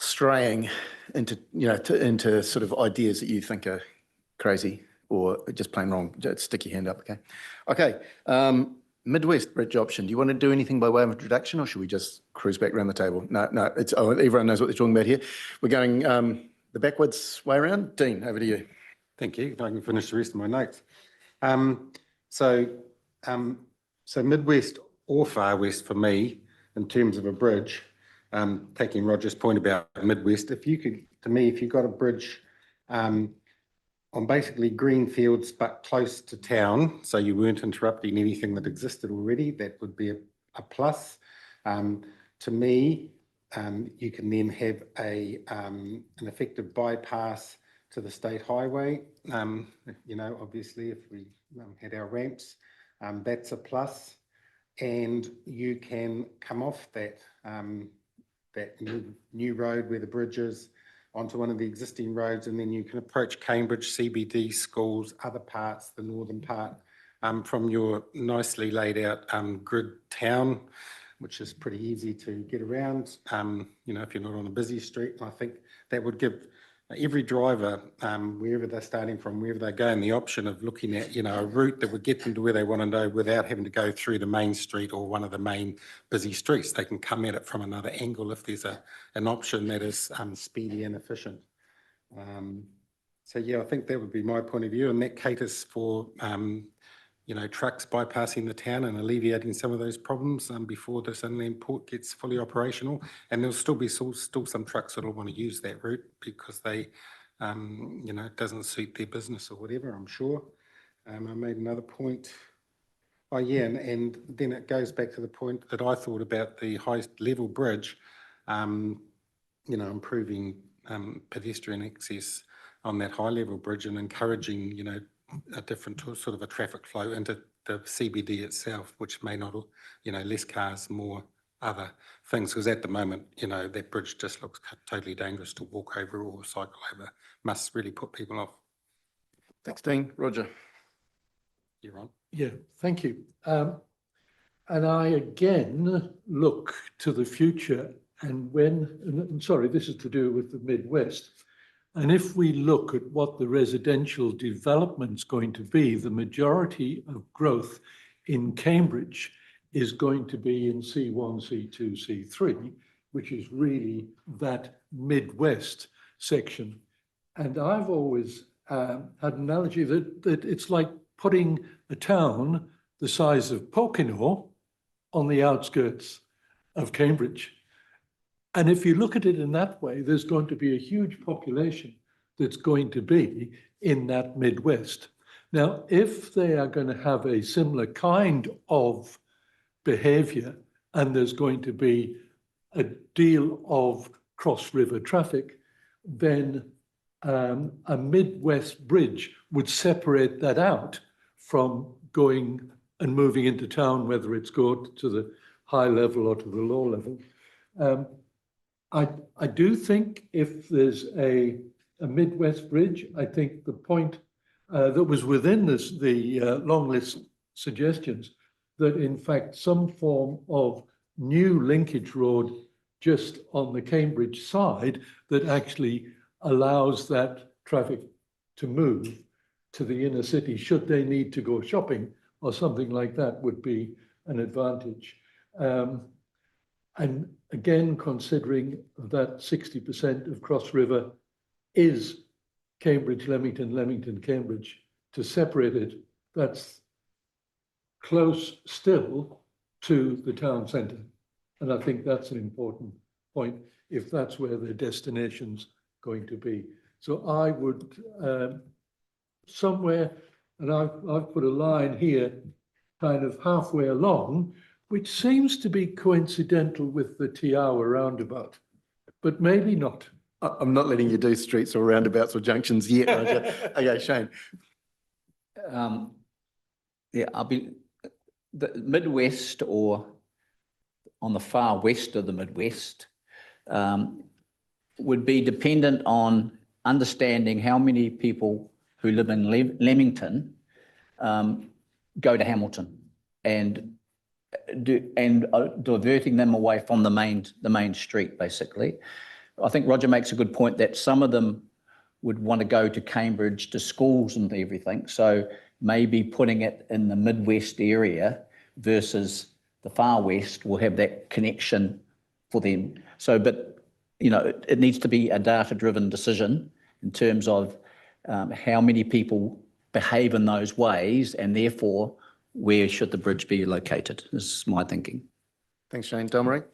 straying into, into sort of ideas that you think are crazy or just plain wrong, just stick your hand up, okay? Okay, Midwest Bridge option. Do you want to do anything by way of introduction, or should we just cruise back around the table? No, it's everyone knows what they're talking about here. We're going the backwards way around. Dean, over to you. Thank you. I can finish the rest of my notes. So Midwest or Far West for me, in terms of a bridge, taking Roger's point about Midwest, if you've got a bridge on basically green fields but close to town, so you weren't interrupting anything that existed already, that would be a plus. To me, you can then have an effective bypass to the state highway. Obviously, if we had our ramps, that's a plus. And you can come off that new road where the bridge is onto one of the existing roads, and then you can approach Cambridge, CBD, schools, other parts, the northern part, from your nicely laid out grid town, which is pretty easy to get around, if you're not on a busy street. And I think that would give every driver, wherever they're starting from, wherever they're going, the option of looking at, a route that would get them to where they want to go without having to go through the main street or one of the main busy streets. They can come at it from another angle if there's an option that is speedy and efficient. So yeah, I think that would be my point of view, and that caters for trucks bypassing the town and alleviating some of those problems before this inland port gets fully operational. And there'll still be still some trucks that'll want to use that route because they, it doesn't suit their business or whatever, I'm sure. I made another point. Oh yeah, and then it goes back to the point that I thought about the high level bridge, improving pedestrian access on that high level bridge and encouraging, a different sort of a traffic flow into the CBD itself, which may not, less cars, more other things. Because at the moment, that bridge just looks totally dangerous to walk over or cycle over. Must really put people off. Thanks, Dean. Roger. You're on. Yeah, thank you. And I again look to the future, and sorry, this is to do with the Midwest. And if we look at what the residential development's going to be, the majority of growth in Cambridge is going to be in C1, C2, C3, which is really that Midwest section. And I've always had an analogy that it's like putting a town the size of Pocono on the outskirts of Cambridge. And if you look at it in that way, there's going to be a huge population that's going to be in that Midwest. Now, if they are going to have a similar kind of behavior, and there's going to be a deal of cross-river traffic, then a Midwest bridge would separate that out from going and moving into town, whether it's going to the high level or to the low level. I do think if there's a Midwest bridge, I think the point that was within the long list suggestions, that in fact some form of new linkage road just on the Cambridge side that actually allows that traffic to move to the inner city, should they need to go shopping or something like that, would be an advantage. And again, considering that 60% of Cross River is Cambridge, Leamington, Leamington, Cambridge, to separate it, that's close still to the town centre. And I think that's an important point, if that's where the destination's going to be. So I would somewhere, and I've put a line here, kind of halfway along, which seems to be coincidental with the Te Awa roundabout, but maybe not. I'm not letting you do streets or roundabouts or junctions yet, Roger. Okay, Shane. Yeah, I'll be the Midwest, or on the far west of the Midwest, would be dependent on understanding how many people who live in Leamington go to Hamilton, and diverting them away from the main street, basically. I think Roger makes a good point that some of them would want to go to Cambridge to schools and everything. So maybe putting it in the Midwest area versus the far west will have that connection for them. So, but, you know, it needs to be a data-driven decision in terms of how many people behave in those ways, and therefore where should the bridge be located, is my thinking. Thanks, Shane. Dominic?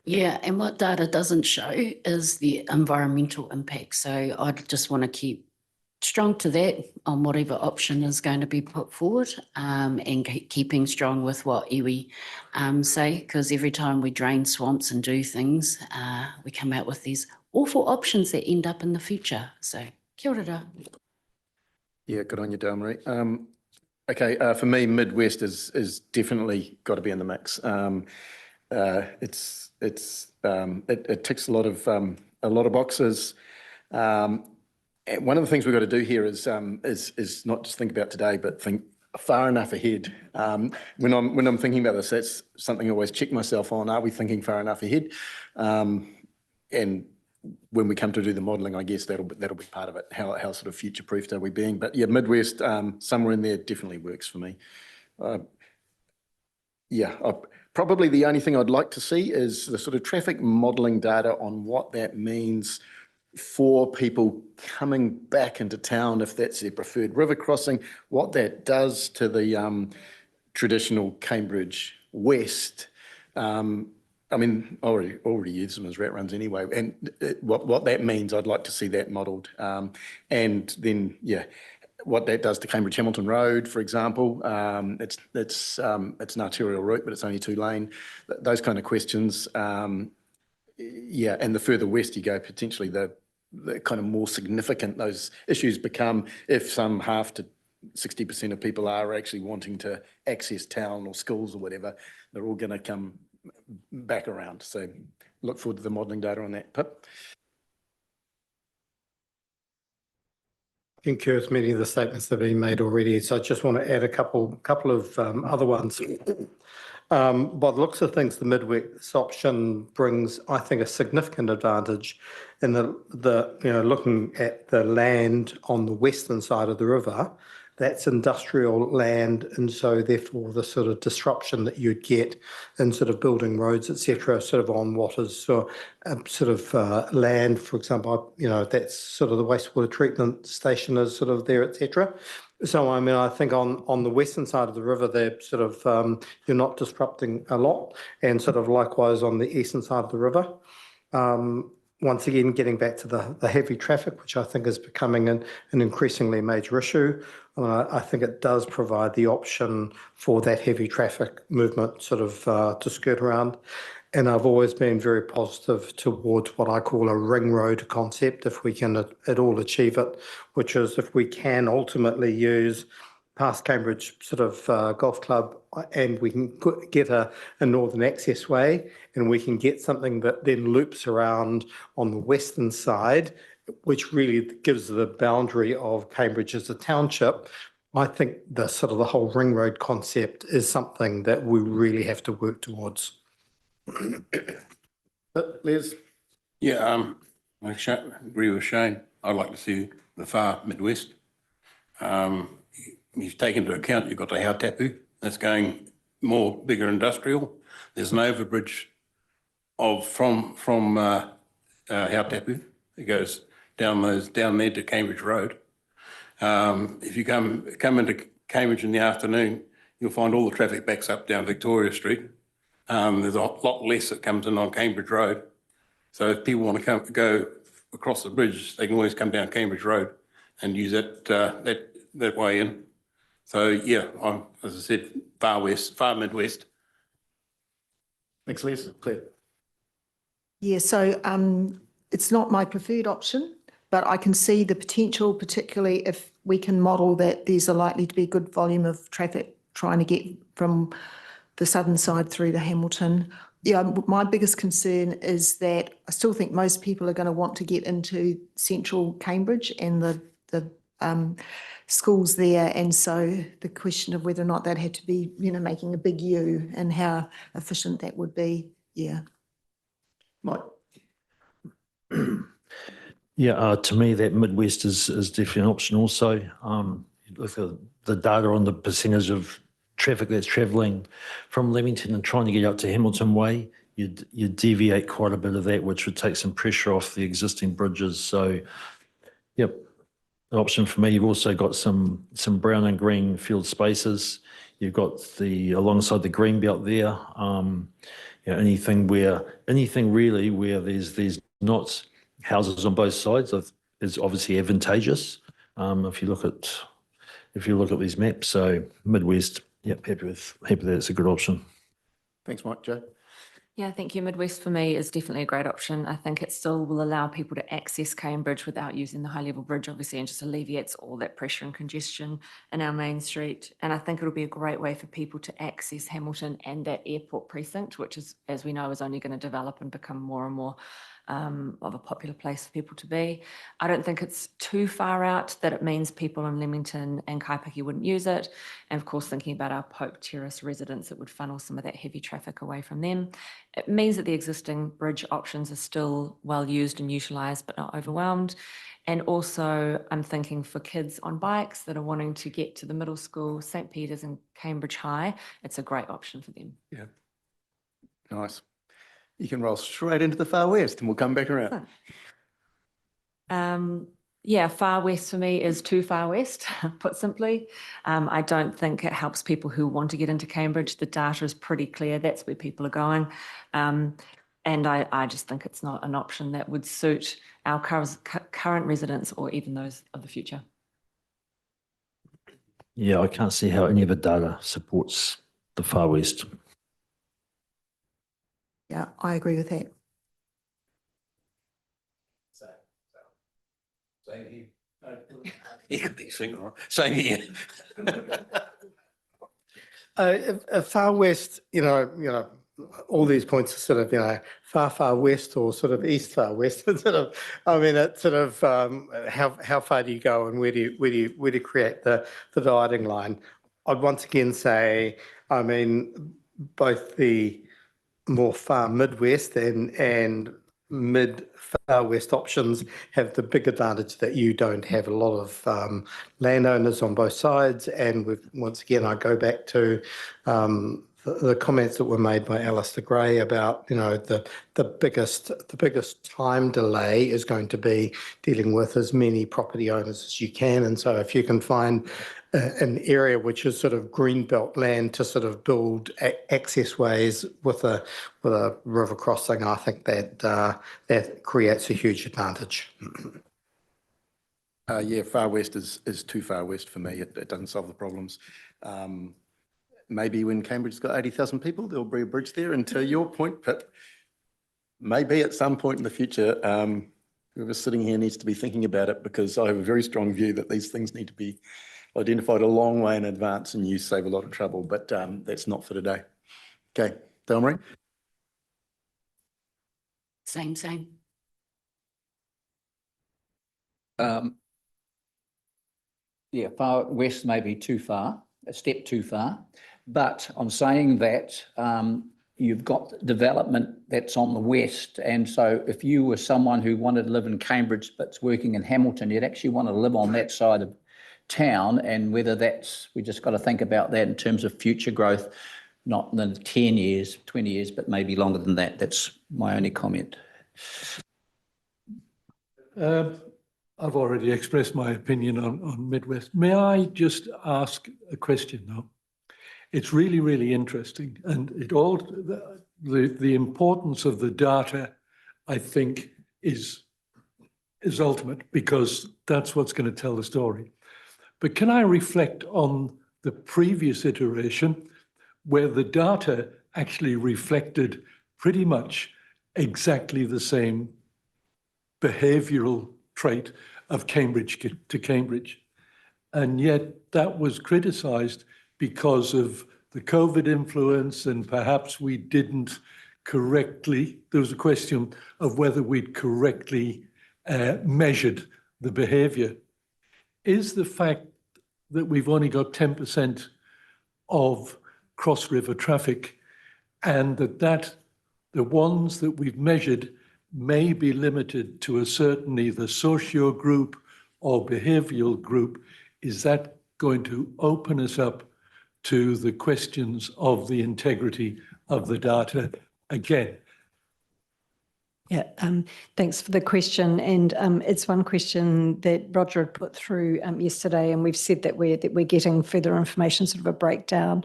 Yeah, and what data doesn't show is the environmental impact. So I just want to keep strong to that on whatever option is going to be put forward, and keeping strong with what iwi say, because every time we drain swamps and do things, we come out with these awful options that end up in the future. So kia ora. Yeah, good on you, Dominic. Okay, for me, Midwest is definitely got to be in the mix. It ticks a lot of boxes. And one of the things we've got to do here is not just think about today, but think far enough ahead. When I'm thinking about this, that's something I always check myself on. Are we thinking far enough ahead? And when we come to do the modelling, I guess that'll be part of it. How sort of future proofed are we being? But yeah, Midwest, somewhere in there definitely works for me. Probably the only thing I'd like to see is the sort of traffic modelling data on what that means for people coming back into town, if that's their preferred river crossing, what that does to the traditional Cambridge West. I mean, I already use them as rat runs anyway, and what that means, I'd like to see that modelled. And then, yeah, what that does to Cambridge Hamilton Road, for example. It's an arterial route, but it's only 2-lane. Those kind of questions. Yeah, and the further west you go, potentially the kind of more significant those issues become, if some half to 60% of people are actually wanting to access town or schools or whatever, they're all going to come back around. So look forward to the modelling data on that. Pip? I concur with many of the statements that have been made already, so I just want to add a couple of other ones. By the looks of things, the Midwest option brings, I think, a significant advantage in looking at the land on the western side of the river. That's industrial land, and so therefore the sort of disruption that you'd get in sort of building roads, etc., sort of on what is land, for example, that's sort of the wastewater treatment station is sort of there, etc. So I mean, I think on the western side of the river, they're sort of you're not disrupting a lot, and sort of likewise on the eastern side of the river. Once again, getting back to the heavy traffic, which I think is becoming an increasingly major issue, I think it does provide the option for that heavy traffic movement sort of to skirt around. And I've always been very positive towards what I call a ring road concept, if we can at all achieve it, which is if we can ultimately use past Cambridge sort of golf club, and we can get a northern access way, and we can get something that then loops around on the western side, which really gives the boundary of Cambridge as a township. I think the whole ring road concept is something that we really have to work towards. Les? Yeah, I agree with Shane. I'd like to see the far Midwest. You've taken into account, you've got the Hautapu, that's going more bigger industrial. There's an overbridge from Hautapu. It goes down there to Cambridge Road. If you come into Cambridge in the afternoon, you'll find all the traffic backs up down Victoria Street. There's a lot less that comes in on Cambridge Road. So if people want to go across the bridge, they can always come down Cambridge Road and use that way in. So yeah, as I said, far west, far midwest. Thanks, Les. Claire. Yeah, so it's not my preferred option, but I can see the potential, particularly if we can model that there's a likely to be a good volume of traffic trying to get from the southern side through to Hamilton. Yeah, my biggest concern is that I still think most people are going to want to get into central Cambridge and the schools there. And so the question of whether or not that had to be, making a big U and how efficient that would be. Yeah. Mike. Yeah, to me, that Midwest is definitely an option also. Look at the data on the percentage of traffic that's travelling from Leamington and trying to get up to Hamilton Way, you deviate quite a bit of that, which would take some pressure off the existing bridges. So, yep, an option for me. You've also got some brown and green field spaces. You've got alongside the green belt there. Anything really where there's not houses on both sides is obviously advantageous. If you look at these maps, so Midwest, yep, happy that it's a good option. Thanks, Mike. Joe. Yeah, thank you. Midwest for me is definitely a great option. I think it still will allow people to access Cambridge without using the high level bridge, obviously, and just alleviates all that pressure and congestion in our main street. And I think it'll be a great way for people to access Hamilton and that airport precinct, which is, as we know, is only going to develop and become more and more of a popular place for people to be. I don't think it's too far out that it means people in Leamington and Kaipiki wouldn't use it. And of course, thinking about our Pope Terrace residents, it would funnel some of that heavy traffic away from them. It means that the existing bridge options are still well used and utilised, but not overwhelmed. And also, I'm thinking for kids on bikes that are wanting to get to the middle school, St. Peter's and Cambridge High, it's a great option for them. Yeah. Nice. You can roll straight into the far west and we'll come back around. Yeah, far west for me is too far west, put simply. I don't think it helps people who want to get into Cambridge. The data is pretty clear. That's where people are going. And I just think it's not an option that would suit our current residents or even those of the future. Yeah, I can't see how any of the data supports the far west. Yeah, I agree with that. Same here. Same here. Far west, all these points are sort of, far west or sort of east far west. It's sort of, it's sort of how far do you go and where do you create the dividing line? I'd once again say, both the more far Midwest and mid far west options have the big advantage that you don't have a lot of landowners on both sides. And once again, I go back to the comments that were made by Alistair Gray about, the biggest time delay is going to be dealing with as many property owners as you can. And so if you can find an area which is sort of greenbelt land to sort of build access ways with a river crossing, I think that creates a huge advantage. Yeah, far west is too far west for me. It doesn't solve the problems. Maybe when Cambridge's got 80,000 people, there'll be a bridge there. And to your point, but maybe at some point in the future, whoever's sitting here needs to be thinking about it, because I have a very strong view that these things need to be identified a long way in advance and you save a lot of trouble, but that's not for today. Okay, Delmarie? Same. Yeah, far west may be too far, a step too far, but I'm saying that you've got development that's on the west, and so if you were someone who wanted to live in Cambridge but's working in Hamilton, you'd actually want to live on that side of town, and whether we just got to think about that in terms of future growth, not in the 10 years, 20 years, but maybe longer than that. That's my only comment. I've already expressed my opinion on Midwest. May I just ask a question though? It's really, really interesting, and it all the importance of the data, I think, is ultimate, because that's what's going to tell the story. But can I reflect on the previous iteration where the data actually reflected pretty much exactly the same behavioural trait of Cambridge to Cambridge? And yet that was criticised because of the COVID influence, and perhaps we didn't correctly, there was a question of whether we'd correctly measured the behaviour. Is the fact that we've only got 10% of cross-river traffic, and that the ones that we've measured may be limited to a certain either socio group or behavioural group, is that going to open us up to the questions of the integrity of the data again? Yeah, thanks for the question. And it's one question that Roger had put through yesterday, and we've said that we're getting further information, sort of a breakdown.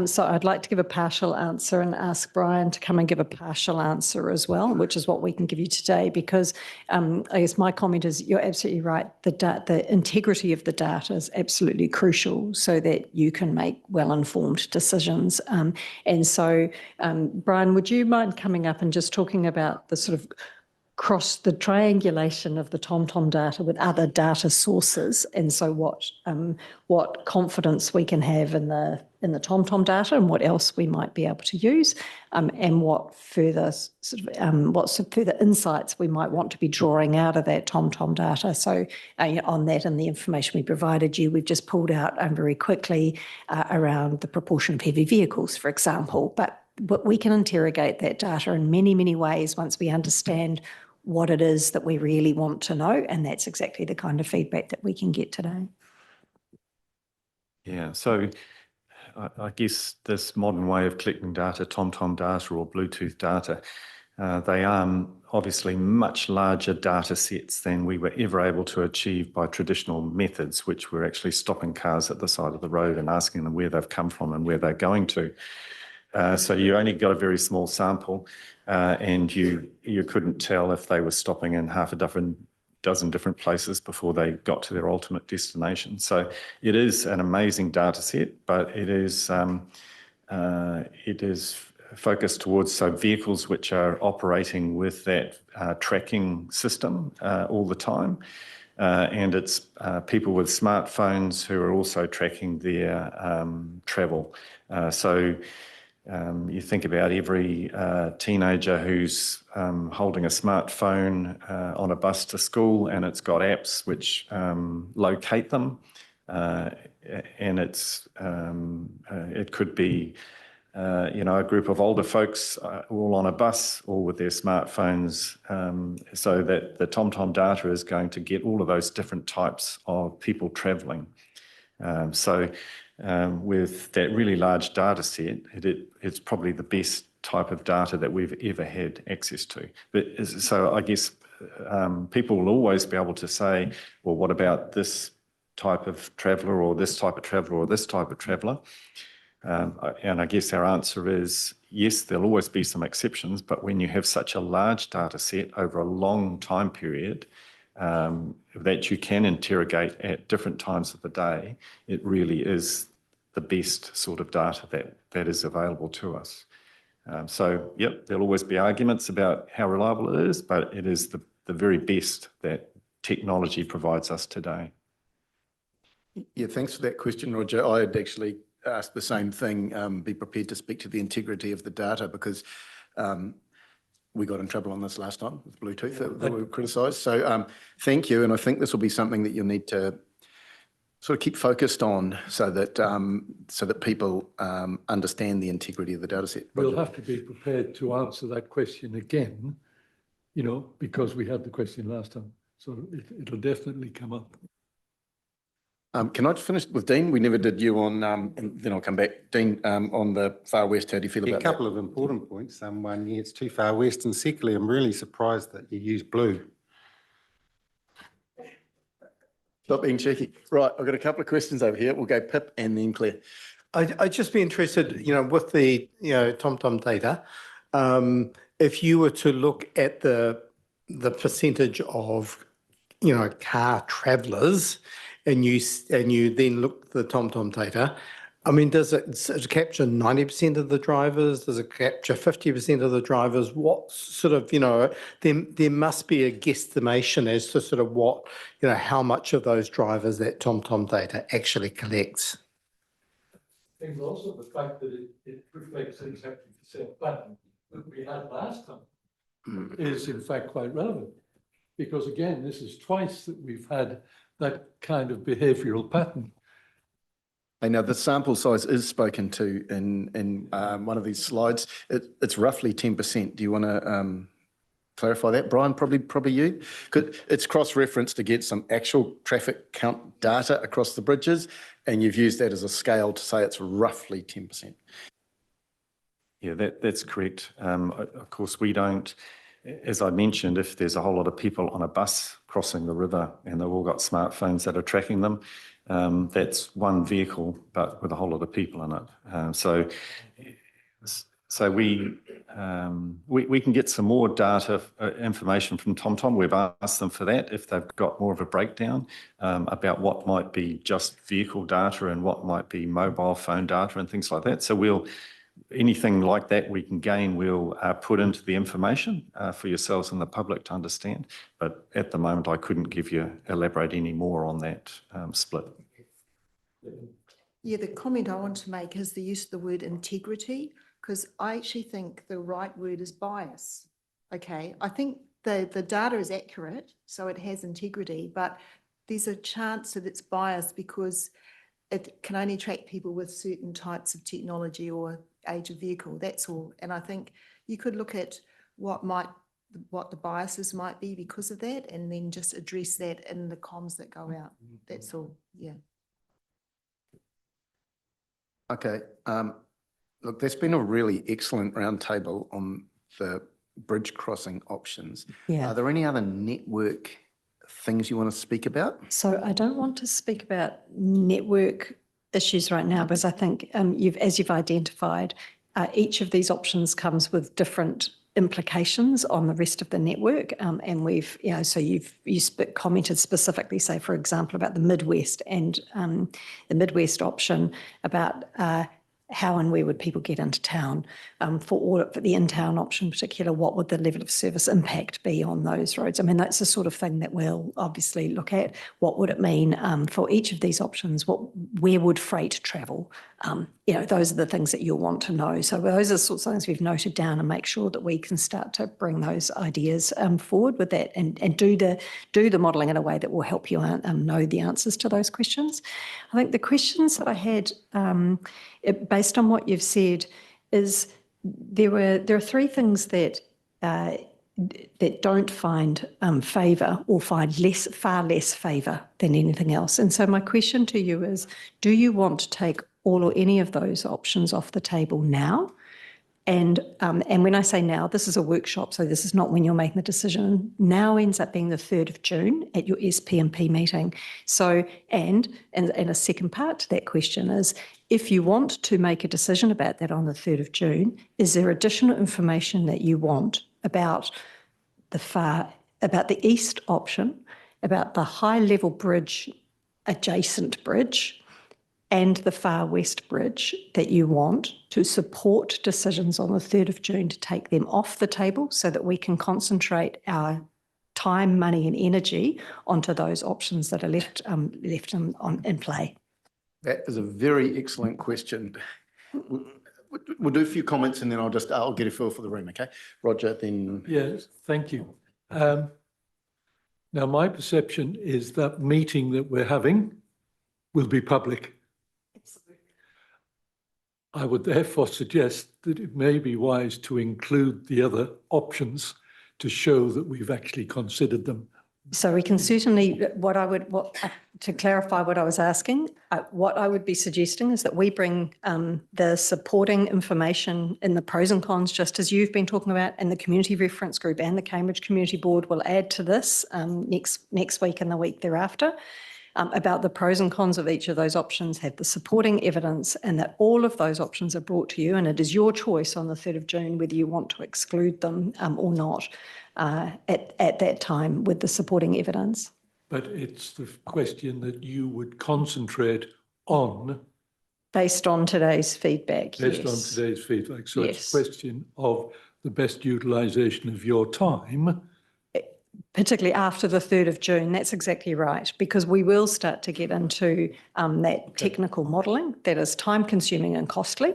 So I'd like to give a partial answer and ask Brian to come and give a partial answer as well, which is what we can give you today, because I guess my comment is you're absolutely right. The integrity of the data is absolutely crucial so that you can make well-informed decisions. And so, Brian, would you mind coming up and just talking about the sort of cross the triangulation of the TomTom data with other data sources, and so what confidence we can have in the TomTom data and what else we might be able to use, and what further further insights we might want to be drawing out of that TomTom data. So on that and the information we provided you, we've just pulled out very quickly around the proportion of heavy vehicles, for example, but we can interrogate that data in many, many ways once we understand what it is that we really want to know. And that's exactly the kind of feedback that we can get today. Yeah, so I guess this modern way of collecting data, TomTom data or Bluetooth data, they are obviously much larger data sets than we were ever able to achieve by traditional methods, which were actually stopping cars at the side of the road and asking them where they've come from and where they're going to. So you only got a very small sample, and you couldn't tell if they were stopping in half a dozen different places before they got to their ultimate destination. So it is an amazing data set, but it is focused towards vehicles which are operating with that tracking system all the time. And it's people with smartphones who are also tracking their travel. So you think about every teenager who's holding a smartphone on a bus to school, and it's got apps which locate them, and it could be a group of older folks all on a bus, all with their smartphones, so that the TomTom data is going to get all of those different types of people travelling. With that really large data set, it's probably the best type of data that we've ever had access to. So I guess people will always be able to say, well, what about this type of traveller or this type of traveller or this type of traveller? And I guess our answer is yes, there'll always be some exceptions, but when you have such a large data set over a long time period, that you can interrogate at different times of the day, it really is the best sort of data that is available to us. So, yep, there'll always be arguments about how reliable it is, but it is the very best that technology provides us today. Yeah, thanks for that question, Roger. I had actually asked the same thing, be prepared to speak to the integrity of the data, because we got in trouble on this last time with Bluetooth that we were criticised. So thank you. And I think this will be something that you'll need to sort of keep focused on so that people understand the integrity of the data set. We'll have to be prepared to answer that question again, because we had the question last time. So it'll definitely come up. Can I just finish with Dean? We never did you on, and then I'll come back. Dean, on the Far West, how do you feel about that? A couple of important points. One, yeah, it's too far west, and secondly, I'm really surprised that you use blue. Stop being cheeky. Right, I've got a couple of questions over here. We'll go Pip and then Claire. I'd just be interested, with the, TomTom data, if you were to look at the percentage of, car travellers and you then look at the TomTom data, I mean, does it capture 90% of the drivers? Does it capture 50% of the drivers? What sort of, there must be a guesstimation as to sort of what, how much of those drivers that TomTom data actually collects. I think also the fact that it reflects exactly the same pattern that we had last time is in fact quite relevant. Because again, this is twice that we've had that kind of behavioural pattern. I know the sample size is spoken to in one of these slides. It's roughly 10%. Do you want to clarify that, Brian? Probably you. It's cross-referenced against some actual traffic count data across the bridges, and you've used that as a scale to say it's roughly 10%. Yeah, that's correct. Of course, we don't, as I mentioned, if there's a whole lot of people on a bus crossing the river and they've all got smartphones that are tracking them, that's one vehicle, but with a whole lot of people in it. So we can get some more data information from TomTom. We've asked them for that if they've got more of a breakdown about what might be just vehicle data and what might be mobile phone data and things like that. So anything like that we can gain, we'll put into the information for yourselves and the public to understand. But at the moment, I couldn't elaborate any more on that split. Yeah, the comment I want to make is the use of the word integrity, because I actually think the right word is bias. Okay, I think the data is accurate, so it has integrity, but there's a chance that it's biased because it can only track people with certain types of technology or age of vehicle, that's all. And I think you could look at what the biases might be because of that, and then just address that in the comms that go out. That's all, yeah. Okay, look, there's been a really excellent roundtable on the bridge crossing options. Yeah. Are there any other network things you want to speak about? So I don't want to speak about network issues right now, because I think as you've identified, each of these options comes with different implications on the rest of the network. And we've, so you commented specifically, say, for example, about the Midwest and the Midwest option about how and where would people get into town? For the in-town option in particular, what would the level of service impact be on those roads? I mean, that's the sort of thing that we'll obviously look at. What would it mean for each of these options? Where would freight travel? Those are the things that you'll want to know. So those are the sorts of things we've noted down, and make sure that we can start to bring those ideas forward with that, and do the modelling in a way that will help you know the answers to those questions. I think the questions that I had, based on what you've said, is there are three things that don't find favour, or find far less favour than anything else. And so my question to you is, do you want to take all or any of those options off the table now? And when I say now, this is a workshop, so this is not when you're making the decision. Now ends up being the 3rd of June at your SPMP meeting. So, and a second part to that question is, if you want to make a decision about that on the 3rd of June, is there additional information that you want about the east option, about the high level bridge, adjacent bridge, and the Far West Bridge that you want to support decisions on the 3rd of June, to take them off the table so that we can concentrate our time, money and energy onto those options that are left in play? That is a very excellent question. We'll do a few comments and then I'll get a feel for the room, okay? Roger, then. Yes, thank you. Now, my perception is that meeting that we're having will be public. I would therefore suggest that it may be wise to include the other options to show that we've actually considered them. So we can certainly, to clarify what I was asking, what I would be suggesting is that we bring the supporting information in the pros and cons, just as you've been talking about, and the community reference group and the Cambridge Community Board will add to this next week and the week thereafter. about the pros and cons of each of those options, have the supporting evidence, and that all of those options are brought to you, and it is your choice on the 3rd of June whether you want to exclude them or not at that time with the supporting evidence. But it's the question that you would concentrate on. Based on today's feedback, Based yes. on today's feedback. So Yes. it's a question of the best utilisation of your time. Particularly after the 3rd of June, that's exactly right, because we will start to get into that technical modelling that is time consuming and costly.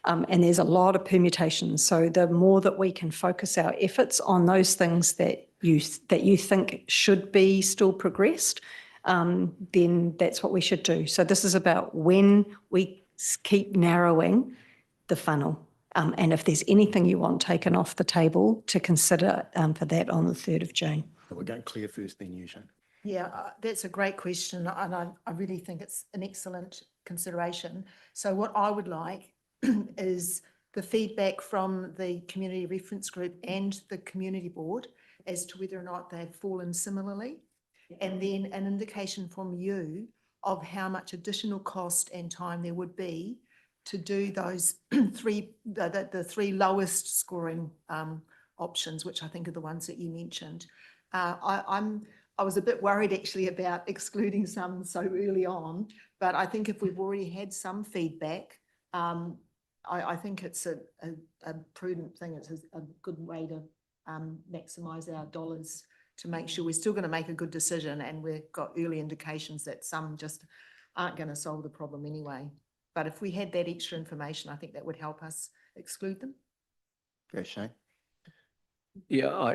And there's a lot of permutations. So the more that we can focus our efforts on those things that you think should be still progressed, then that's what we should do. So this is about when we keep narrowing the funnel. And if there's anything you want taken off the table, to consider for that on the 3rd of June. We're going clear first, then you, Shane. Yeah, that's a great question, and I really think it's an excellent consideration. So what I would like is the feedback from the community reference group and the community board as to whether or not they've fallen similarly, and then an indication from you of how much additional cost and time there would be to do those the three lowest scoring options, which I think are the ones that you mentioned. I was a bit worried actually about excluding some so early on, but I think if we've already had some feedback, I think it's a prudent thing. It's a good way to maximise our dollars to make sure we're still going to make a good decision, and we've got early indications that some just aren't going to solve the problem anyway. But if we had that extra information, I think that would help us exclude them. Okay, Shane. Yeah,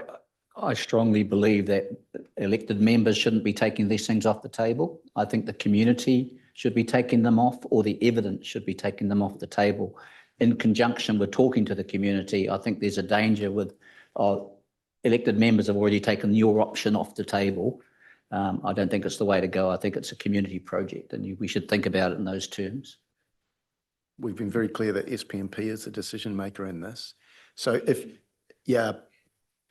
I strongly believe that elected members shouldn't be taking these things off the table. I think the community should be taking them off, or the evidence should be taking them off the table. In conjunction with talking to the community, I think there's a danger with elected members have already taken your option off the table. I don't think it's the way to go. I think it's a community project, and we should think about it in those terms. We've been very clear that SPMP is the decision maker in this. So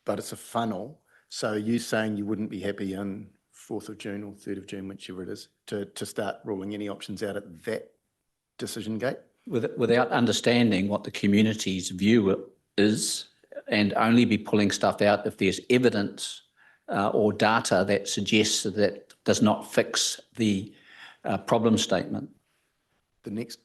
but it's a funnel. So you saying you wouldn't be happy on 4th of June or 3rd of June, whichever it is, to start ruling any options out at that decision gate? Without understanding what the community's view is, and only be pulling stuff out if there's evidence or data that suggests that does not fix the problem statement. The next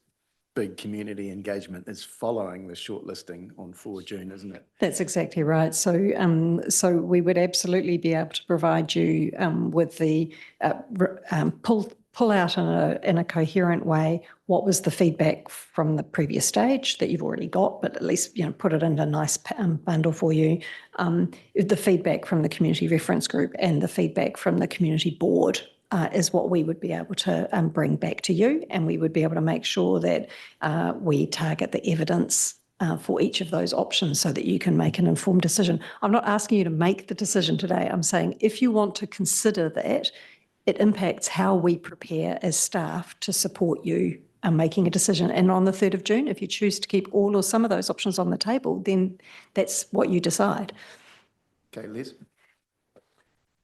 big community engagement is following the shortlisting on 4 June, isn't it? That's exactly right. So, so we would absolutely be able to provide you with the pull out in a coherent way what was the feedback from the previous stage that you've already got, but at least put it in a nice bundle for you. The feedback from the community reference group and the feedback from the community board is what we would be able to bring back to you, and we would be able to make sure that we target the evidence for each of those options so that you can make an informed decision. I'm not asking you to make the decision today. I'm saying if you want to consider that, it impacts how we prepare as staff to support you making a decision. And on the 3rd of June, if you choose to keep all or some of those options on the table, then that's what you decide. Okay, Les?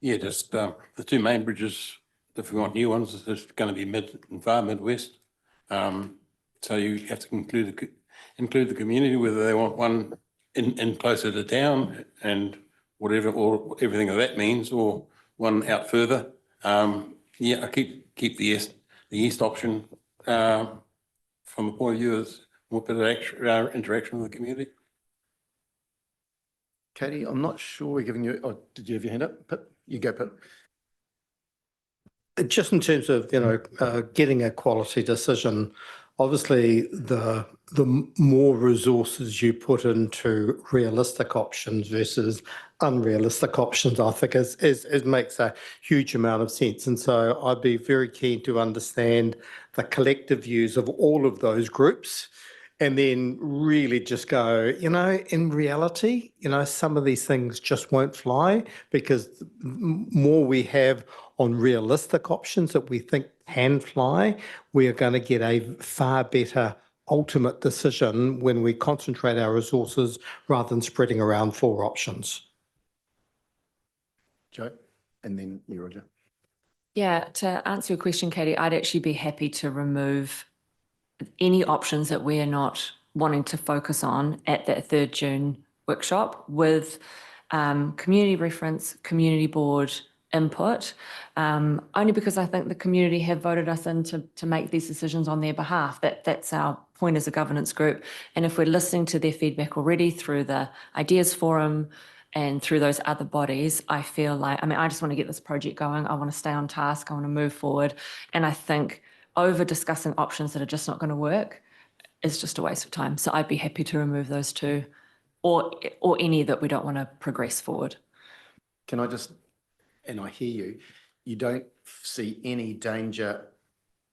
Yeah, just the two main bridges, if we want new ones, it's going to be mid and far Midwest. So you have to include the community, whether they want one in closer to town and whatever, or everything that means, or one out further. Yeah, I keep the east option from the point of view of more better interaction with the community. Katie, I'm not sure we're giving you. Oh, did you have your hand up, Pip? You go, Pip. Just in terms of getting a quality decision, obviously the more resources you put into realistic options versus unrealistic options, I think it makes a huge amount of sense. And so I'd be very keen to understand the collective views of all of those groups, and then really just go, in reality, some of these things just won't fly, because the more we have on realistic options that we think can fly, we are going to get a far better ultimate decision when we concentrate our resources rather than spreading around 4 options. Joe, and then you, Roger. Yeah, to answer your question, Katie, I'd actually be happy to remove any options that we're not wanting to focus on at that 3rd June workshop with community reference, community board input, only because I think the community have voted us in to make these decisions on their behalf. That's our point as a governance group. And if we're listening to their feedback already through the Ideas Forum and through those other bodies, I feel like, I mean, I just want to get this project going. I want to stay on task. I want to move forward. And I think over discussing options that are just not going to work is just a waste of time. So I'd be happy to remove those two or any that we don't want to progress forward. Can I just, and I hear you don't see any danger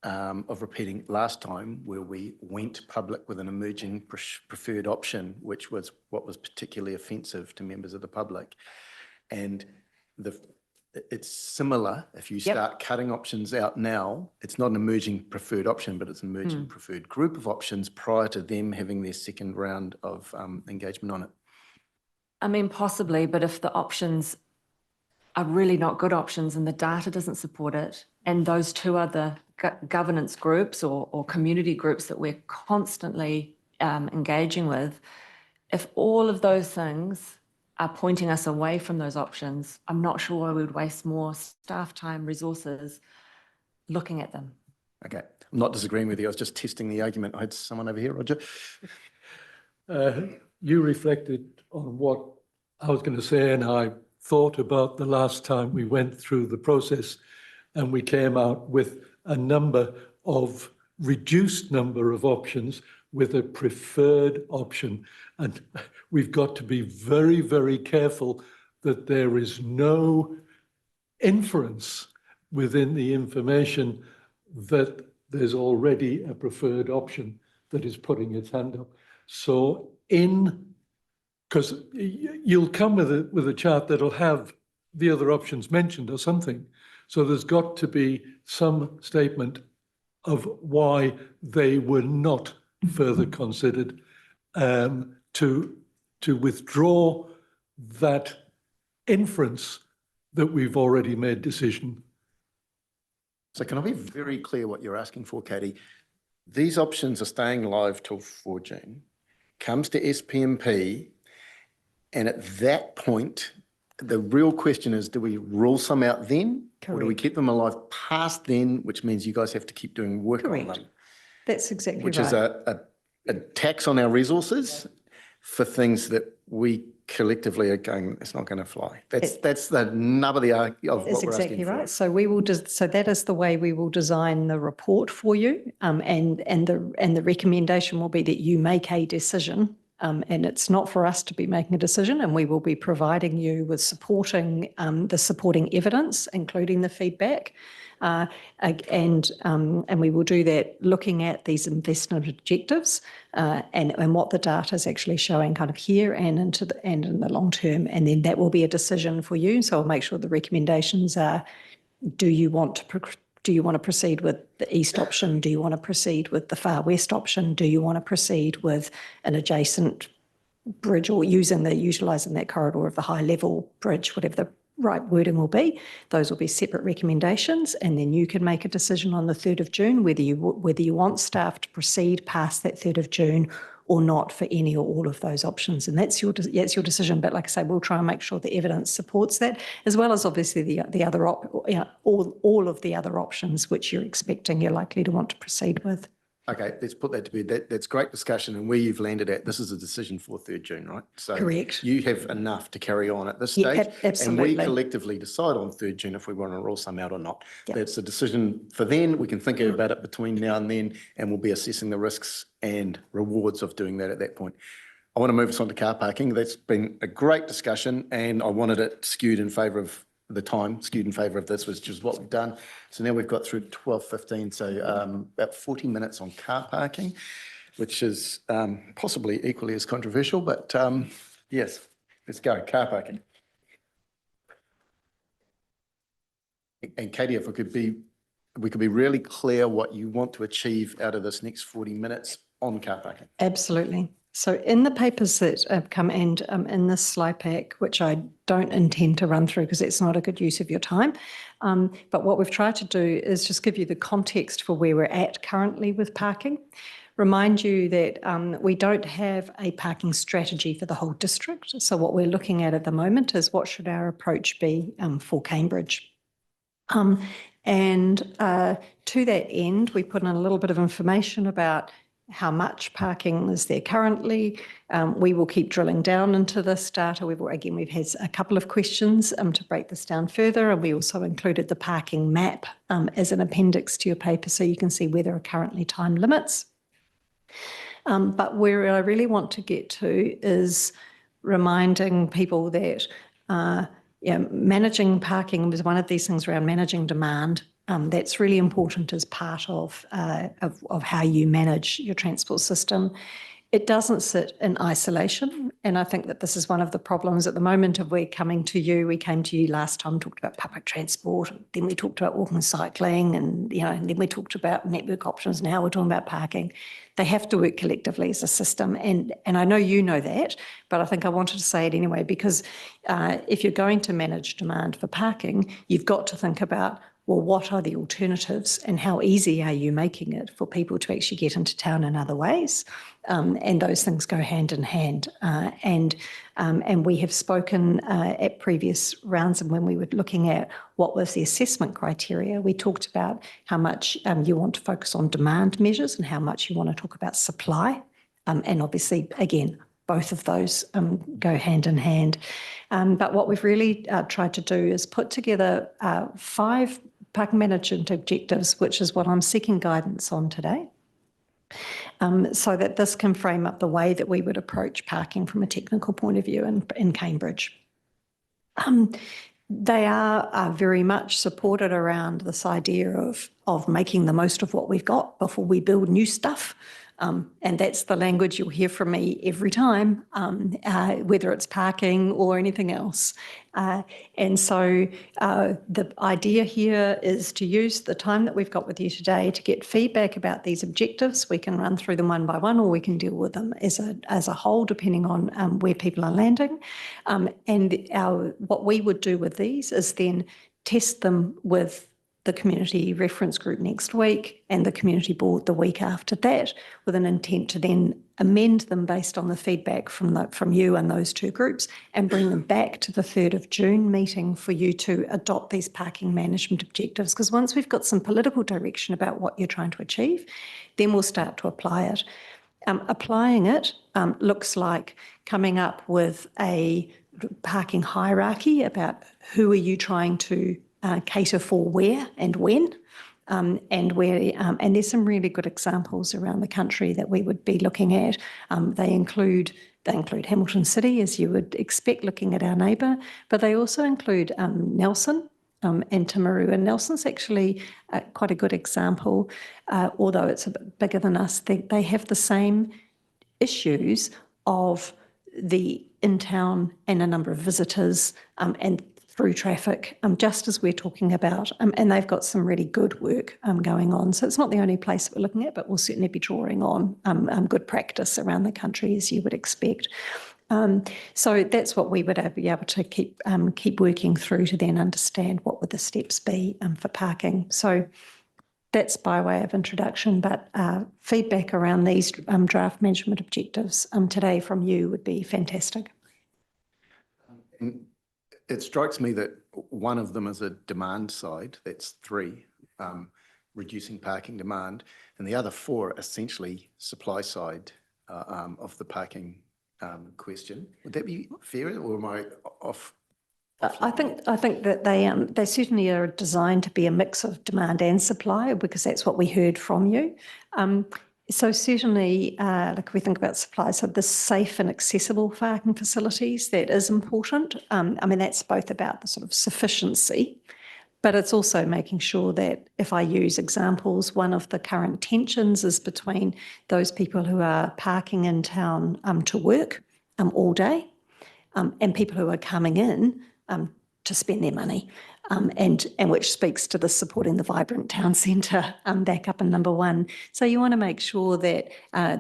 of repeating last time where we went public with an emerging preferred option, which was what was particularly offensive to members of the public. And it's similar. If you start cutting options out now, it's not an emerging preferred option, but it's an emerging preferred group of options prior to them having their 2nd round of engagement on it. I mean, possibly, but if the options are really not good options and the data doesn't support it, and those 2 other governance groups or community groups that we're constantly engaging with, if all of those things are pointing us away from those options, I'm not sure why we would waste more staff time, resources looking at them. Okay, I'm not disagreeing with you. I was just testing the argument. I had someone over here, Roger. You reflected on what I was going to say, and I thought about the last time we went through the process and we came out with a reduced number of options with a preferred option. And we've got to be very, very careful that there is no inference within the information that there's already a preferred option that is putting its hand up. So because you'll come with a chart that'll have the other options mentioned or something. So there's got to be some statement of why they were not further considered to withdraw that inference that we've already made decision. So can I be very clear what you're asking for, Katie? These options are staying live till 4 June, comes to SPMP, and at that point, the real question is, do we rule some out then? Or do we keep them alive past then, which means you guys have to keep doing work on them? That's exactly which right. is a tax on our resources for things that we collectively are going, it's not going to fly. That's the nub of what we're asking for. That's exactly right. So we will so that is the way we will design the report for you, and the recommendation will be that you make a decision. And it's not for us to be making a decision, and we will be providing you with supporting evidence, including the feedback, and we will do that looking at these investment objectives and what the data is actually showing, kind of here and in the long term, and then that will be a decision for you. So I'll make sure the recommendations are: do you want to proceed with the east option? Do you want to proceed with the far west option? Do you want to proceed with an adjacent bridge or utilising that corridor of the high level bridge, whatever the right wording will be? Those will be separate recommendations, and then you can make a decision on the 3rd of June whether you want staff to proceed past that 3rd of June or not for any or all of those options. And that's your decision. But like I say, we'll try and make sure the evidence supports that, as well as obviously the other all of the other options which you're expecting you're likely to want to proceed with. Okay, let's put that to bed. That's great discussion, and where you've landed at, this is a decision for 3rd June, right? So correct. You have enough to carry on at this stage. Absolutely. And we collectively decide on 3rd June if we want to rule some out or not. That's a decision for then. We can think about it between now and then, and we'll be assessing the risks and rewards of doing that at that point. I want to move us on to car parking. That's been a great discussion, and I wanted it skewed in favour of this, which is what we've done. So now we've got through 12:15, so about 40 minutes on car parking, which is possibly equally as controversial, but yes, let's go, car parking. And Katie, if we could be really clear what you want to achieve out of this next 40 minutes on car parking. Absolutely. So in the papers that have come and in this slide pack, which I don't intend to run through because it's not a good use of your time, but what we've tried to do is just give you the context for where we're at currently with parking. Remind you that we don't have a parking strategy for the whole district. So what we're looking at the moment is what should our approach be for Cambridge. And to that end, we put in a little bit of information about how much parking is there currently. We will keep drilling down into this data. We've had a couple of questions to break this down further, and we also included the parking map as an appendix to your paper so you can see where there are currently time limits. But where I really want to get to is reminding people that managing parking was one of these things around managing demand. That's really important as part of how you manage your transport system. It doesn't sit in isolation, and I think that this is one of the problems at the moment of we came to you last time, talked about public transport, and then we talked about walking and cycling, and and then we talked about network options. Now we're talking about parking. They have to work collectively as a system, and I know you know that, but I think I wanted to say it anyway because if you're going to manage demand for parking, you've got to think about, well, what are the alternatives and how easy are you making it for people to actually get into town in other ways? And those things go hand in hand. And we have spoken at previous rounds, and when we were looking at what was the assessment criteria, we talked about how much you want to focus on demand measures and how much you want to talk about supply. And obviously, again, both of those go hand in hand. But what we've really tried to do is put together 5 parking management objectives, which is what I'm seeking guidance on today, so that this can frame up the way that we would approach parking from a technical point of view in Cambridge. They are very much supported around this idea of making the most of what we've got before we build new stuff. And that's the language you'll hear from me every time, whether it's parking or anything else. And so the idea here is to use the time that we've got with you today to get feedback about these objectives. We can run through them one by one, or we can deal with them as a whole, depending on where people are landing. And what we would do with these is then test them with the community reference group next week and the community board the week after that, with an intent to then amend them based on the feedback from you and those 2 groups, and bring them back to the 3rd of June meeting for you to adopt these parking management objectives. Because once we've got some political direction about what you're trying to achieve, then we'll start to apply it. Applying it looks like coming up with a parking hierarchy about who are you trying to cater for where and when, and there's some really good examples around the country that we would be looking at. They include Hamilton City, as you would expect, looking at our neighbour, but they also include Nelson and Timaru. And Nelson's actually quite a good example, although it's a bit bigger than us. They have the same issues of the in-town and a number of visitors and through traffic, just as we're talking about, and they've got some really good work going on. So it's not the only place that we're looking at, but we'll certainly be drawing on good practice around the country, as you would expect. So that's what we would be able to keep working through to then understand what would the steps be for parking. So that's by way of introduction, but feedback around these draft management objectives today from you would be fantastic. It strikes me that one of them is a demand side, that's 3, reducing parking demand, and the other 4 essentially supply side of the parking question. Would that be fair, or am I off? I think that they certainly are designed to be a mix of demand and supply, because that's what we heard from you. So certainly, like if we think about supply, so the safe and accessible parking facilities, that is important. I mean, that's both about the sort of sufficiency, but it's also making sure that, if I use examples, one of the current tensions is between those people who are parking in town to work all day and people who are coming in to spend their money. and which speaks to the supporting the vibrant town centre back up in number 1. So you want to make sure that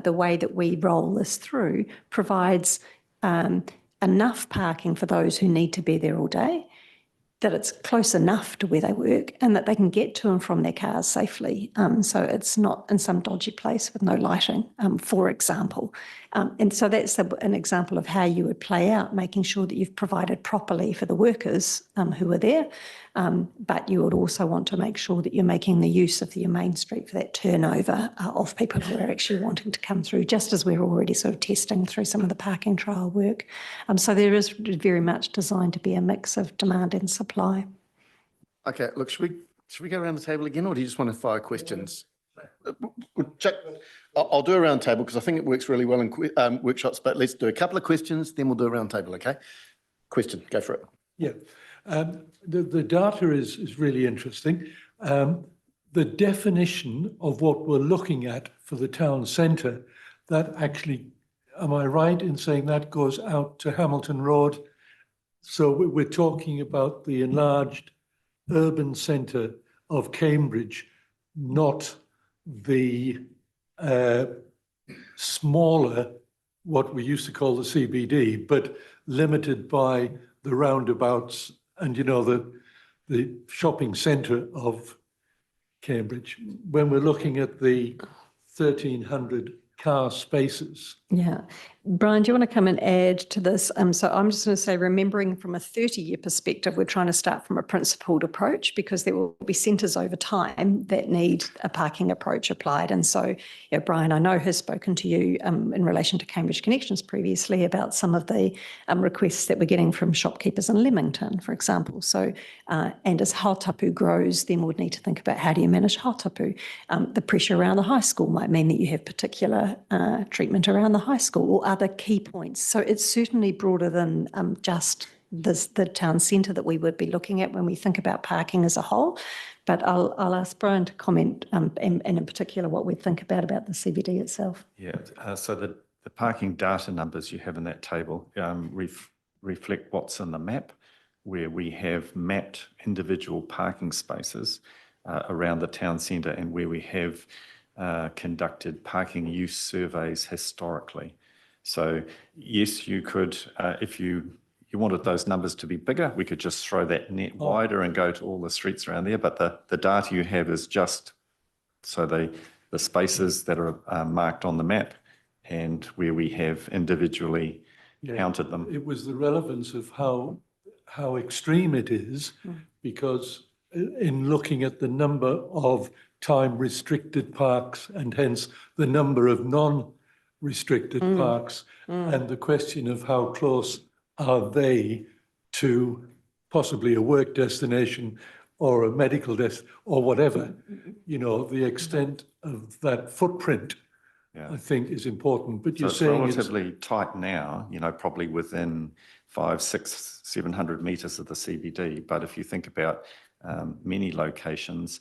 the way that we roll this through provides enough parking for those who need to be there all day, that it's close enough to where they work, and that they can get to and from their cars safely. So it's not in some dodgy place with no lighting, for example. And so that's an example of how you would play out, making sure that you've provided properly for the workers who are there, but you would also want to make sure that you're making the use of your main street for that turnover of people who are actually wanting to come through, just as we're already sort of testing through some of the parking trial work. So there is very much designed to be a mix of demand and supply. Okay, look, should we go around the table again, or do you just want to fire questions? Check. I'll do a round table because I think it works really well in workshops, but let's do a couple of questions, then we'll do a round table, okay? Question, go for it. Yeah, the data is really interesting. The definition of what we're looking at for the town centre, that actually, am I right in saying that goes out to Hamilton Road? So we're talking about the enlarged urban centre of Cambridge, not the smaller, what we used to call the CBD, but limited by the roundabouts and, you know, the shopping centre of Cambridge. When we're looking at the 1,300 car spaces. Yeah. Brian, do you want to come and add to this? So I'm just going to say, remembering from a 30-year perspective, we're trying to start from a principled approach because there will be centres over time that need a parking approach applied. And so, Brian, I know has spoken to you in relation to Cambridge Connections previously about some of the requests that we're getting from shopkeepers in Leamington, for example. So, and as Hautapu grows, then we'd need to think about how do you manage Hautapu. The pressure around the high school might mean that you have particular treatment around the high school or other key points. So it's certainly broader than just the town centre that we would be looking at when we think about parking as a whole. But I'll ask Brian to comment and in particular what we think about the CBD itself. Yeah, so the parking data numbers you have in that table reflect what's in the map, where we have mapped individual parking spaces around the town centre and where we have conducted parking use surveys historically. So yes, you could, if you wanted those numbers to be bigger, we could just throw that net wider and go to all the streets around there. But the data you have is just so the spaces that are marked on the map and where we have individually counted them. It was the relevance of how extreme it is, because in looking at the number of time restricted parks and hence the number of non-restricted parks and the question of how close are they to possibly a work destination or a medical or whatever, you know, the extent of that footprint, I think is important. But So you're it's saying relatively tight now, you know, probably within 500, 600, 700 metres of the CBD. But if you think about many locations,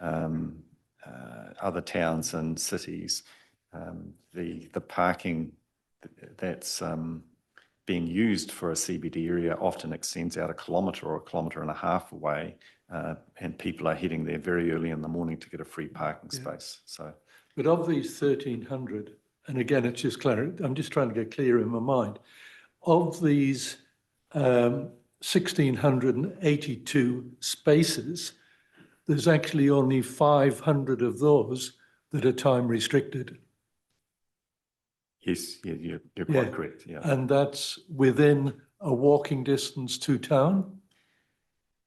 other towns and cities, the parking that's being used for a CBD area often extends out 1 kilometre or 1.5 kilometres away, and people are heading there very early in the morning to get a free parking space. So, but of these 1,300, and again, it's just clear, I'm just trying to get clear in my mind, of these 1,682 spaces, there's actually only 500 of those that are time restricted. yes, you're quite correct. Yeah. And that's within a walking distance to town?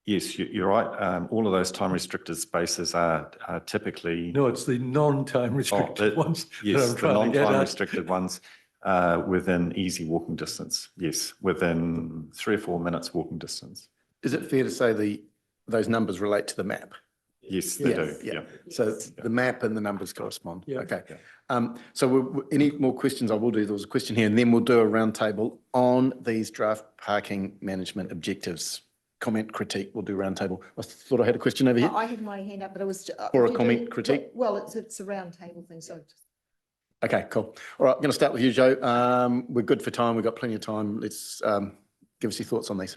Yes, you're right. All of those time restricted spaces are typically... No, it's the non-time restricted ones. Yes, the non-time restricted ones within easy walking distance. Yes, within 3 or 4 minutes walking distance. Is it fair to say those numbers relate to the map? Yes, they do. Yeah. So the map and the numbers correspond. Yeah. Okay. So any more questions? I will do. There was a question here, and then we'll do a round table on these draft parking management objectives. Comment, critique. We'll do round table. I thought I had a question over here. I had my hand up, but it was. Or a comment, critique? Well, it's a round table thing, so. Okay, cool. All right, I'm going to start with you, Joe. We're good for time. We've got plenty of time. Let's give us your thoughts on these.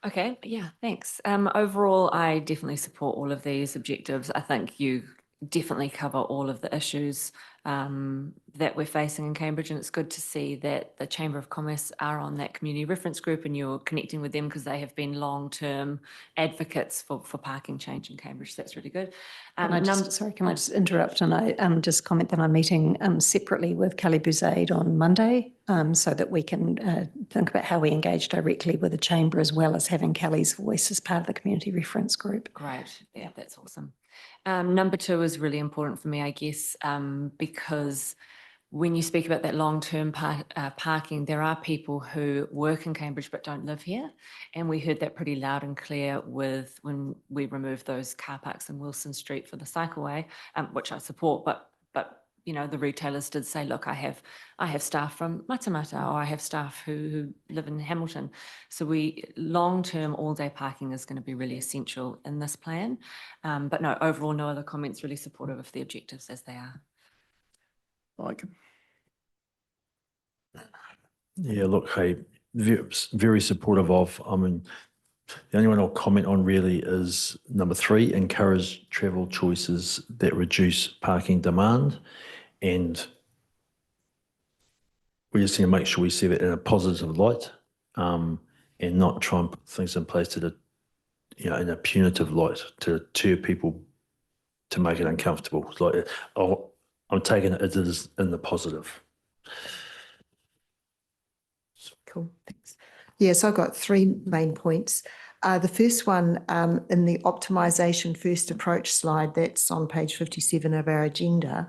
Okay, yeah, thanks. Overall, I definitely support all of these objectives. I think you definitely cover all of the issues that we're facing in Cambridge, and it's good to see that the Chamber of Commerce are on that community reference group and you're connecting with them because they have been long-term advocates for parking change in Cambridge. So that's really good. Can I just interrupt and I just comment that I'm meeting separately with Kelly Bouzaid on Monday so that we can think about how we engage directly with the Chamber as well as having Kelly's voice as part of the community reference group. Great, yeah, that's awesome. Number 2 is really important for me, I guess, because when you speak about that long-term parking, there are people who work in Cambridge but don't live here. And we heard that pretty loud and clear with when we removed those car parks in Wilson Street for the cycleway, which I support, but you know, the retailers did say, look, I have staff from Matamata or I have staff who live in Hamilton. So long-term all-day parking is going to be really essential in this plan. But no, overall, no other comments, really supportive of the objectives as they are. Mike? Yeah, look, hey, very supportive of, I mean, the only one I'll comment on really is number 3, encourage travel choices that reduce parking demand. And we just need to make sure we see that in a positive light and not try and put things in place in a punitive light to deter people to make it uncomfortable. It's like, I'm taking it as it is in the positive. Cool, thanks. Yes, I've got 3 main points. The first one in the optimisation first approach slide, that's on page 57 of our agenda.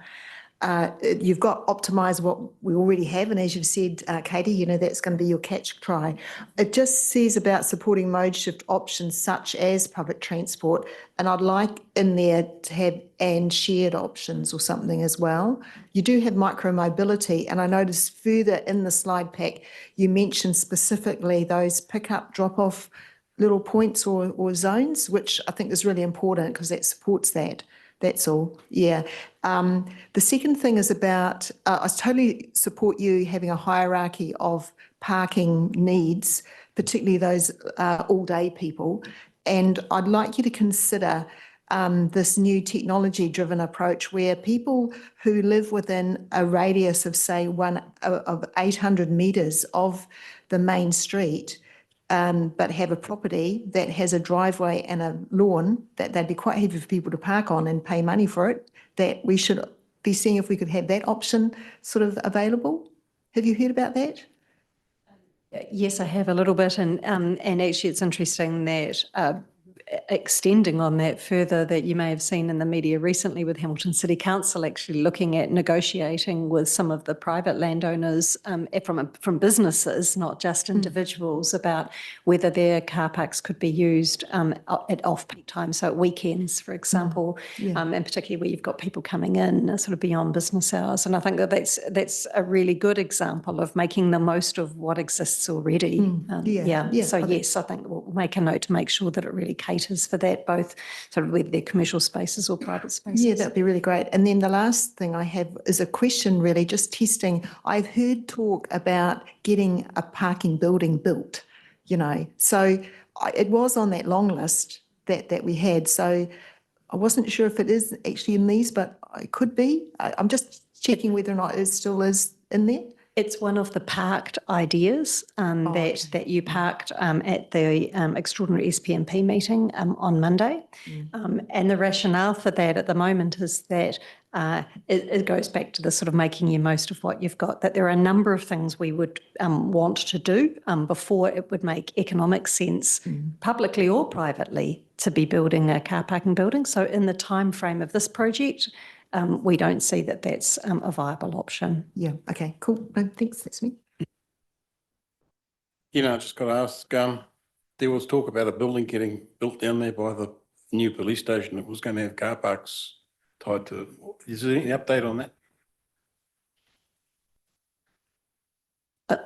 You've got optimise what we already have, and as you've said, Katie, you know, that's going to be your catch cry. It just says about supporting mode shift options such as public transport, and I'd like in there to have and shared options or something as well. You do have micro mobility, and I noticed further in the slide pack you mentioned specifically those pick-up, drop-off little points or zones, which I think is really important because that supports that. That's all, yeah. The second thing is about, I totally support you having a hierarchy of parking needs, particularly those all-day people. And I'd like you to consider this new technology-driven approach where people who live within a radius of, say, of 800 metres of the main street, but have a property that has a driveway and a lawn that they'd be quite happy for people to park on and pay money for it, that we should be seeing if we could have that option sort of available. Have you heard about that? Yes, I have a little bit, and actually it's interesting that extending on that further, that you may have seen in the media recently with Hamilton City Council actually looking at negotiating with some of the private landowners from businesses, not just individuals, about whether their car parks could be used at off-peak times, so at weekends, for example, and particularly where you've got people coming in sort of beyond business hours. And I think that's a really good example of making the most of what exists already. So yes, I think we'll make a note to make sure that it really caters for that, both sort of whether they're commercial spaces or private spaces. Yeah, that'd be really great. And then the last thing I have is a question, really, just testing. I've heard talk about getting a parking building built, you know, so it was on that long list that we had. So I wasn't sure if it is actually in these, but it could be. I'm just checking whether or not it still is in there. It's one of the parked ideas that you parked at the extraordinary SPMP meeting on Monday. And the rationale for that at the moment is that it goes back to the sort of making you most of what you've got, that there are a number of things we would want to do before it would make economic sense, publicly or privately, to be building a car parking building. So in the time frame of this project, we don't see that that's a viable option. Yeah, okay, cool. No, thanks, that's me. You know, I just got to ask, there was talk about a building getting built down there by the new police station that was going to have car parks tied to it. Is there any update on that?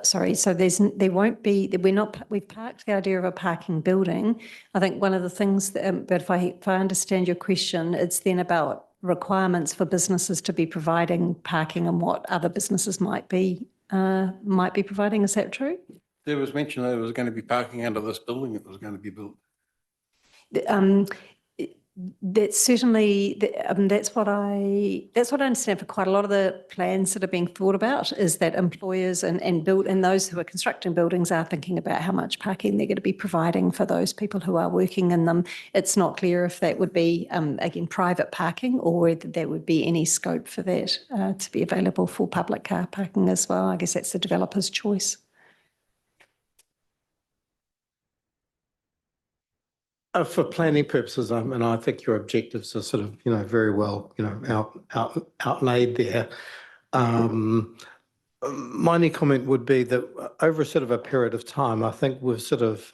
Sorry, so there won't be, we've parked the idea of a parking building. I think one of the things, but if I understand your question, it's then about requirements for businesses to be providing parking and what other businesses might be providing. Is that true? There was mention that there was going to be parking under this building that was going to be built. That's certainly, that's what I understand for quite a lot of the plans that are being thought about, is that employers and those who are constructing buildings are thinking about how much parking they're going to be providing for those people who are working in them. It's not clear if that would be, again, private parking, or whether there would be any scope for that to be available for public car parking as well. I guess that's the developer's choice. For planning purposes, and I think your objectives are sort of, very well, outlaid there. My only comment would be that over sort of a period of time, I think we've sort of,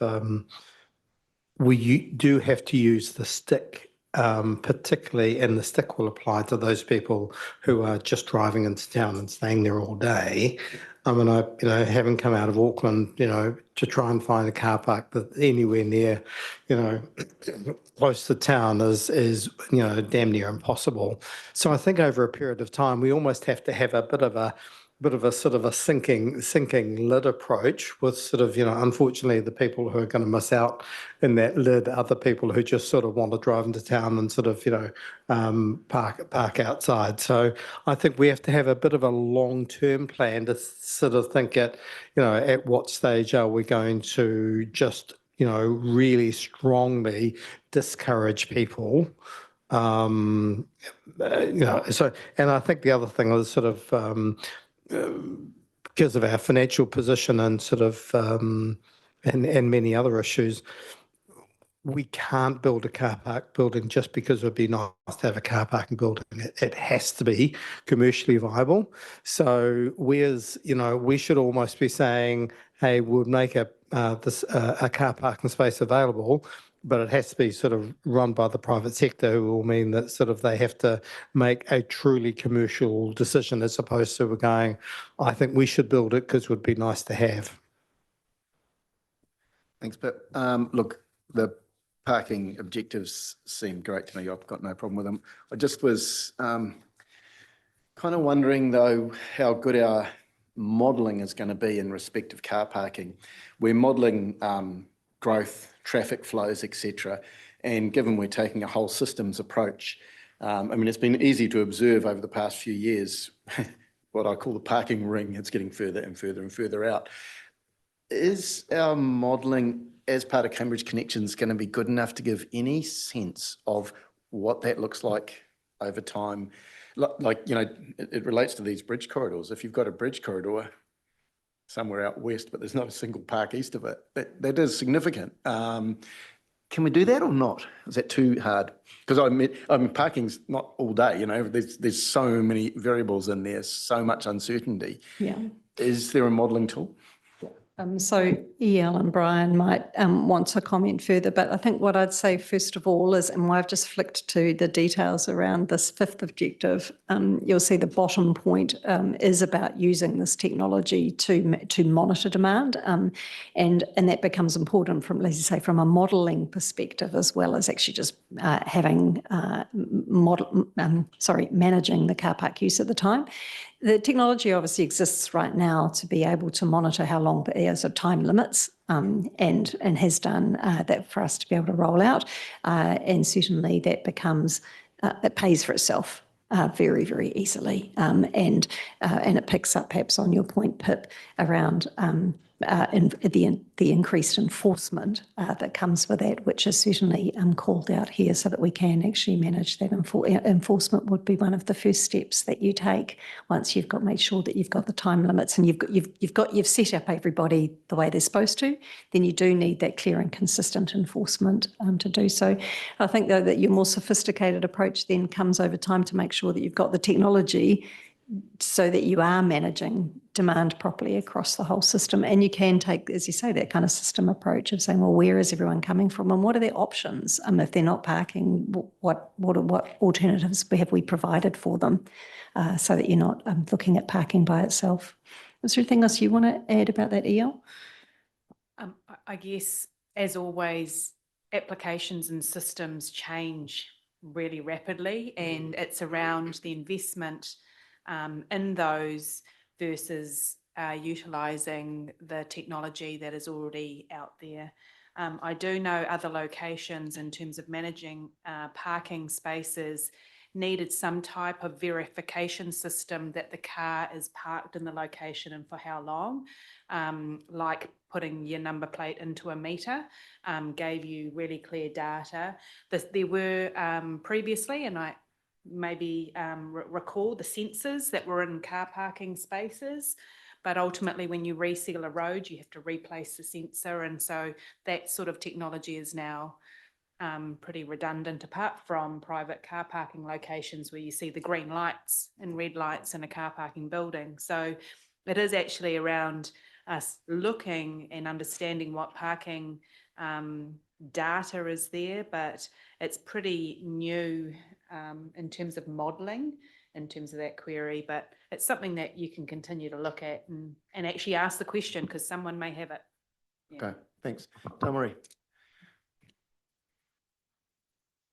we do have to use the stick, particularly, and the stick will apply to those people who are just driving into town and staying there all day. I mean, having come out of Auckland, to try and find a car park that anywhere near, close to town is damn near impossible. So I think over a period of time, we almost have to have a bit of a sort of a sinking lid approach with sort of, unfortunately, the people who are going to miss out in that lid are the people who just sort of want to drive into town and sort of, park outside. So I think we have to have a bit of a long-term plan to sort of think at what stage are we going to just, really strongly discourage people. So, and I think the other thing is sort of, because of our financial position and sort of, and many other issues, we can't build a car park building just because it would be nice to have a car parking building. It has to be commercially viable. So we should almost be saying, hey, we'll make a car parking space available, but it has to be sort of run by the private sector, who will mean that sort of they have to make a truly commercial decision, as opposed to we're going, I think we should build it because it would be nice to have. Thanks, Pip. Look, the parking objectives seem great to me. I've got no problem with them. I just was kind of wondering, though, how good our modelling is going to be in respect of car parking. We're modelling growth, traffic flows, etc. And given we're taking a whole systems approach, I mean, it's been easy to observe over the past few years what I call the parking ring. It's getting further and further and further out. Is our modelling as part of Cambridge Connections going to be good enough to give any sense of what that looks like over time? Like, it relates to these bridge corridors. If you've got a bridge corridor somewhere out west, but there's not a single park east of it, that is significant. Can we do that or not? Is that too hard? Because I mean, parking's not all day, there's so many variables in there, so much uncertainty. Yeah. Is there a modelling tool? So EL and Brian might want to comment further, but I think what I'd say first of all is, and I've just flicked to the details around this fifth objective, you'll see the bottom point is about using this technology to monitor demand, and that becomes important from, as you say, from a modelling perspective, as well as actually just having managing the car park use at the time. The technology obviously exists right now to be able to monitor how long there's time limits, and has done that for us to be able to roll out. And certainly that becomes, it pays for itself very, very easily. And it picks up perhaps on your point, Pip, around the increased enforcement that comes with that, which is certainly called out here so that we can actually manage that. Enforcement would be one of the first steps that you take once you've made sure that you've got the time limits and you've set up everybody the way they're supposed to. Then you do need that clear and consistent enforcement to do so. I think, though, that your more sophisticated approach then comes over time to make sure that you've got the technology so that you are managing demand properly across the whole system. And you can take, as you say, that kind of system approach of saying, well, where is everyone coming from and what are their options? If they're not parking, what alternatives have we provided for them, so that you're not looking at parking by itself. Is there anything else you want to add about that, EL? I guess, as always, applications and systems change really rapidly, and it's around the investment in those versus utilising the technology that is already out there. I do know other locations in terms of managing parking spaces needed some type of verification system that the car is parked in the location and for how long, like putting your number plate into a meter, gave you really clear data. There were previously, and I maybe recall the sensors that were in car parking spaces, but ultimately when you reseal a road, you have to replace the sensor. And so that sort of technology is now pretty redundant, apart from private car parking locations where you see the green lights and red lights in a car parking building. So it is actually around us looking and understanding what parking data is there, but it's pretty new in terms of modelling, in terms of that query, but it's something that you can continue to look at and actually ask the question, because someone may have it. Yeah. Okay, thanks. Marie.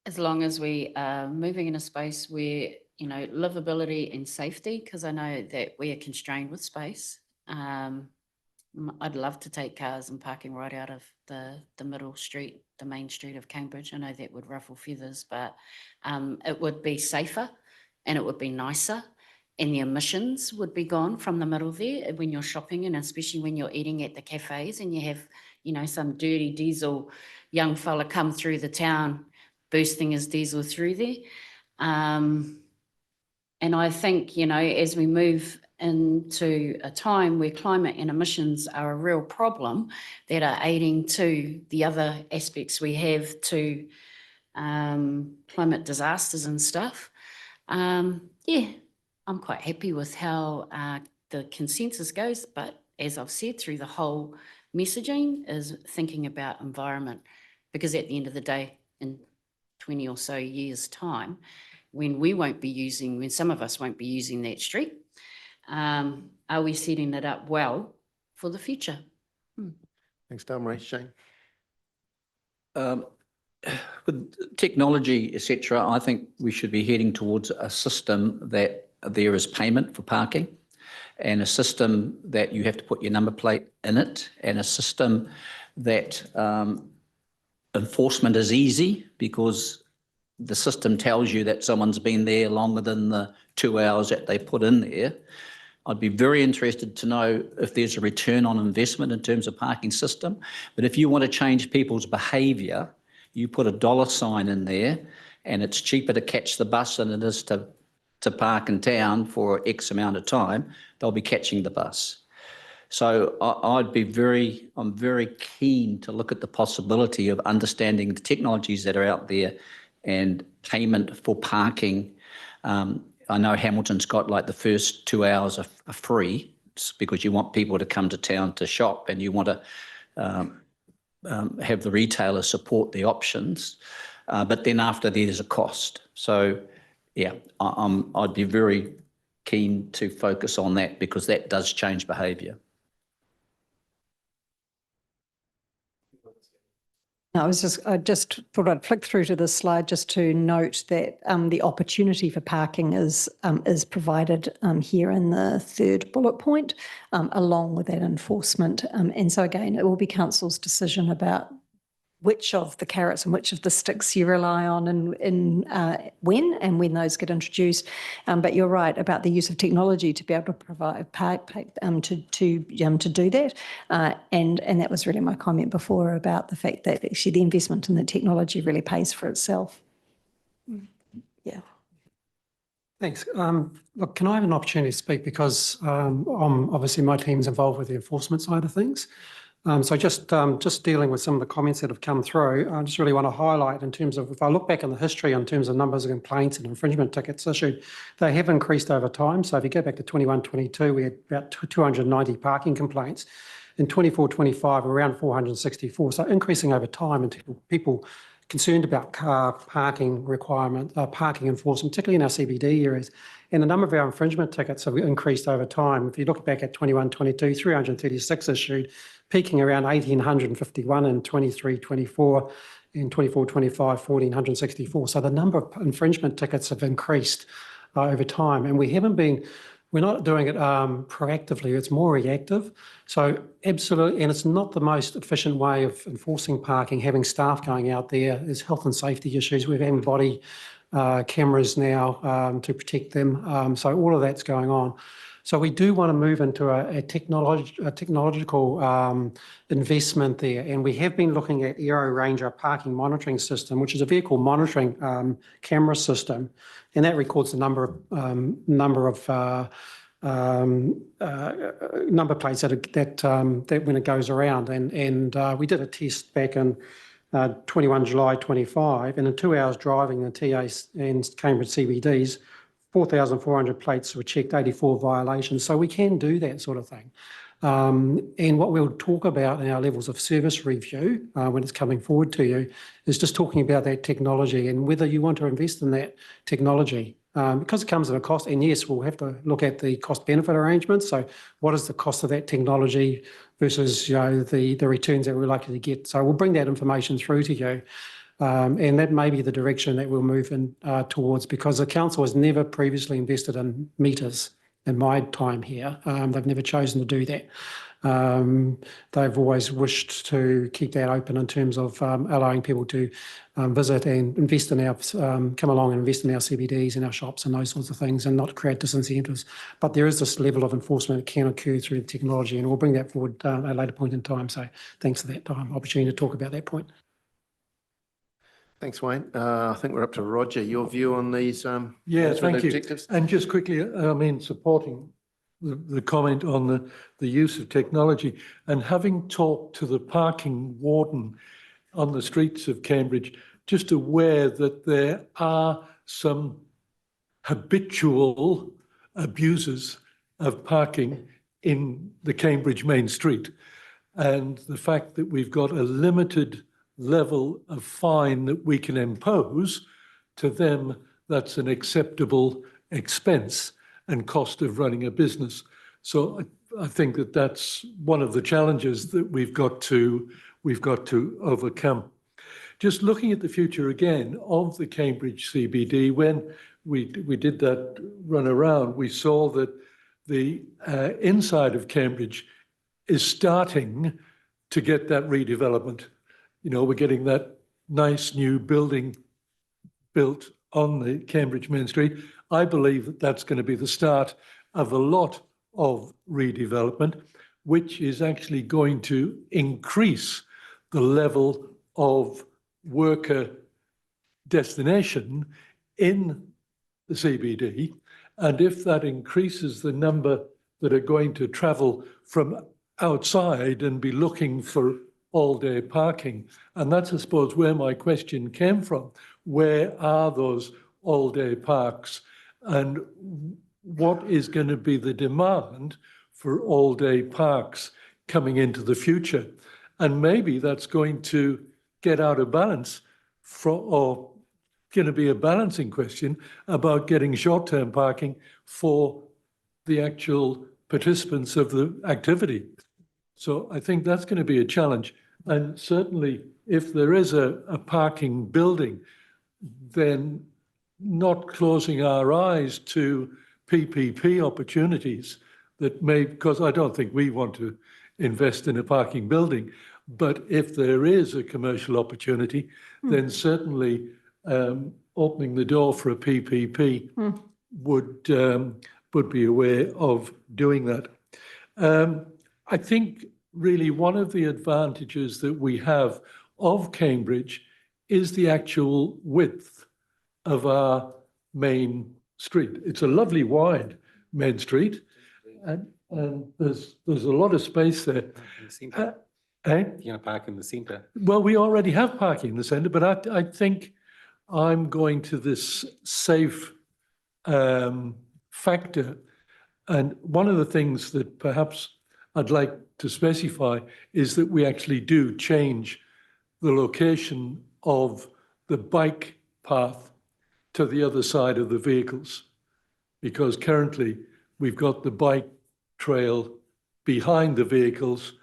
As long as we are moving in a space where, you know, livability and safety, because I know that we are constrained with space. I'd love to take cars and parking right out of the middle street, the main street of Cambridge. I know that would ruffle feathers, but it would be safer and it would be nicer, and the emissions would be gone from the middle there when you're shopping, and especially when you're eating at the cafes and you have, you know, some dirty diesel young fella come through the town boosting his diesel through there. And I think, you know, as we move into a time where climate and emissions are a real problem that are aiding to the other aspects we have to climate disasters and stuff, yeah, I'm quite happy with how the consensus goes. But as I've said, through the whole messaging is thinking about environment, because at the end of the day, in 20 or so years' time, when we won't be using, when some of us won't be using that street, are we setting it up well for the future? Thanks, Marie. Shane. With technology, etc., I think we should be heading towards a system that there is payment for parking, and a system that you have to put your number plate in it, and a system that enforcement is easy, because the system tells you that someone's been there longer than the 2 hours that they put in there. I'd be very interested to know if there's a return on investment in terms of parking system. But if you want to change people's behaviour, you put a dollar sign in there, and it's cheaper to catch the bus than it is to park in town for X amount of time, they'll be catching the bus. So I'm very keen to look at the possibility of understanding the technologies that are out there and payment for parking. I know Hamilton's got like the first 2 hours are free. It's because you want people to come to town to shop, and you want to have the retailer support the options. But then after there's a cost. So yeah, I'd be very keen to focus on that, because that does change behaviour. I just thought I'd flick through to this slide just to note that the opportunity for parking is provided here in the third bullet point, along with that enforcement. And so again, it will be council's decision about which of the carrots and which of the sticks you rely on and when those get introduced. But you're right about the use of technology to be able to provide to do that. And that was really my comment before about the fact that actually the investment in the technology really pays for itself. Yeah. Thanks. Look, can I have an opportunity to speak, because obviously my team's involved with the enforcement side of things. So just dealing with some of the comments that have come through, I just really want to highlight in terms of, if I look back in the history in terms of numbers of complaints and infringement tickets issued, they have increased over time. So if you go back to 21-22, we had about 290 parking complaints. In 24-25, around 464. So increasing over time, and people concerned about car parking requirement, parking enforcement, particularly in our CBD areas. And the number of our infringement tickets have increased over time. If you look back at 21-22, 336 issued, peaking around 1,851 in 23-24, in 24-25, 1,464. So the number of infringement tickets have increased over time. And we haven't been we're not doing it proactively, it's more reactive. So absolutely, and it's not the most efficient way of enforcing parking, having staff going out there. There's health and safety issues. We're having body cameras now to protect them. So all of that's going on. So we do want to move into a technological investment there. And we have been looking at Aero Ranger parking monitoring system, which is a vehicle monitoring camera system. And that records the number of number plates that when it goes around. And we did a test back in 21 July 25, and in 2 hours driving the TA and Cambridge CBDs, 4,400 plates were checked, 84 violations. So we can do that sort of thing. And what we'll talk about in our levels of service review when it's coming forward to you is just talking about that technology and whether you want to invest in that technology. Because it comes at a cost, and yes, we'll have to look at the cost benefit arrangements. So what is the cost of that technology versus the returns that we're likely to get? So we'll bring that information through to you. And that may be the direction that we'll move in towards, because the council has never previously invested in meters in my time here. They've never chosen to do that. They've always wished to keep that open in terms of allowing people to visit and invest in our, come along and invest in our CBDs and our shops and those sorts of things, and not create disincentives. But there is this level of enforcement that can occur through technology, and we'll bring that forward at a later point in time. So thanks for that opportunity to talk about that point. Thanks, Wayne. I think we're up to Roger. Your view on these Yeah, thank you. objectives? And just quickly, I mean, supporting the comment on the use of technology, and having talked to the parking warden on the streets of Cambridge, just aware that there are some habitual abusers of parking in the Cambridge main street. And the fact that we've got a limited level of fine that we can impose, to them, that's an acceptable expense and cost of running a business. So I think that that's one of the challenges that we've got to overcome. Just looking at the future again of the Cambridge CBD, when we did that run around, we saw that the inside of Cambridge is starting to get that redevelopment. You know, we're getting that nice new building built on the Cambridge Main Street. I believe that that's going to be the start of a lot of redevelopment, which is actually going to increase the level of worker destination in the CBD. And if that increases the number that are going to travel from outside and be looking for all-day parking, and that's, I suppose, where my question came from. Where are those all-day parks, and what is going to be the demand for all-day parks coming into the future? And maybe that's going to get out of balance, or going to be a balancing question about getting short-term parking for the actual participants of the activity. So I think that's going to be a challenge. And certainly if there is a parking building, then not closing our eyes to PPP opportunities that may, because I don't think we want to invest in a parking building, but if there is a commercial opportunity, then certainly opening the door for a PPP would be a way of doing that. I think really one of the advantages that we have of Cambridge is the actual width of our main street. It's a lovely wide main street, and there's a lot of space there. You're going to park in the centre. Well, we already have parking in the centre, but I think I'm going to this safe factor. And one of the things that perhaps I'd like to specify is that we actually do change the location of the bike path to the other side of the vehicles, because currently we've got the bike trail behind the vehicles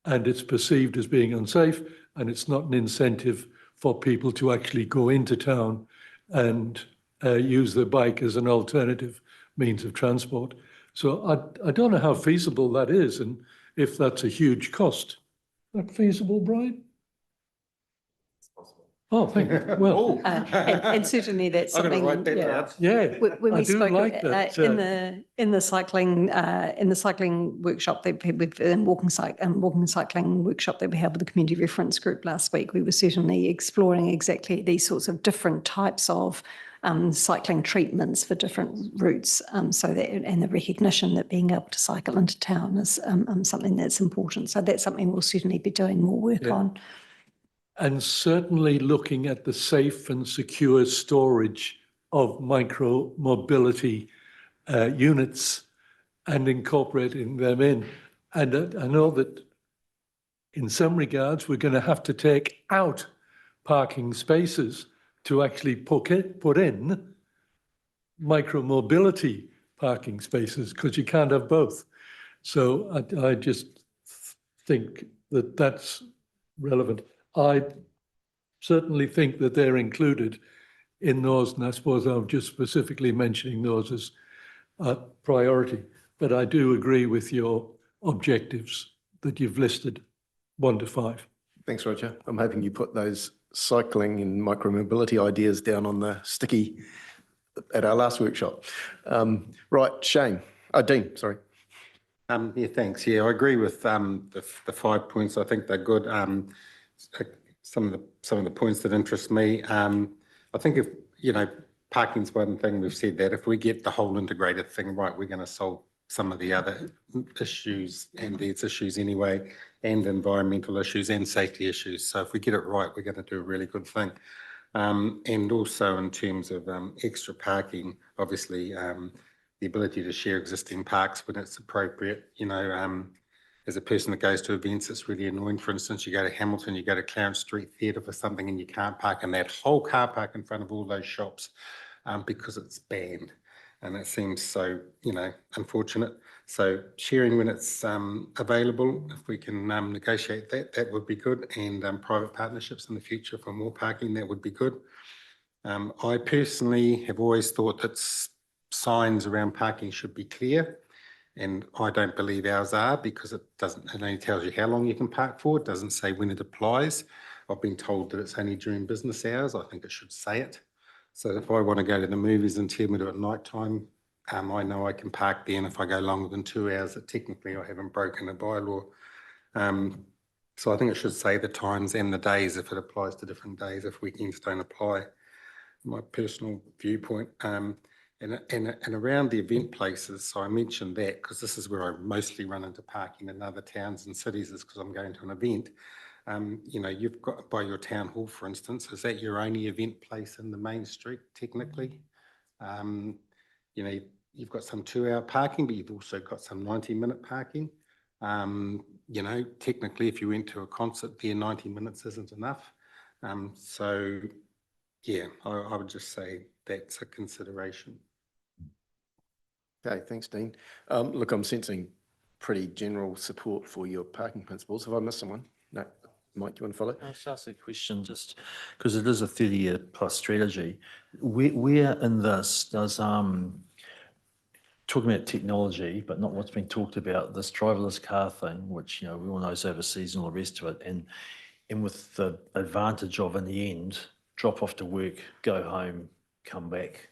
and it's perceived as being unsafe, and it's not an incentive for people to actually go into town and use their bike as an alternative means of transport. So I don't know how feasible that is and if that's a huge cost. Is that feasible, Brian? Oh, thank you. Well, and certainly that's I'm something. going to write that down. yeah, When I we do spoke like that. in the cycling workshop that walking and cycling workshop that we had with the community reference group last week, we were certainly exploring exactly these sorts of different types of cycling treatments for different routes. So that and the recognition that being able to cycle into town is something that's important. So that's something we'll certainly be doing more work on. And certainly looking at the safe and secure storage of micro mobility units and incorporating them in. And I know that in some regards, we're going to have to take out parking spaces to actually put in micro mobility parking spaces because you can't have both. So I just think that that's relevant. I certainly think that they're included in those, and I suppose I'm just specifically mentioning those as a priority. But I do agree with your objectives that you've listed, 1 to 5. Thanks, Roger. I'm hoping you put those cycling and micromobility ideas down on the sticky at our last workshop. Right, Shane. Dean, sorry. Yeah, thanks. Yeah, I agree with the 5 points. I think they're good. Some of the points that interest me. I think if parking's one thing, we've said that if we get the whole integrated thing right, we're going to solve some of the other issues, and there's issues anyway, and environmental issues and safety issues. So if we get it right, we're going to do a really good thing. And also in terms of extra parking, obviously the ability to share existing parks when it's appropriate. As a person that goes to events, it's really annoying. For instance, you go to Hamilton, you go to Clarence Street Theatre for something and you can't park in that whole car park in front of all those shops because it's banned. And it seems so, unfortunate. So sharing when it's available, if we can negotiate that, that would be good. And private partnerships in the future for more parking, that would be good. I personally have always thought that signs around parking should be clear. And I don't believe ours are because it only tells you how long you can park for. It doesn't say when it applies. I've been told that it's only during business hours. I think it should say it. So if I want to go to the movies and tell me to at night time, I know I can park there. And if I go longer than 2 hours, that technically I haven't broken a bylaw. So I think it should say the times and the days if it applies to different days, if weekends don't apply. My personal viewpoint. And around the event places, so I mentioned that because this is where I mostly run into parking in other towns and cities is because I'm going to an event. You've got by your town hall, for instance, is that your only event place in the main street, technically? You've got some 2-hour parking, but you've also got some 90-minute parking. Technically, if you went to a concert there, 90 minutes isn't enough. So, yeah, I would just say that's a consideration. Okay, thanks, Dean. Look, I'm sensing pretty general support for your parking principles. Have I missed someone? No. Mike, do you want to follow? I'll just ask a question, just because it is a 30-year plus strategy. Where in this does talking about technology, but not what's been talked about, this driverless car thing, which we all know is overseas and all the rest of it, and with the advantage of in the end, drop off to work, go home, come back,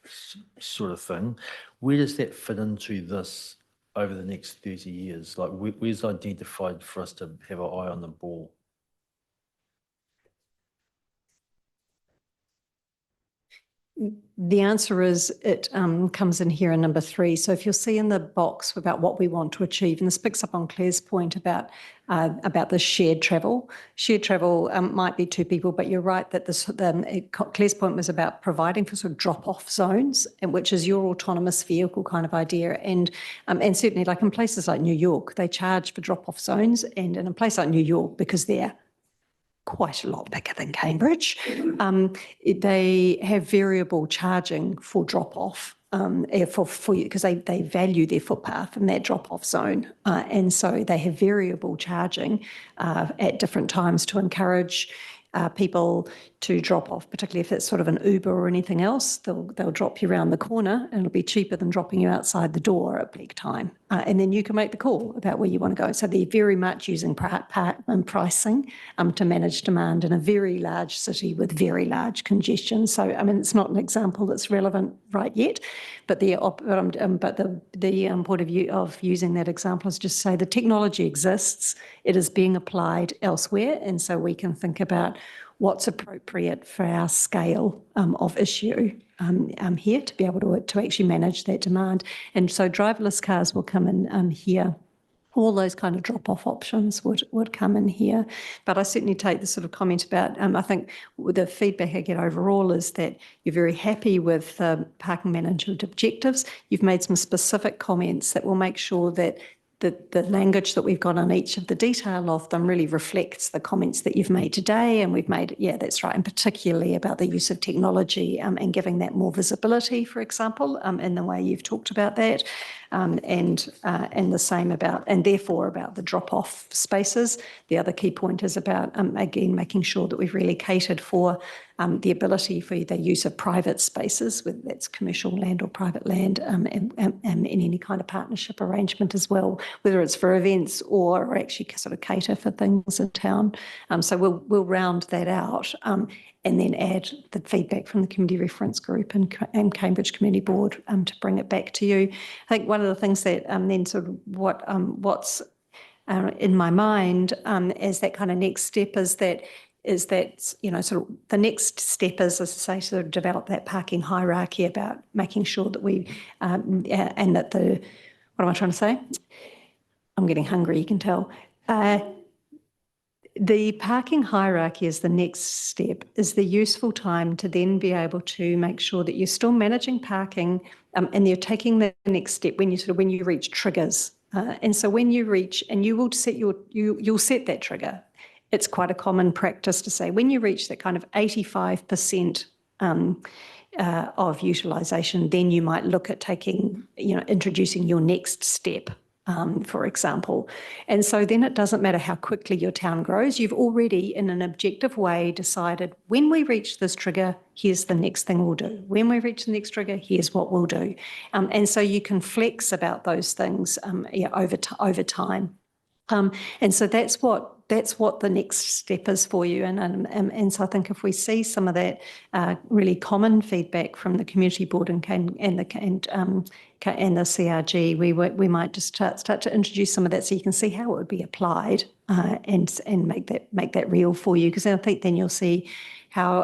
sort of thing. Where does that fit into this over the next 30 years? Like, where's identified for us to have an eye on the ball? The answer is it comes in here in number 3. So if you'll see in the box about what we want to achieve, and this picks up on Claire's point about the shared travel. Shared travel might be 2 people, but you're right that Claire's point was about providing for sort of drop-off zones, which is your autonomous vehicle kind of idea. And certainly like in places like New York, they charge for drop-off zones. And in a place like New York, because they're quite a lot bigger than Cambridge. They have variable charging for drop-off for you because they value their footpath in that drop-off zone. And so they have variable charging at different times to encourage people to drop off, particularly if it's sort of an Uber or anything else. They'll drop you around the corner and it'll be cheaper than dropping you outside the door at peak time. And then you can make the call about where you want to go. So they're very much using pricing to manage demand in a very large city with very large congestion. So, I mean, it's not an example that's relevant right yet, but the point of view of using that example is just say the technology exists, it is being applied elsewhere, and so we can think about what's appropriate for our scale of issue here to be able to actually manage that demand. And so driverless cars will come in here. All those kind of drop-off options would come in here. But I certainly take the sort of comment about, I think the feedback I get overall is that you're very happy with parking management objectives. You've made some specific comments that will make sure that the language that we've got on each of the detail of them really reflects the comments that you've made today. And we've made, yeah, that's right, and particularly about the use of technology and giving that more visibility, for example, in the way you've talked about that. And the same about, and therefore about the drop-off spaces. The other key point is about, again, making sure that we've really catered for the ability for the use of private spaces, whether that's commercial land or private land, and in any kind of partnership arrangement as well, whether it's for events or actually sort of cater for things in town. So we'll round that out. And then add the feedback from the Community Reference Group and Cambridge Community Board to bring it back to you. I think one of the things that then sort of what's in my mind as that kind of next step is that you know, sort of the next step is, as I say, sort of develop that parking hierarchy about making sure that we and that the, what am I trying to say? I'm getting hungry, you can tell. The parking hierarchy is the next step, is the useful time to then be able to make sure that you're still managing parking and you're taking the next step when you reach triggers. And so when you reach, and you will set you'll set that trigger. It's quite a common practice to say when you reach that kind of 85% of utilisation, then you might look at taking, you know, introducing your next step. For example. And so then it doesn't matter how quickly your town grows. You've already, in an objective way, decided when we reach this trigger, here's the next thing we'll do. When we reach the next trigger, here's what we'll do. And so you can flex about those things over time. And so that's what the next step is for you. And so I think if we see some of that really common feedback from the community board and the CRG, we might just start to introduce some of that so you can see how it would be applied and make that real for you. Because I think then you'll see how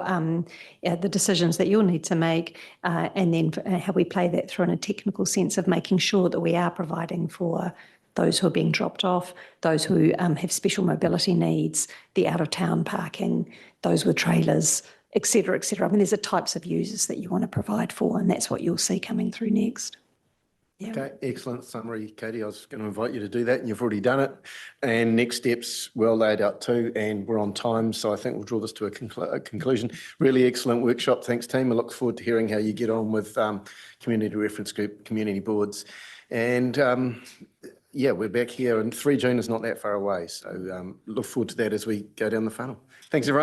the decisions that you'll need to make and then how we play that through in a technical sense of making sure that we are providing for those who are being dropped off, those who have special mobility needs, the out-of-town parking, those with trailers, et cetera, et cetera. I mean, there's the types of users that you want to provide for, and that's what you'll see coming through next. Yeah. Okay, excellent summary, Katie. I was going to invite you to do that, and you've already done it. And next steps well laid out too, and we're on time, so I think we'll draw this to a conclusion. Really excellent workshop. Thanks, team. I look forward to hearing how you get on with Community Reference Group, community boards. And yeah, we're back here, and 3 June is not that far away. So look forward to that as we go down the funnel. Thanks, everyone.